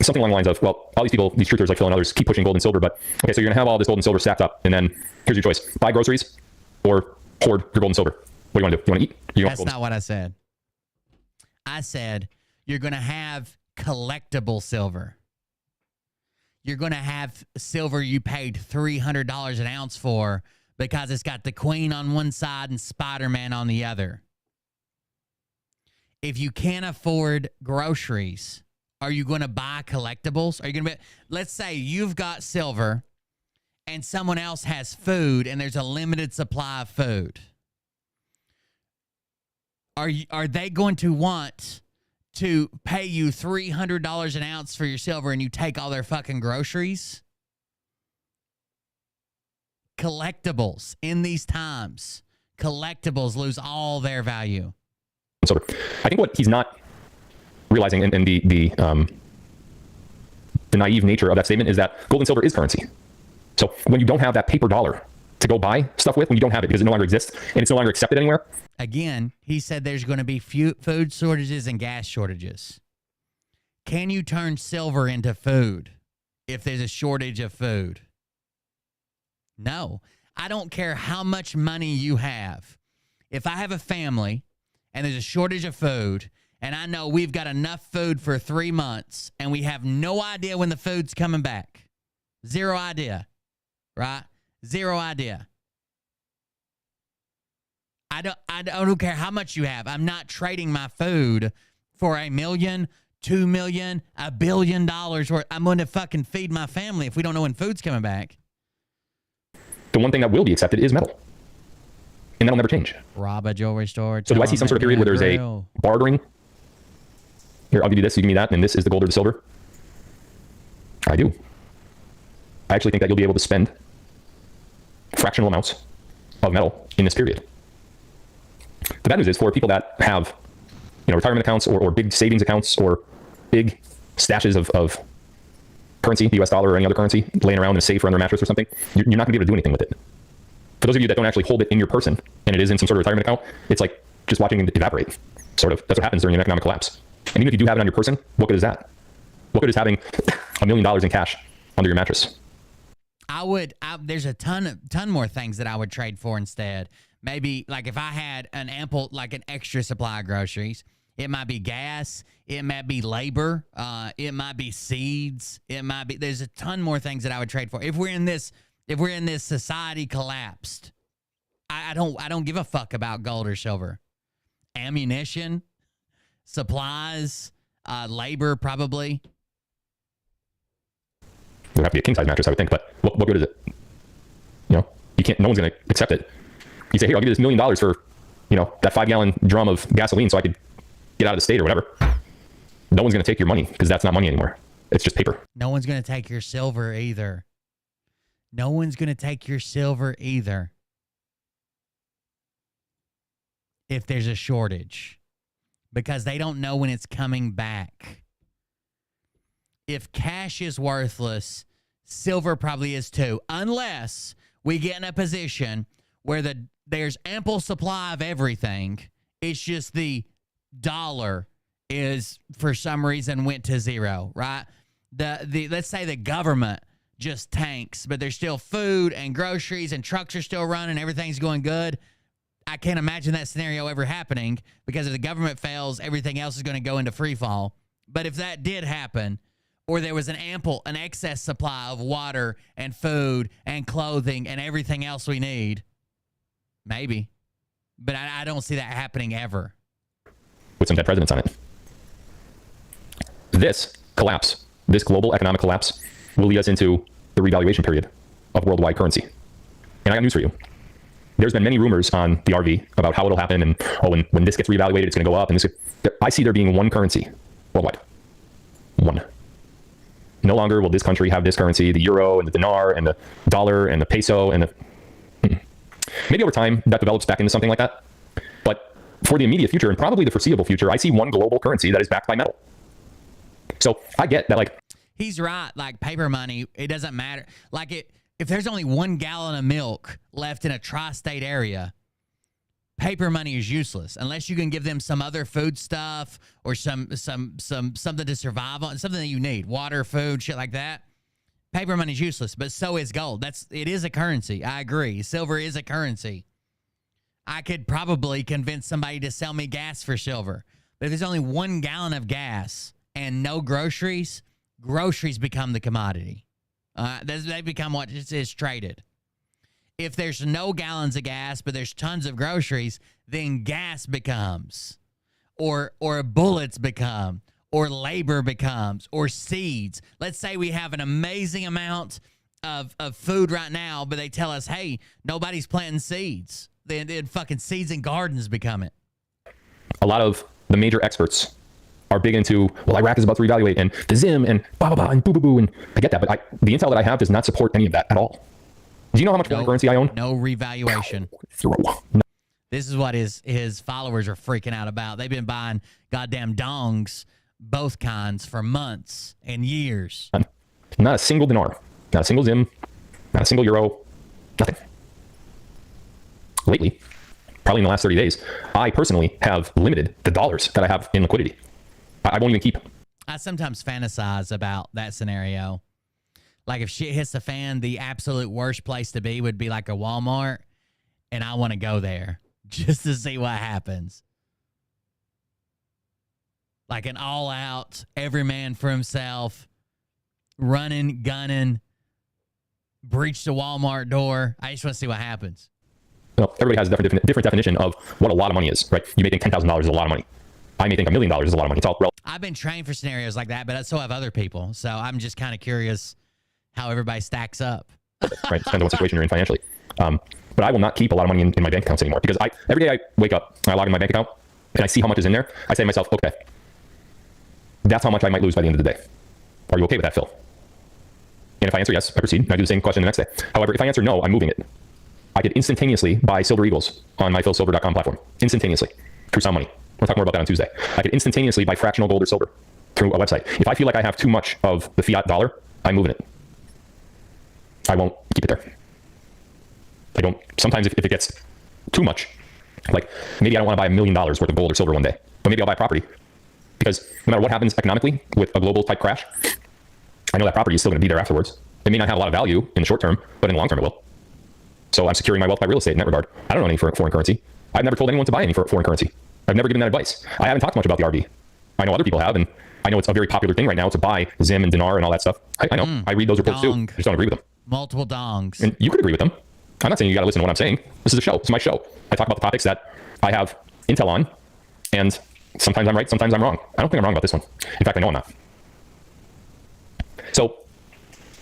something along the lines of, well, all these people, these truthers like Phil and others, keep pushing gold and silver, but okay, so you're going to have all this gold and silver stacked up, and then here's your choice. Buy groceries or hoard your gold and silver. What do you want to do? You want to eat? You want That's not what I said. I said you're going to have collectible silver. You're going to have silver you paid $300 an ounce for because it's got the Queen on one side and Spider-Man on the other. If you can't afford groceries, are you going to buy collectibles? Are you going to let's say you've got silver and someone else has food and there's a limited supply of food. Are they going to want to pay you $300 an ounce for your silver and you take all their fucking groceries? Collectibles in these times, collectibles lose all their value. silver. I think what he's not realizing and the naive nature of that statement is that gold and silver is currency. So when you don't have that paper dollar to go buy stuff with, when you don't have it because it no longer exists and it's no longer accepted anywhere. Again, he said there's going to be food shortages and gas shortages. Can you turn silver into food if there's a shortage of food? No. I don't care how much money you have. If I have a family and there's a shortage of food and I know we've got enough food for 3 months and we have no idea when the food's coming back. Zero idea. Right? Zero idea. I don't care how much you have. I'm not trading my food for $1 million, $2 million, $1 billion worth. I'm going to fucking feed my family if we don't know when food's coming back. The one thing that will be accepted is metal. And that'll never change. Rob a jewelry store. So do I see some sort of period where there's a bartering? Here, I'll give you this, you give me that, and this is the gold or the silver? I do. I actually think that you'll be able to spend fractional amounts of metal in this period. The bad news is for people that have, retirement accounts or big savings accounts or big stashes of currency, the US dollar or any other currency, laying around in a safe or under a mattress or something, you're not going to be able to do anything with it. For those of you that don't actually hold it in your person and it is in some sort of retirement account, it's like just watching it evaporate, sort of. That's what happens during an economic collapse. And even if you do have it on your person, what good is that? What good is having $1 million in cash under your mattress? There's a ton more things that I would trade for instead. Maybe like if I had an extra supply of groceries, it might be gas, it might be labor, it might be seeds, there's a ton more things that I would trade for. If we're in this society collapsed, I don't give a fuck about gold or silver. Ammunition, supplies, labor probably. It would have to be a king size mattress, I would think, but what good is it? You can't, no one's going to accept it. You say, here, I'll give you this $1 million for, that 5-gallon drum of gasoline so I could get out of the state or whatever. No one's going to take your money because that's not money anymore. It's just paper. No one's going to take your silver either. No one's going to take your silver either. If there's a shortage. Because they don't know when it's coming back. If cash is worthless, silver probably is too. Unless we get in a position where there's ample supply of everything. It's just the dollar is for some reason went to zero, right? Let's say the government just tanks, but there's still food and groceries and trucks are still running, everything's going good. I can't imagine that scenario ever happening because if the government fails, everything else is going to go into free fall. But if that did happen, or there was an excess supply of water and food and clothing and everything else we need, maybe. But I don't see that happening ever. With some dead presidents on it. This collapse, this global economic collapse, will lead us into the revaluation period of worldwide currency. And I got news for you. There's been many rumors on the RV about how it'll happen and, when this gets reevaluated, it's going to go up. And I see there being one currency worldwide. One. no longer will this country have this currency, the euro and the dinar and the dollar and the peso and the... Maybe over time that develops back into something like that. But for the immediate future and probably the foreseeable future, I see one global currency that is backed by metal. So I get that, like... He's right. Like paper money, it doesn't matter. Like if there's only 1 gallon of milk left in a tri-state area, paper money is useless unless you can give them some other food stuff or something to survive on, something that you need, water, food, shit like that. Paper money is useless, but so is gold. It is a currency. I agree. Silver is a currency. I could probably convince somebody to sell me gas for silver, but if there's only 1 gallon of gas and no groceries, groceries become the commodity. They become what is traded. If there's no gallons of gas, but there's tons of groceries, then gas becomes, or bullets become, or labor becomes, or seeds. Let's say we have an amazing amount of food right now, but they tell us, hey, nobody's planting seeds. Then fucking seeds and gardens become it. A lot of the major experts are big into, well, Iraq is about to reevaluate, and the Zim, and blah, blah, blah, and boo, boo, boo, and I get that, but the intel that I have does not support any of that at all. Do you know how much foreign currency I own? No revaluation. This is what his followers are freaking out about. They've been buying goddamn dongs, both kinds, for months and years. Not a single dinar, not a single Zim, not a single euro, nothing. Lately, probably in the last 30 days, I personally have limited the dollars that I have in liquidity. I won't even keep. I sometimes fantasize about that scenario. Like if shit hits the fan, the absolute worst place to be would be like a Walmart, and I want to go there just to see what happens. Like an all-out, every man for himself, running, gunning, breach the Walmart door. I just want to see what happens. Well, everybody has a different definition of what a lot of money is, right? You may think $10,000 is a lot of money. I may think $1 million is a lot of money. It's all relative. I've been trained for scenarios like that, but so have other people. So I'm just kind of curious how everybody stacks up. Right, depends on what situation you're in financially. But I will not keep a lot of money in my bank accounts anymore because every day I wake up, I log in my bank account, and I see how much is in there. I say to myself, okay, that's how much I might lose by the end of the day. Are you okay with that, Phil? And if I answer yes, I proceed. And I do the same question the next day. However, if I answer no, I'm moving it. I could instantaneously buy Silver Eagles on my philsilver.com platform. Instantaneously. Through Sound Money. We'll talk more about that on Tuesday. I could instantaneously buy fractional gold or silver through a website. If I feel like I have too much of the fiat dollar, I'm moving it. I won't keep it there. I don't. Sometimes if it gets too much, like maybe I don't want to buy $1 million worth of gold or silver one day, but maybe I'll buy property. Because no matter what happens economically with a global type crash, I know that property is still going to be there afterwards. It may not have a lot of value in the short term, but in the long term it will. So I'm securing my wealth by real estate in that regard. I don't own any foreign currency. I've never told anyone to buy any foreign currency. I've never given that advice. I haven't talked much about the RV. I know other people have, and I know it's a very popular thing right now to buy Zim and dinar and all that stuff. I know. I read those reports too. I just don't agree with them. Multiple dongs. And you could agree with them. I'm not saying you got to listen to what I'm saying. This is a show. This is my show. I talk about the topics that I have intel on, and sometimes I'm right, sometimes I'm wrong. I don't think I'm wrong about this one. In fact, I know I'm not. So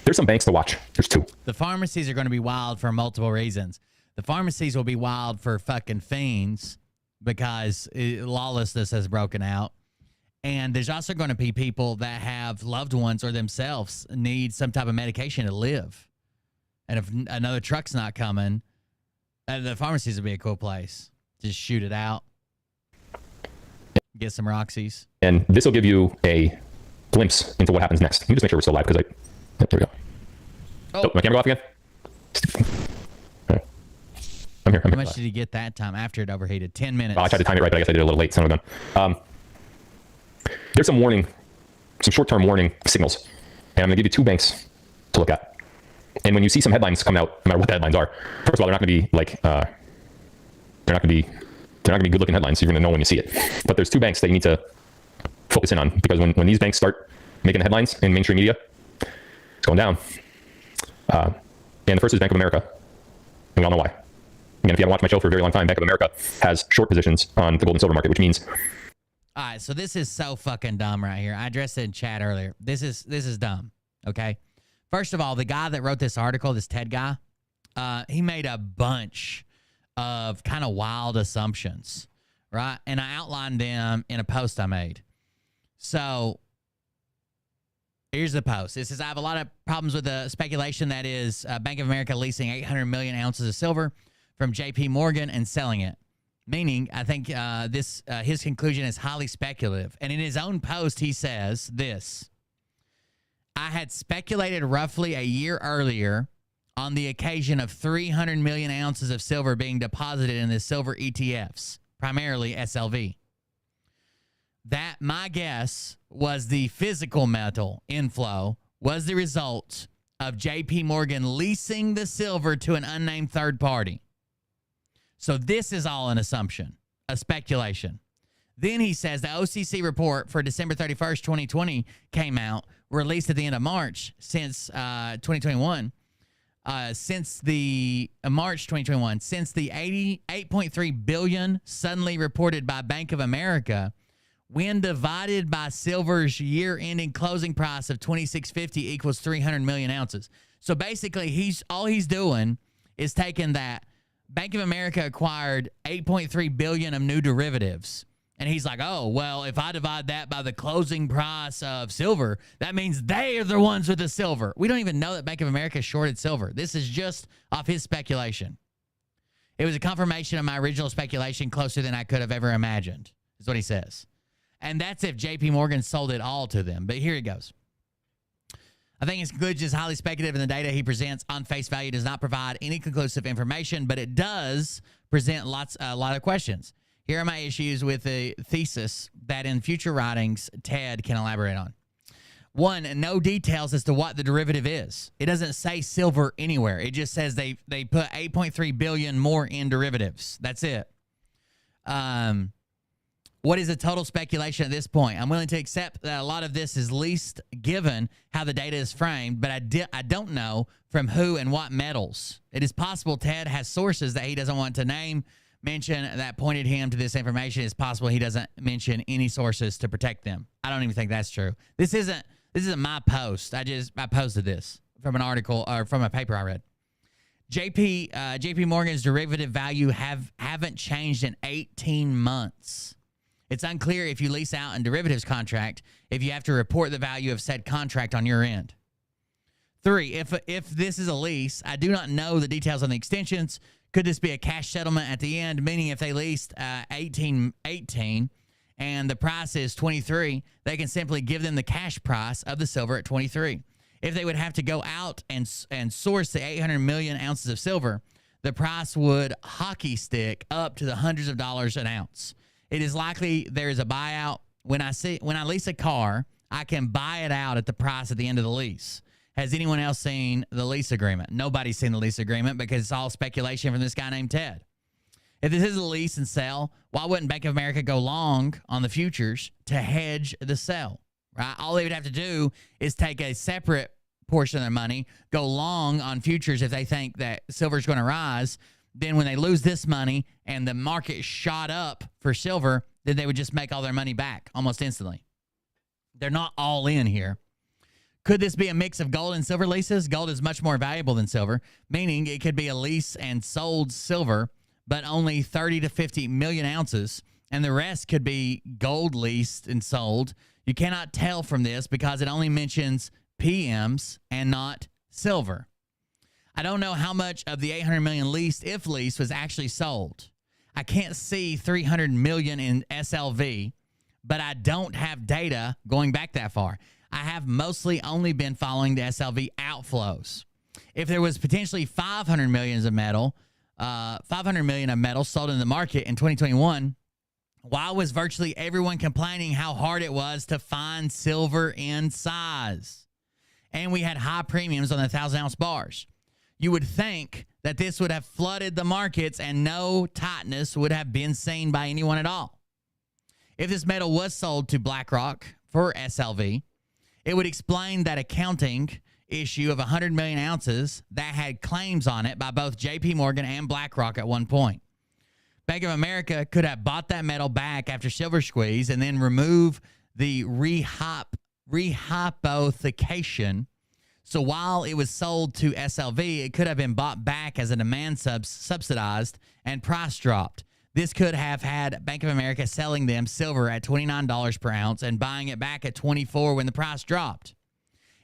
there's some banks to watch. There's two. The pharmacies are going to be wild for multiple reasons. The pharmacies will be wild for fucking fiends because lawlessness has broken out. And there's also going to be people that have loved ones or themselves need some type of medication to live. And if another truck's not coming, the pharmacies would be a cool place. Just shoot it out. Get some Roxy's. And this will give you a glimpse into what happens next. Let me just make sure we're still live because there we go. Oh, my camera go off again? Right. I'm here. How much did he get that time after it overheated? 10 minutes. Oh, I tried to time it right, but I guess I did it a little late. Son of a gun. There's some warning, some short-term warning signals. And I'm going to give you two banks to look at. And when you see some headlines come out, no matter what the headlines are, first of all, they're not going to be like, they're not going to be good-looking headlines. So you're going to know when you see it. But there's two banks that you need to focus in on because when these banks start making headlines in mainstream media, it's going down. And the first is Bank of America. And we all know why. Again, if you haven't watched my show for a very long time, Bank of America has short positions on the gold and silver market, which means... All right, so this is so fucking dumb right here. I addressed it in chat earlier. This is dumb, okay? First of all, the guy that wrote this article, this TED guy, he made a bunch of kind of wild assumptions, right? And I outlined them in a post I made. So Here's the post. It says, I have a lot of problems with the speculation that is Bank of America leasing 800 million ounces of silver from JP Morgan and selling it. Meaning, I think his conclusion is highly speculative. And in his own post, he says this: I had speculated roughly a year earlier on the occasion of 300 million ounces of silver being deposited in the silver ETFs, primarily SLV. That, my guess, was the physical metal inflow was the result of JP Morgan leasing the silver to an unnamed third party. So this is all an assumption, a speculation. Then he says the OCC report for December 31st, 2020 came out, released at the end of March since 2021. Since the March 2021, since the 88.3 billion suddenly reported by Bank of America, when divided by silver's year-ending closing price of $26.50 equals 300 million ounces. So basically, all he's doing is taking that Bank of America acquired 8.3 billion of new derivatives. And he's like, oh, well, if I divide that by the closing price of silver, that means they are the ones with the silver. We don't even know that Bank of America shorted silver. This is just off his speculation. It was a confirmation of my original speculation closer than I could have ever imagined, is what he says. And that's if JP Morgan sold it all to them. But here he goes. I think his conclusion is highly speculative, and the data he presents on face value does not provide any conclusive information, but it does present a lot of questions. Here are my issues with the thesis that in future writings Ted can elaborate on. One, no details as to what the derivative is. It doesn't say silver anywhere. It just says they put 8.3 billion more in derivatives. That's it. What is the total speculation at this point? I'm willing to accept that a lot of this is least given how the data is framed, but I don't know from who and what metals. It is possible Ted has sources that he doesn't want to mention that pointed him to this information. It's possible he doesn't mention any sources to protect them. I don't even think that's true. This isn't my post. I posted this from an article or from a paper I read. JP Morgan's derivative value haven't changed in 18 months. It's unclear if you lease out a derivatives contract if you have to report the value of said contract on your end. 3, if this is a lease, I do not know the details on the extensions. Could this be a cash settlement at the end? Meaning if they leased 18 and the price is 23, they can simply give them the cash price of the silver at 23. If they would have to go out and source the 800 million ounces of silver, the price would hockey stick up to the hundreds of dollars an ounce. It is likely there is a buyout. When I lease a car, I can buy it out at the price at the end of the lease. Has anyone else seen the lease agreement? Nobody's seen the lease agreement because it's all speculation from this guy named Ted. If this is a lease and sell, why wouldn't Bank of America go long on the futures to hedge the sell? Right? All they would have to do is take a separate portion of their money, go long on futures if they think that silver is going to rise. Then when they lose this money and the market shot up for silver, then they would just make all their money back almost instantly. They're not all in here. Could this be a mix of gold and silver leases? Gold is much more valuable than silver, meaning it could be a lease and sold silver, but only 30 to 50 million ounces, and the rest could be gold leased and sold. You cannot tell from this because it only mentions PMs and not silver. I don't know how much of the 800 million leased, if leased, was actually sold. I can't see 300 million in SLV, but I don't have data going back that far. I have mostly only been following the SLV outflows. If there was potentially 500 million of metal sold in the market in 2021, why was virtually everyone complaining how hard it was to find silver in size? And we had high premiums on the 1,000-ounce bars. You would think that this would have flooded the markets and no tightness would have been seen by anyone at all. If this metal was sold to BlackRock for SLV, it would explain that accounting issue of 100 million ounces that had claims on it by both JP Morgan and BlackRock at one point. Bank of America could have bought that metal back after silver squeeze and then remove the rehypothecation. So while it was sold to SLV, it could have been bought back as a demand subsidized and price dropped. This could have had Bank of America selling them silver at $29 per ounce and buying it back at $24 when the price dropped.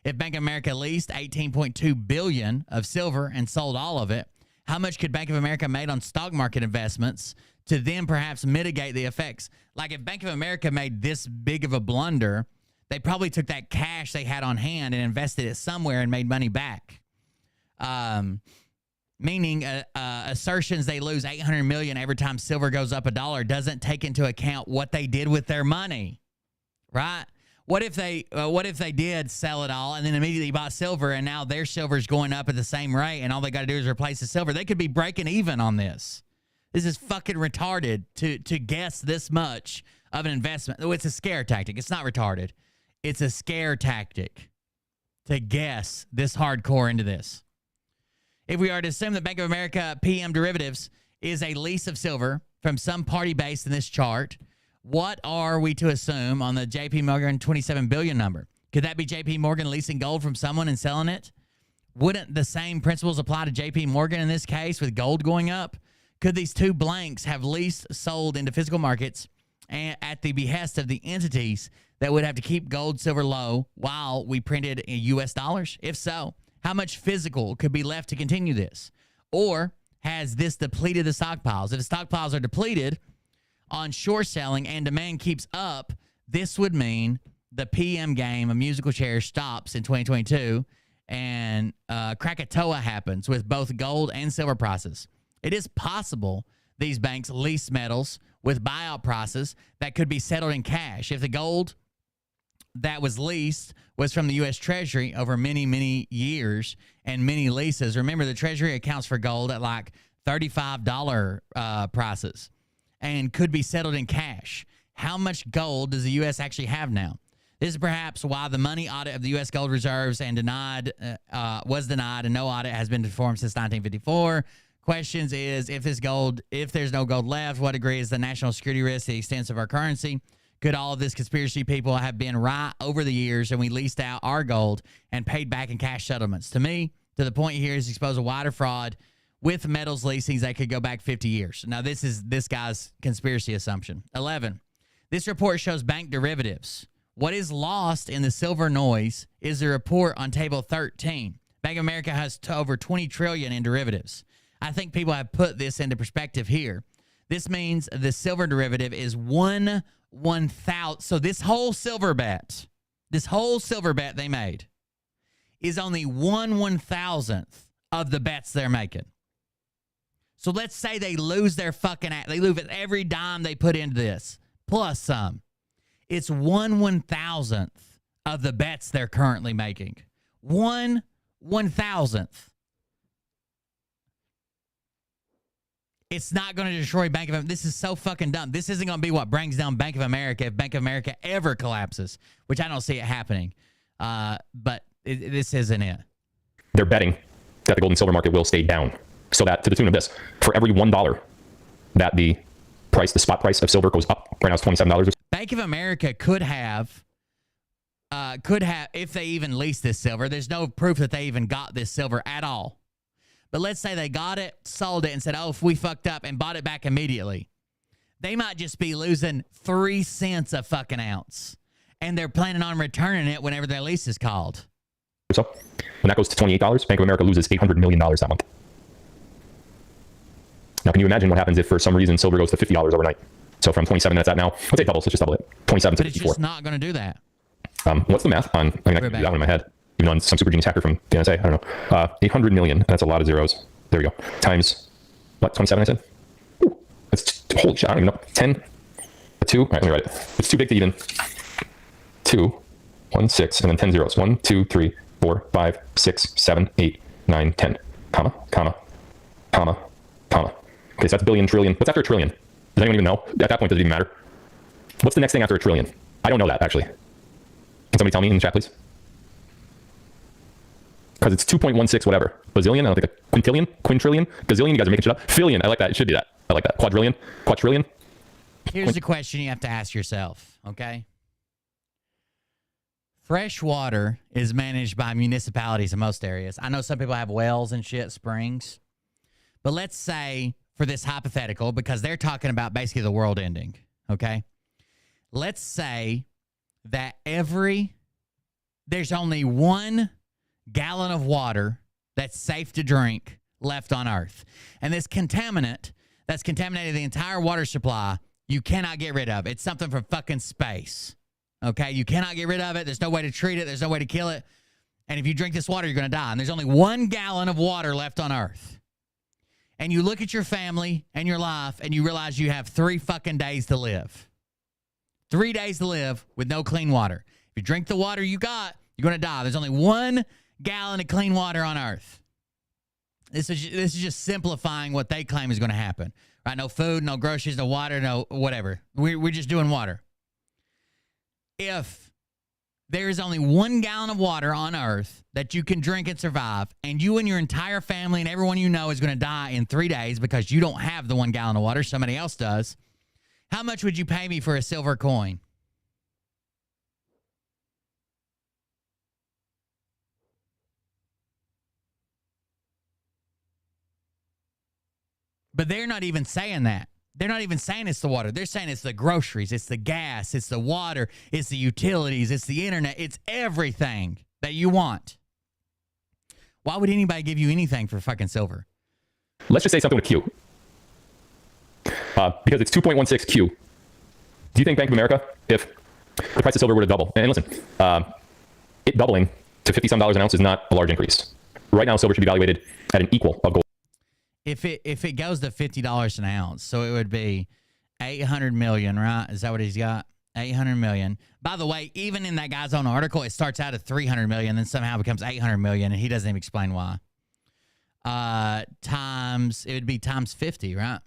If Bank of America leased $18.2 billion of silver and sold all of it, how much could Bank of America made on stock market investments to then perhaps mitigate the effects? Like if Bank of America made this big of a blunder, they probably took that cash they had on hand and invested it somewhere and made money back. Meaning assertions they lose $800 million every time silver goes up $1 doesn't take into account what they did with their money, right? What if they did sell it all and then immediately bought silver and now their silver is going up at the same rate and all they got to do is replace the silver? They could be breaking even on this. This is fucking retarded to guess this much of an investment. Oh, it's a scare tactic. It's not retarded. It's a scare tactic to guess this hardcore into this. If we are to assume that Bank of America PM derivatives is a lease of silver from some party based in this chart, what are we to assume on the JP Morgan 27 billion number? Could that be JP Morgan leasing gold from someone and selling it? Wouldn't the same principles apply to JP Morgan in this case with gold going up? Could these two blanks have leased sold into physical markets and at the behest of the entities that would have to keep gold, silver low while we printed in U.S. dollars? If so, how much physical could be left to continue this? Or has this depleted the stockpiles? If the stockpiles are depleted on short selling and demand keeps up, this would mean the PM game of musical chairs stops in 2022 and Krakatoa happens with both gold and silver prices. It is possible these banks lease metals with buyout prices that could be settled in cash. If the gold that was leased was from the U.S. Treasury over many, many years and many leases. Remember, the Treasury accounts for gold at like $35 prices and could be settled in cash. How much gold does the U.S. actually have now? This is perhaps why the money audit of the U.S. gold reserves and was denied and no audit has been performed since 1954. Questions is, if there's no gold left, what degree is the national security risk, the extent of our currency? Could all of this conspiracy people have been right over the years and we leased out our gold and paid back in cash settlements? To me, to the point here is expose a wider fraud with metals leasings that could go back 50 years. Now, this is this guy's conspiracy assumption. 11, this report shows bank derivatives. What is lost in the silver noise is the report on table 13. Bank of America has over 20 trillion in derivatives. I think people have put this into perspective here. This means the silver derivative is 1/1000. So this whole silver bet they made is only 1/1000th of the bets they're making. So let's say they lose their they lose every dime they put into this, plus some. It's 1/1000th of the bets they're currently making. 1/1000th. It's not going to destroy Bank of America. This is so fucking dumb. This isn't going to be what brings down Bank of America if Bank of America ever collapses, which I don't see it happening. But this isn't it. They're betting that the gold and silver market will stay down. So that, to the tune of this, for every $1 that the spot price of silver goes up, right now it's $27. Bank of America could have, if they even leased this silver, there's no proof that they even got this silver at all. But let's say they got it, sold it, and said, oh, if we fucked up, and bought it back immediately. They might just be losing 3 cents a fucking ounce. And they're planning on returning it whenever their lease is called. So when that goes to $28, Bank of America loses $800 million that month. Now, can you imagine what happens if for some reason silver goes to $50 overnight? So from 27 that's at now, let's say doubles, let's just double it. 27 to 54. But it's just not going to do that. What's the math on, I can do that one in my head. Even on some super genius hacker from the NSA, I don't know. 800 million, that's a lot of zeros. There we go. Times, what, 27 I said? Ooh, that's, holy shit, I don't even know. 10, 2, all right, let me write it. It's too big to even. 2, 1, 6, and then 10 zeros. 1, 2, 3, 4, 5, 6, 7, 8, 9, 10. Comma, comma, comma, comma. Okay, so that's billion, trillion. What's after a trillion? Does anyone even know? At that point, does it even matter? What's the next thing after a trillion? I don't know that, actually. Can somebody tell me in the chat, please? Because it's 2.16 whatever. Bazillion, I don't think a quintillion, gazillion, you guys are making shit up. Fillion, I like that. It should be that. I like that. Quadrillion. Here's the question you have to ask yourself, okay? Fresh water is managed by municipalities in most areas. I know some people have wells and shit, springs. But let's say, for this hypothetical, because they're talking about basically the world ending, okay? Let's say that every there's only 1 gallon of water that's safe to drink left on Earth. And this contaminant that's contaminated the entire water supply, you cannot get rid of. It's something from fucking space. Okay? You cannot get rid of it. There's no way to treat it. There's no way to kill it. And if you drink this water, you're going to die. And there's only 1 gallon of water left on Earth. And you look at your family and your life and you realize you have 3 fucking days to live. 3 days to live with no clean water. If you drink the water you got, you're going to die. There's only 1 gallon of clean water on Earth. This is just simplifying what they claim is going to happen. Right? No food, no groceries, no water, no whatever. We're just doing water. If there is only 1 gallon of water on Earth that you can drink and survive, and you and your entire family and everyone you know is going to die in 3 days because you don't have the 1 gallon of water, somebody else does, how much would you pay me for a silver coin? But they're not even saying that. They're not even saying it's the water. They're saying it's the groceries, it's the gas, it's the water, it's the utilities, it's the internet, it's everything that you want. Why would anybody give you anything for fucking silver? Let's just say something with Q. Because it's 2.16 Q. Do you think Bank of America, if the price of silver were to double, and listen, it doubling to $50 an ounce is not a large increase. Right now, silver should be valuated at an equal of gold. If it goes to $50 an ounce, so it would be 800 million, right? Is that what he's got? 800 million. By the way, even in that guy's own article, it starts out at 300 million, then somehow becomes 800 million, and he doesn't even explain why. It would be times 50, right?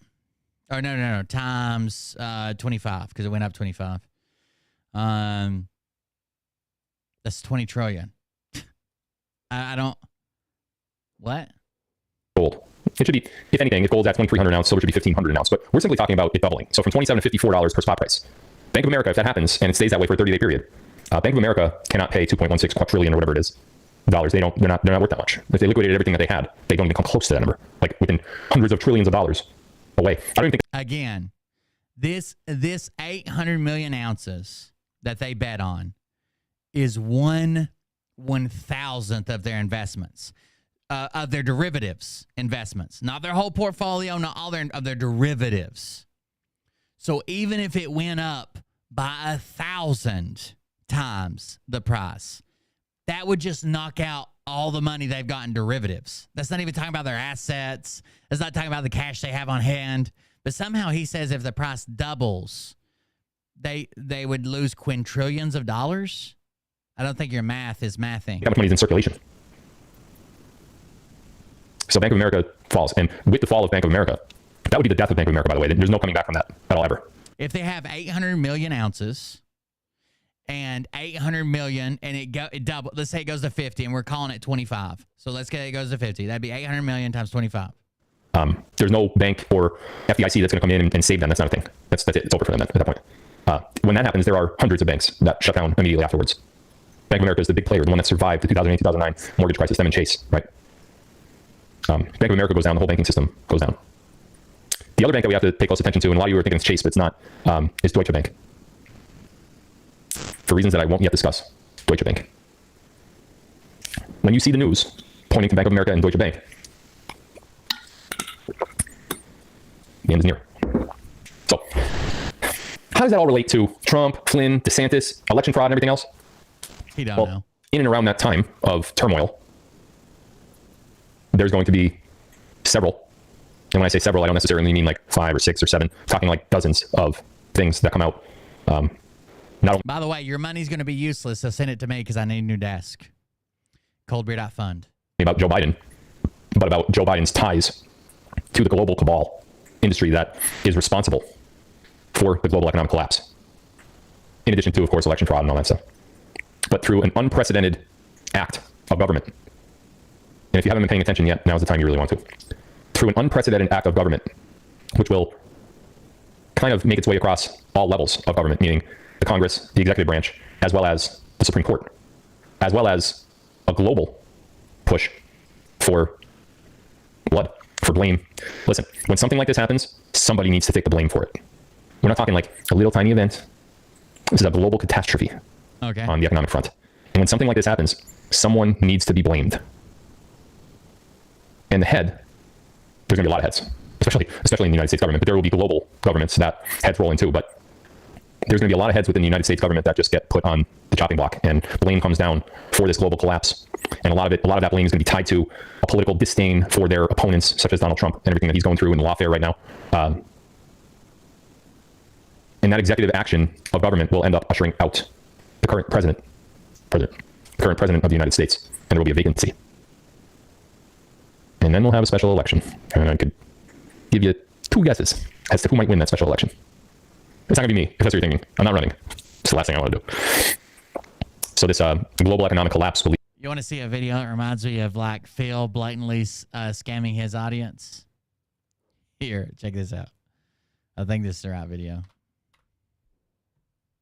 Or no, times 25, because it went up 25. That's 20 trillion. I don't. What? Gold. It should be, if anything, if gold's at 2,300 an ounce, silver should be 1,500 an ounce. But we're simply talking about it doubling. So from $27 to $54 per spot price. Bank of America, if that happens and it stays that way for a 30-day period, Bank of America cannot pay 2.16 quadrillion or whatever it is dollars. They're not worth that much. If they liquidated everything that they had, they don't even come close to that number. Like within hundreds of trillions of dollars away. I don't even think. Again, this 800 million ounces that they bet on is 1/1000th of their investments. Of their derivatives investments, not their whole portfolio, not all of their derivatives. So even if it went up by 1,000 times the price, that would just knock out all the money they've got in derivatives. That's not even talking about their assets. That's not talking about the cash they have on hand. But somehow he says if the price doubles, they would lose quintillions of dollars. I don't think your math is mathing. How much money is in circulation? So Bank of America falls. And with the fall of Bank of America, that would be the death of Bank of America, by the way. There's no coming back from that at all, ever. If they have 800 million ounces and 800 million and it double, let's say it goes to 50 and we're calling it 25. So let's say it goes to 50. That'd be 800 million times 25. There's no bank or FDIC that's going to come in and save them. That's not a thing. That's it. It's over for them at that point. When that happens, there are hundreds of banks that shut down immediately afterwards. Bank of America is the big player, the one that survived the 2008, 2009 mortgage crisis, them and Chase, right? Bank of America goes down, the whole banking system goes down. The other bank that we have to pay close attention to, and a lot of you are thinking it's Chase, but it's not, is Deutsche Bank. For reasons that I won't yet discuss, Deutsche Bank. When you see the news pointing to Bank of America and Deutsche Bank, the end is near. So, how does that all relate to Trump, Flynn, DeSantis, election fraud, and everything else? He don't know. In and around that time of turmoil, there's going to be several, and when I say several, I don't necessarily mean like 5 or 6 or 7, talking like dozens of things that come out. By the way, your money's going to be useless, so send it to me because I need a new desk. Coldbeer.fund. About Joe Biden, but about Joe Biden's ties to the global cabal industry that is responsible for the global economic collapse. In addition to, of course, election fraud and all that stuff. But through an unprecedented act of government, and if you haven't been paying attention yet, now's the time you really want to. Through an unprecedented act of government, which will kind of make its way across all levels of government, meaning the Congress, the executive branch, as well as the Supreme Court, as well as a global push for blood, for blame. Listen, when something like this happens, somebody needs to take the blame for it. We're not talking like a little tiny event. This is a global catastrophe on the economic front. And when something like this happens, someone needs to be blamed. And the head, there's going to be a lot of heads, especially in the United States government, but there will be global governments that heads roll into. But there's going to be a lot of heads within the United States government that just get put on the chopping block, and blame comes down for this global collapse. And a lot of that blame is going to be tied to a political disdain for their opponents, such as Donald Trump and everything that he's going through in the lawfare right now. And that executive action of government will end up ushering out the current president of the United States, and there will be a vacancy. And then we'll have a special election. And I could give you 2 guesses as to who might win that special election. It's not going to be me, if that's what you're thinking. I'm not running. It's the last thing I want to do. So this global economic collapse will... You want to see a video that reminds me of like Phil blatantly scamming his audience? Here, check this out. I think this is the right video.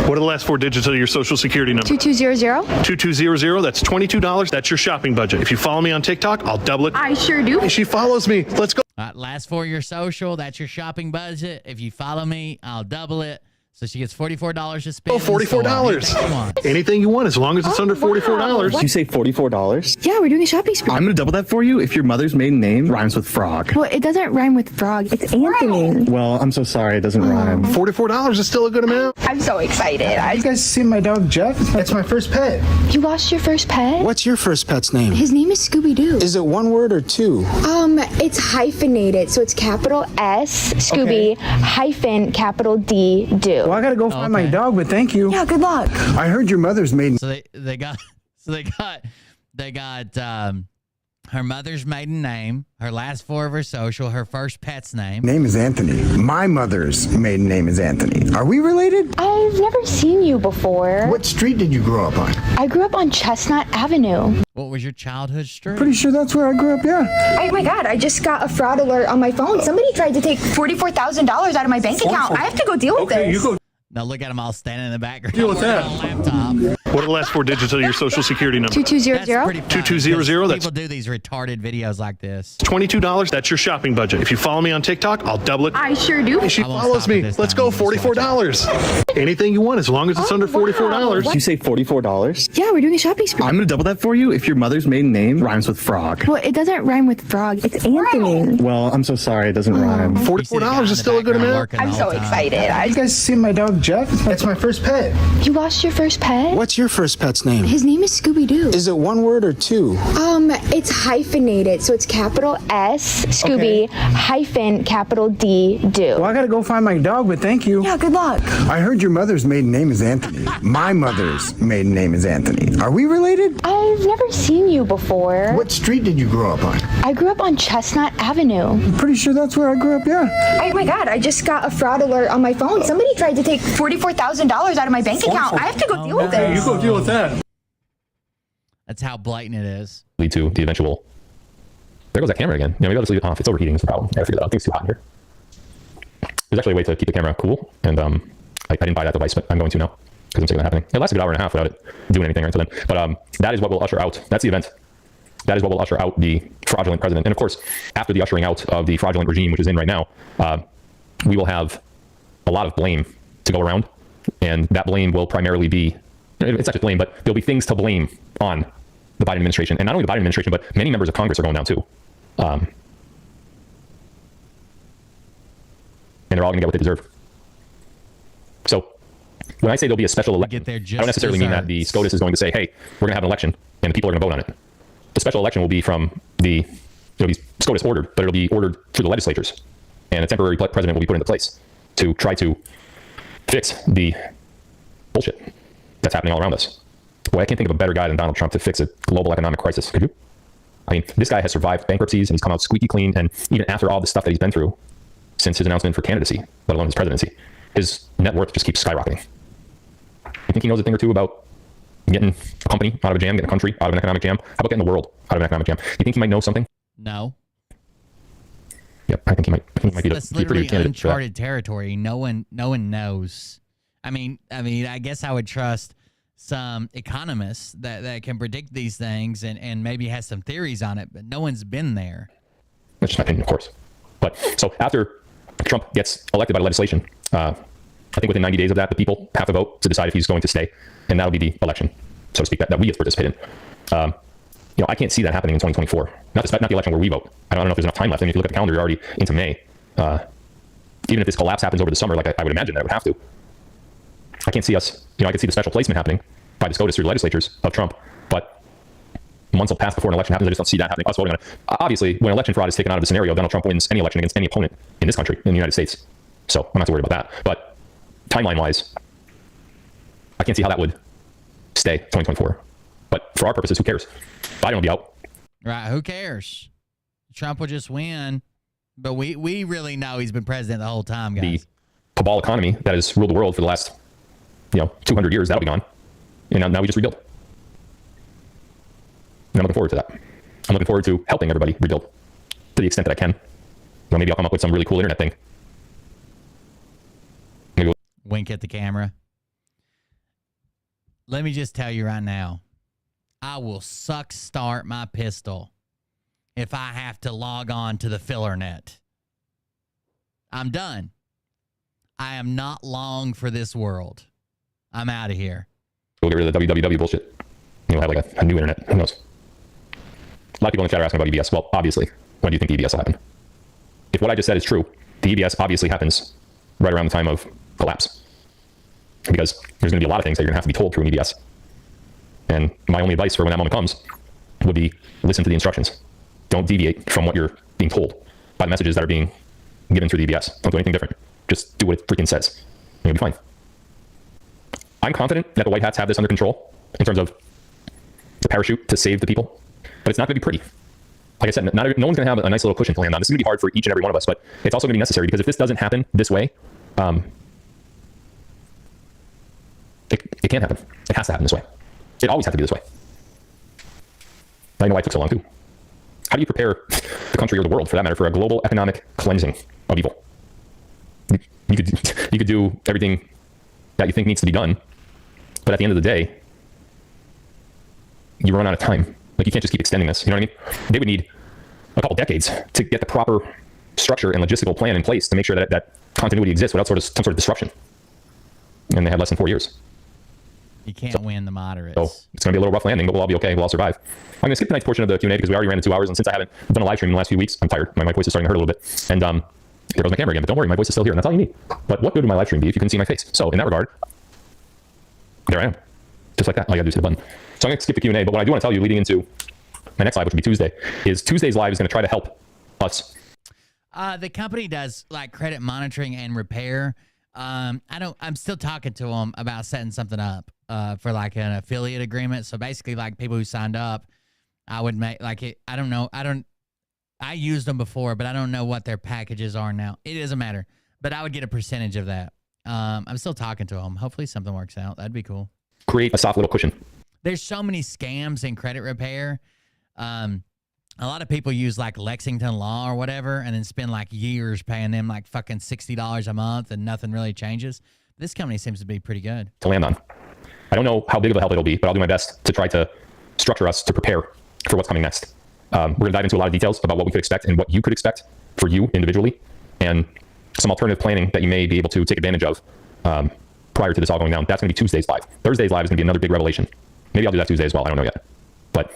What are the last 4 digits of your social security number? 2200. 2200. That's $22. That's your shopping budget. If you follow me on TikTok, I'll double it. I sure do. She follows me. Let's go. Last 4 your social. That's your shopping budget. If you follow me, I'll double it. So she gets $44 to spend. Oh, $44. Anything you want, as long as it's under $44. Wow. You say $44? Yeah, we're doing a shopping spree. I'm going to double that for you if your mother's maiden name rhymes with frog. Well, it doesn't rhyme with frog. It's Anthony. Well, I'm so sorry. It doesn't rhyme. $44 is still a good amount. I'm so excited. You guys see my dog, Jeff? That's my first pet. You lost your first pet? What's your first pet's name? His name is Scooby-Doo. Is it 1 word or 2? It's hyphenated. So it's capital S, Scooby, hyphen, capital D, do. Well, I got to go find my dog, but thank you. Yeah, good luck. I heard your mother's maiden. So they got her mother's maiden name, her last 4 of her social, her first pet's name. Name is Anthony. My mother's maiden name is Anthony. Are we related? I've never seen you before. What street did you grow up on? I grew up on Chestnut Avenue. What was your childhood street? Pretty sure that's where I grew up, yeah. Oh my God, I just got a fraud alert on my phone. Somebody tried to take $44,000 out of my bank account. I have to go deal with this. You go. Now look at them all standing in the background. Deal with that. On a laptop. What are the last 4 digits of your social security number? 2200. 2200. That's People do these retarded videos like this. $22. That's your shopping budget. If you follow me on TikTok, I'll double it. I sure do. She follows me. Let's go. $44. Anything you want, as long as it's under $44. You say $44? Yeah, we're doing a shopping spree. I'm going to double that for you if your mother's maiden name rhymes with frog. Well, it doesn't rhyme with frog. It's Anthony. Well, I'm so sorry. It doesn't rhyme. $44 is still a good amount. I'm so excited. You guys see my dog, Jeff? That's my first pet. You lost your first pet? What's your first pet's name? His name is Scooby-Doo. Is it 1 word or 2? It's hyphenated. So it's capital S, Scooby, hyphen, capital D, do. Well, I got to go find my dog, but thank you. Yeah, good luck. I heard your mother's maiden name is Anthony. My mother's maiden name is Anthony. Are we related? I've never seen you before. What street did you grow up on? I grew up on Chestnut Avenue. Pretty sure that's where I grew up, yeah. Oh my God, I just got a fraud alert on my phone. Somebody tried to take $44,000 out of my bank account. I have to go deal with this. You go deal with that. That's how blatant it is. Lead to the eventual... There goes that camera again. Maybe I'll just leave it off. It's overheating is the problem. I gotta figure that out. I think it's too hot in here. There's actually a way to keep the camera cool, and I didn't buy that device, but I'm going to now because I'm sick of that happening. It lasted a good hour and a half without it doing anything right until then. But that is what will usher out. That's the event. That is what will usher out the fraudulent president. And of course, after the ushering out of the fraudulent regime, which is in right now, we will have a lot of blame to go around, and that blame will primarily be, it's not just blame, but there'll be things to blame on the Biden administration. And not only the Biden administration, but many members of Congress are going down too. And they're all going to get what they deserve. So when I say there'll be a special election, I don't necessarily mean that the SCOTUS is going to say, hey, we're going to have an election and the people are going to vote on it. The special election will be from it'll be SCOTUS ordered, but it'll be ordered through the legislatures. And a temporary president will be put into place to try to fix the bullshit that's happening all around us. Boy, I can't think of a better guy than Donald Trump to fix a global economic crisis. Could you? I mean, this guy has survived bankruptcies and he's come out squeaky clean. And even after all the stuff that he's been through since his announcement for candidacy, let alone his presidency, his net worth just keeps skyrocketing. You think he knows a thing or two about getting a company out of a jam, getting a country out of an economic jam? How about getting the world out of an economic jam? You think he might know something? No. Yep, I think he might be That's literally uncharted territory. No one knows. I mean, I guess I would trust some economists that can predict these things and maybe has some theories on it, but no one's been there. That's just my opinion, of course. But so after Trump gets elected by legislation, I think within 90 days of that, the people have to vote to decide if he's going to stay, and that'll be the election. so to speak, that we get to participate in. I can't see that happening in 2024. Not the election where we vote. I don't know if there's enough time left. I mean, if you look at the calendar, you're already into May. Even if this collapse happens over the summer, like I would imagine that it would have to. I can't see us, I could see the special placement happening by the SCOTUS through the legislatures of Trump, but months will pass before an election happens. I just don't see that happening. Us voting on it. Obviously, when election fraud is taken out of the scenario, Donald Trump wins any election against any opponent in this country, in the United States. So I'm not too worried about that. But timeline-wise, I can't see how that would stay 2024. But for our purposes, who cares? Biden will be out. Right, who cares? Trump will just win. But we really know he's been president the whole time, guys. The cabal economy that has ruled the world for the last 200 years, that'll be gone. And now we just rebuild. And I'm looking forward to that. I'm looking forward to helping everybody rebuild to the extent that I can. Maybe I'll come up with some really cool internet thing. Maybe wink at the camera. Let me just tell you right now, I will start my pistol if I have to log on to the filler net. I'm done. I am not long for this world. I'm out of here. We'll get rid of the www bullshit. You'll have like a new internet. Who knows? A lot of people in the chat are asking about EBS. Well, obviously, when do you think the EBS will happen? If what I just said is true, the EBS obviously happens right around the time of collapse. Because there's going to be a lot of things that you're going to have to be told through an EBS. And my only advice for when that moment comes would be listen to the instructions. Don't deviate from what you're being told by the messages that are being given through the EBS. Don't do anything different. Just do what it freaking says. And you'll be fine. I'm confident that the White Hats have this under control in terms of the parachute to save the people. But it's not going to be pretty. Like I said, no one's going to have a nice little cushion to land on. This is going to be hard for each and every one of us, but it's also going to be necessary because if this doesn't happen this way, it can't happen. It has to happen this way. It always has to be this way. I know why it took so long too. How do you prepare the country or the world, for that matter, for a global economic cleansing of evil? You could do everything that you think needs to be done, but at the end of the day, you run out of time. Like, you can't just keep extending this. You know what I mean? They would need a couple decades to get the proper structure and logistical plan in place to make sure that continuity exists without some sort of disruption. And they had less than 4 years. You can't win the moderates. So it's going to be a little rough landing, but we'll all be okay. We'll all survive. I'm going to skip tonight's portion of the Q&A because we already ran to 2 hours, and since I haven't done a live stream in the last few weeks, I'm tired. My voice is starting to hurt a little bit. And there goes my camera again, but don't worry, my voice is still here, and that's all you need. But what good would my live stream be if you couldn't see my face? So in that regard, there I am. Just like that. All you got to do is hit the button. So I'm going to skip the Q&A, but what I do want to tell you leading into my next live, which will be Tuesday, is Tuesday's live is going to try to help us. The company does like credit monitoring and repair. I'm still talking to them about setting something up for like an affiliate agreement. So basically, like people who signed up, I would make like it. I don't know. I used them before, but I don't know what their packages are now. It doesn't matter. But I would get a percentage of that. I'm still talking to them. Hopefully something works out. That'd be cool. Create a soft little cushion. There's so many scams in credit repair. A lot of people use like Lexington Law or whatever and then spend like years paying them like fucking $60 a month and nothing really changes. This company seems to be pretty good. To land on. I don't know how big of a help it'll be, but I'll do my best to try to structure us to prepare for what's coming next. We're going to dive into a lot of details about what we could expect and what you could expect for you individually, and some alternative planning that you may be able to take advantage of prior to this all going down. That's going to be Tuesday's live. Thursday's live is going to be another big revelation. Maybe I'll do that Tuesday as well. I don't know yet. But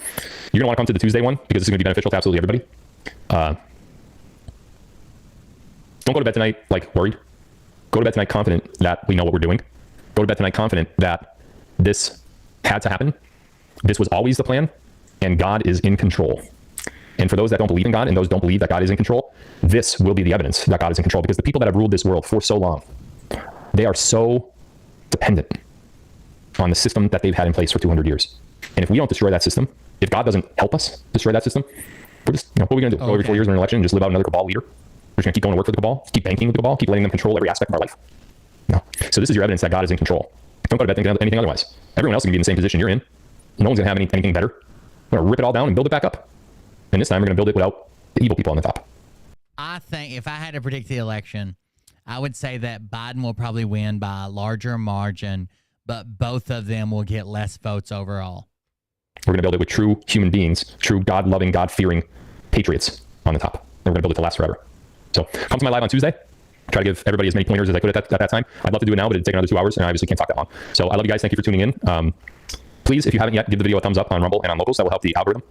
you're going to want to come to the Tuesday one because this is going to be beneficial to absolutely everybody. Don't go to bed tonight like worried. Go to bed tonight confident that we know what we're doing. Go to bed tonight confident that this had to happen. This was always the plan, and God is in control. And for those that don't believe in God and those don't believe that God is in control, this will be the evidence that God is in control, because the people that have ruled this world for so long, they are so dependent on the system that they've had in place for 200 years. And if we don't destroy that system, if God doesn't help us destroy that system, we're just, what are we going to do? Go every 4 years in an election and just live out another cabal leader? We're just going to keep going to work for the cabal, keep banking with the cabal, keep letting them control every aspect of our life. No. So this is your evidence that God is in control. Don't go to bed thinking anything otherwise. Everyone else is going to be in the same position you're in. No one's going to have anything better. We're going to rip it all down and build it back up. And this time we're going to build it without the evil people on the top. I think if I had to predict the election, I would say that Biden will probably win by a larger margin, but both of them will get less votes overall. We're going to build it with true human beings, true God-loving, God-fearing patriots on the top. And we're going to build it to last forever. So come to my live on Tuesday. Try to give everybody as many pointers as I could at that time. I'd love to do it now, but it'd take another 2 hours, and I obviously can't talk that long. So I love you guys. Thank you for tuning in. Please, if you haven't yet, give the video a thumbs up on Rumble and on Locals. That will help the algorithm.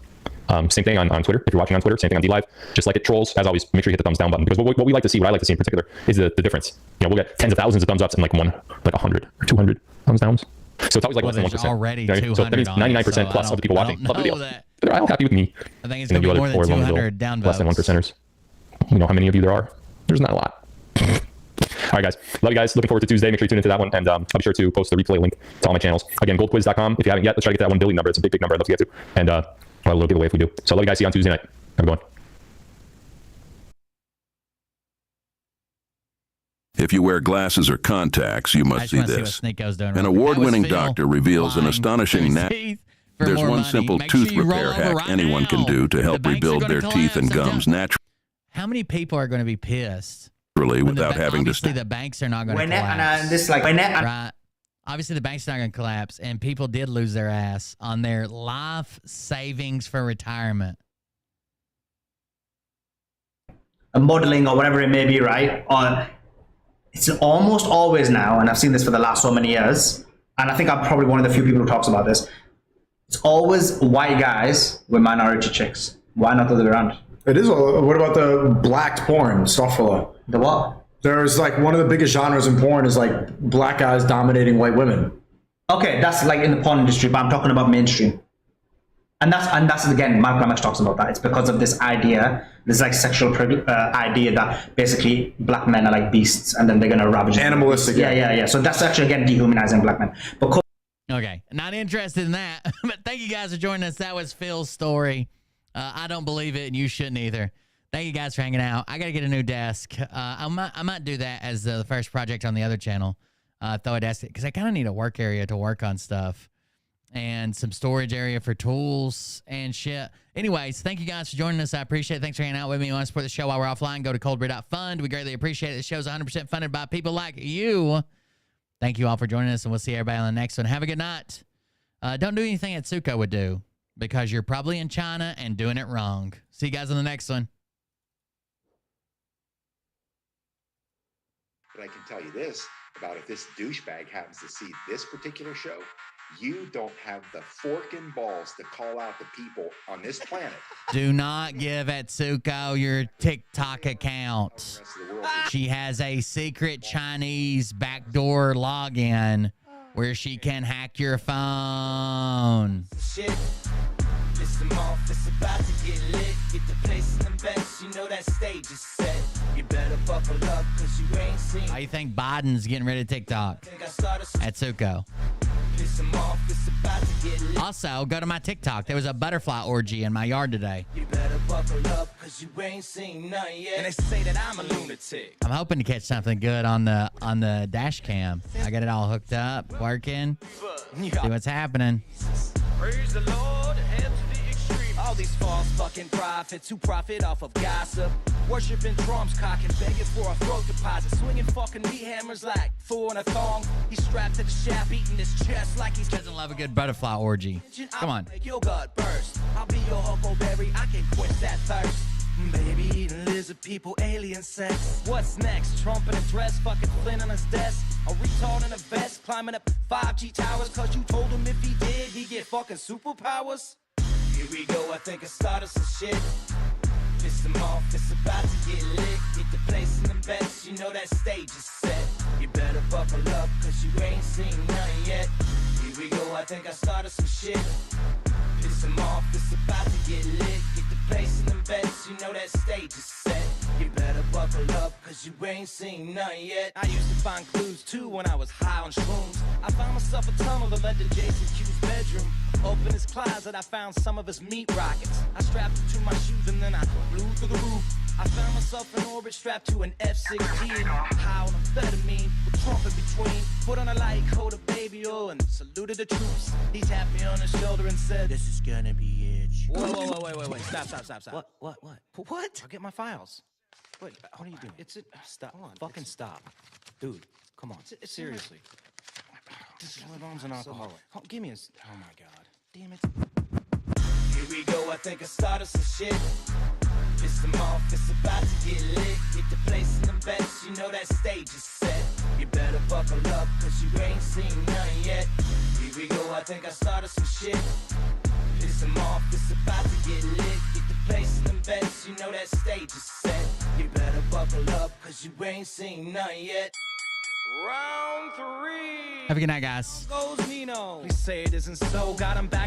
Same thing on Twitter. If you're watching on Twitter, same thing on DLive. Just like it, trolls, as always, make sure you hit the thumbs down button. Because what we like to see, what I like to see in particular, is the difference. You know, we'll get tens of thousands of thumbs ups and like 100 or 200 thumbs downs. So it's always like less than 1%. Already you know, 200 so that means 99% so plus of the people watching love the video. That. They're all happy with me. I think it's going to be more than 200 downvotes. Less than 1%ers. You know how many of you there are? There's not a lot. All right, guys. Love you guys. Looking forward to Tuesday. Make sure you tune into that one. And I'll be sure to post the replay link to all my channels. Again, goldquiz.com. If you haven't yet, let's try to get that 1 billion number. It's a big, big number. I'd love to get to. And a little giveaway if we do. So love you guys. See you on Tuesday night. Have a good one. If you wear glasses or contacts, you must see this. An award-winning doctor reveals an astonishing There's one simple tooth repair hack anyone can do to help rebuild their teeth and gums naturally. How many people are going to be pissed? Without having to the banks are not going to collapse. Right. Obviously, the banks are not going to collapse, and people did lose their ass on their life savings for retirement. A modeling or whatever it may be, right? It's almost always now, and I've seen this for the last so many years, and I think I'm probably one of the few people who talks about this. It's always white guys with minority chicks. Why not the other way around? It is. What about the black porn, Stoffela? The what? There's like one of the biggest genres in porn is like black guys dominating white women. Okay, that's like in the porn industry, but I'm talking about mainstream. And that's again, Malcolm X talks about that. It's because of this idea, this like sexual idea that basically black men are like beasts, and then they're gonna ravage. Animalistic. Yeah. So that's actually again dehumanizing black men. But okay, not interested in that. But thank you guys for joining us. That was Phil's story. I don't believe it, and you shouldn't either. Thank you guys for hanging out. I got to get a new desk. I might do that as the first project on the other channel. Throw a desk, because I kind of need a work area to work on stuff and some storage area for tools and shit. Anyways, thank you guys for joining us. I appreciate it. Thanks for hanging out with me. You want to support the show while we're offline, go to coldbeer.fund. We greatly appreciate it. The show's 100% funded by people like you. Thank you all for joining us, and we'll see everybody on the next one. Have a good night. Don't do anything that Tsuko would do, because you're probably in China and doing it wrong. See you guys on the next one. But I can tell you this about if this douchebag happens to see this particular show, you don't have the fork and balls to call out the people on this planet. Do not give Atsuko your TikTok account. She has a secret Chinese backdoor login where she can hack your phone. Shit. Listen off, it's about to get lit. Get the place in the best, you know that stage is set. You better buckle up, cause you ain't seen. How you think Biden's getting rid of TikTok? Atsuko. Also, go to my TikTok. There was a butterfly orgy in my yard today. You better buckle up, cause you ain't seen none yet. And they say that I'm a lunatic. I'm hoping to catch something good on the dash cam. I got it all hooked up, working. See what's happening. Praise the Lord, head to the extreme. All these false fucking prophets who profit off of gossip. Worshipping drums, cocking, begging for a throat deposit. Swinging fucking meat hammers like Thor in a thong. He's strapped to the shaft, beating his chest like he doesn't love a good butterfly orgy. Come on. Make your gut burst. I'll be your huckleberry, I can quench that thirst. Baby eating lizard people, alien sex. What's next? Trump in a dress, fucking Flynn on his desk. A retard in a vest, climbing up 5G towers. Cause you told him if he did, he'd get fucking superpowers. Here we go, I think I started some shit. Piss them off, it's about to get lit. Get the place in the best, you know that stage is set. You better buckle up, cause you ain't seen none yet. Here we go, I think I started some shit. Piss them off, it's about to get lit. Get the place in the best, you know that stage is set. You better buckle up, cause you ain't seen none yet. I used to find clues too when I was high on shrooms. I found myself a tunnel that led to Jason Q's bedroom. Open his closet, I found some of his meat rockets. I strapped it to my shoes and then I flew through the roof. I found myself in orbit strapped to an F-16. High on amphetamine, with Trump in between. Put on a light coat of baby oil and saluted the troops. He tapped me on the shoulder and said, "This is gonna be it." Whoa, wait. Stop. What? What? I'll get my files. Wait, what are you doing? Stop. Hold on. Fucking stop. Dude, come on. Seriously. My mom's an alcoholic. Oh, give me a... Oh, my God. Damn it. Here we go. I think I started some shit. Piss them off. It's about to get lit. Get the place in the best. You know that stage is set. You better buckle up, cause you ain't seen none yet. Here we go. I think I started some shit. Piss him off, it's about to get lit. Get the place in them beds, you know that stage is set. You better buckle up, cause you ain't seen none yet. Round 3. Have a good night, guys. Goes Nino. Please say it isn't so. Got him back.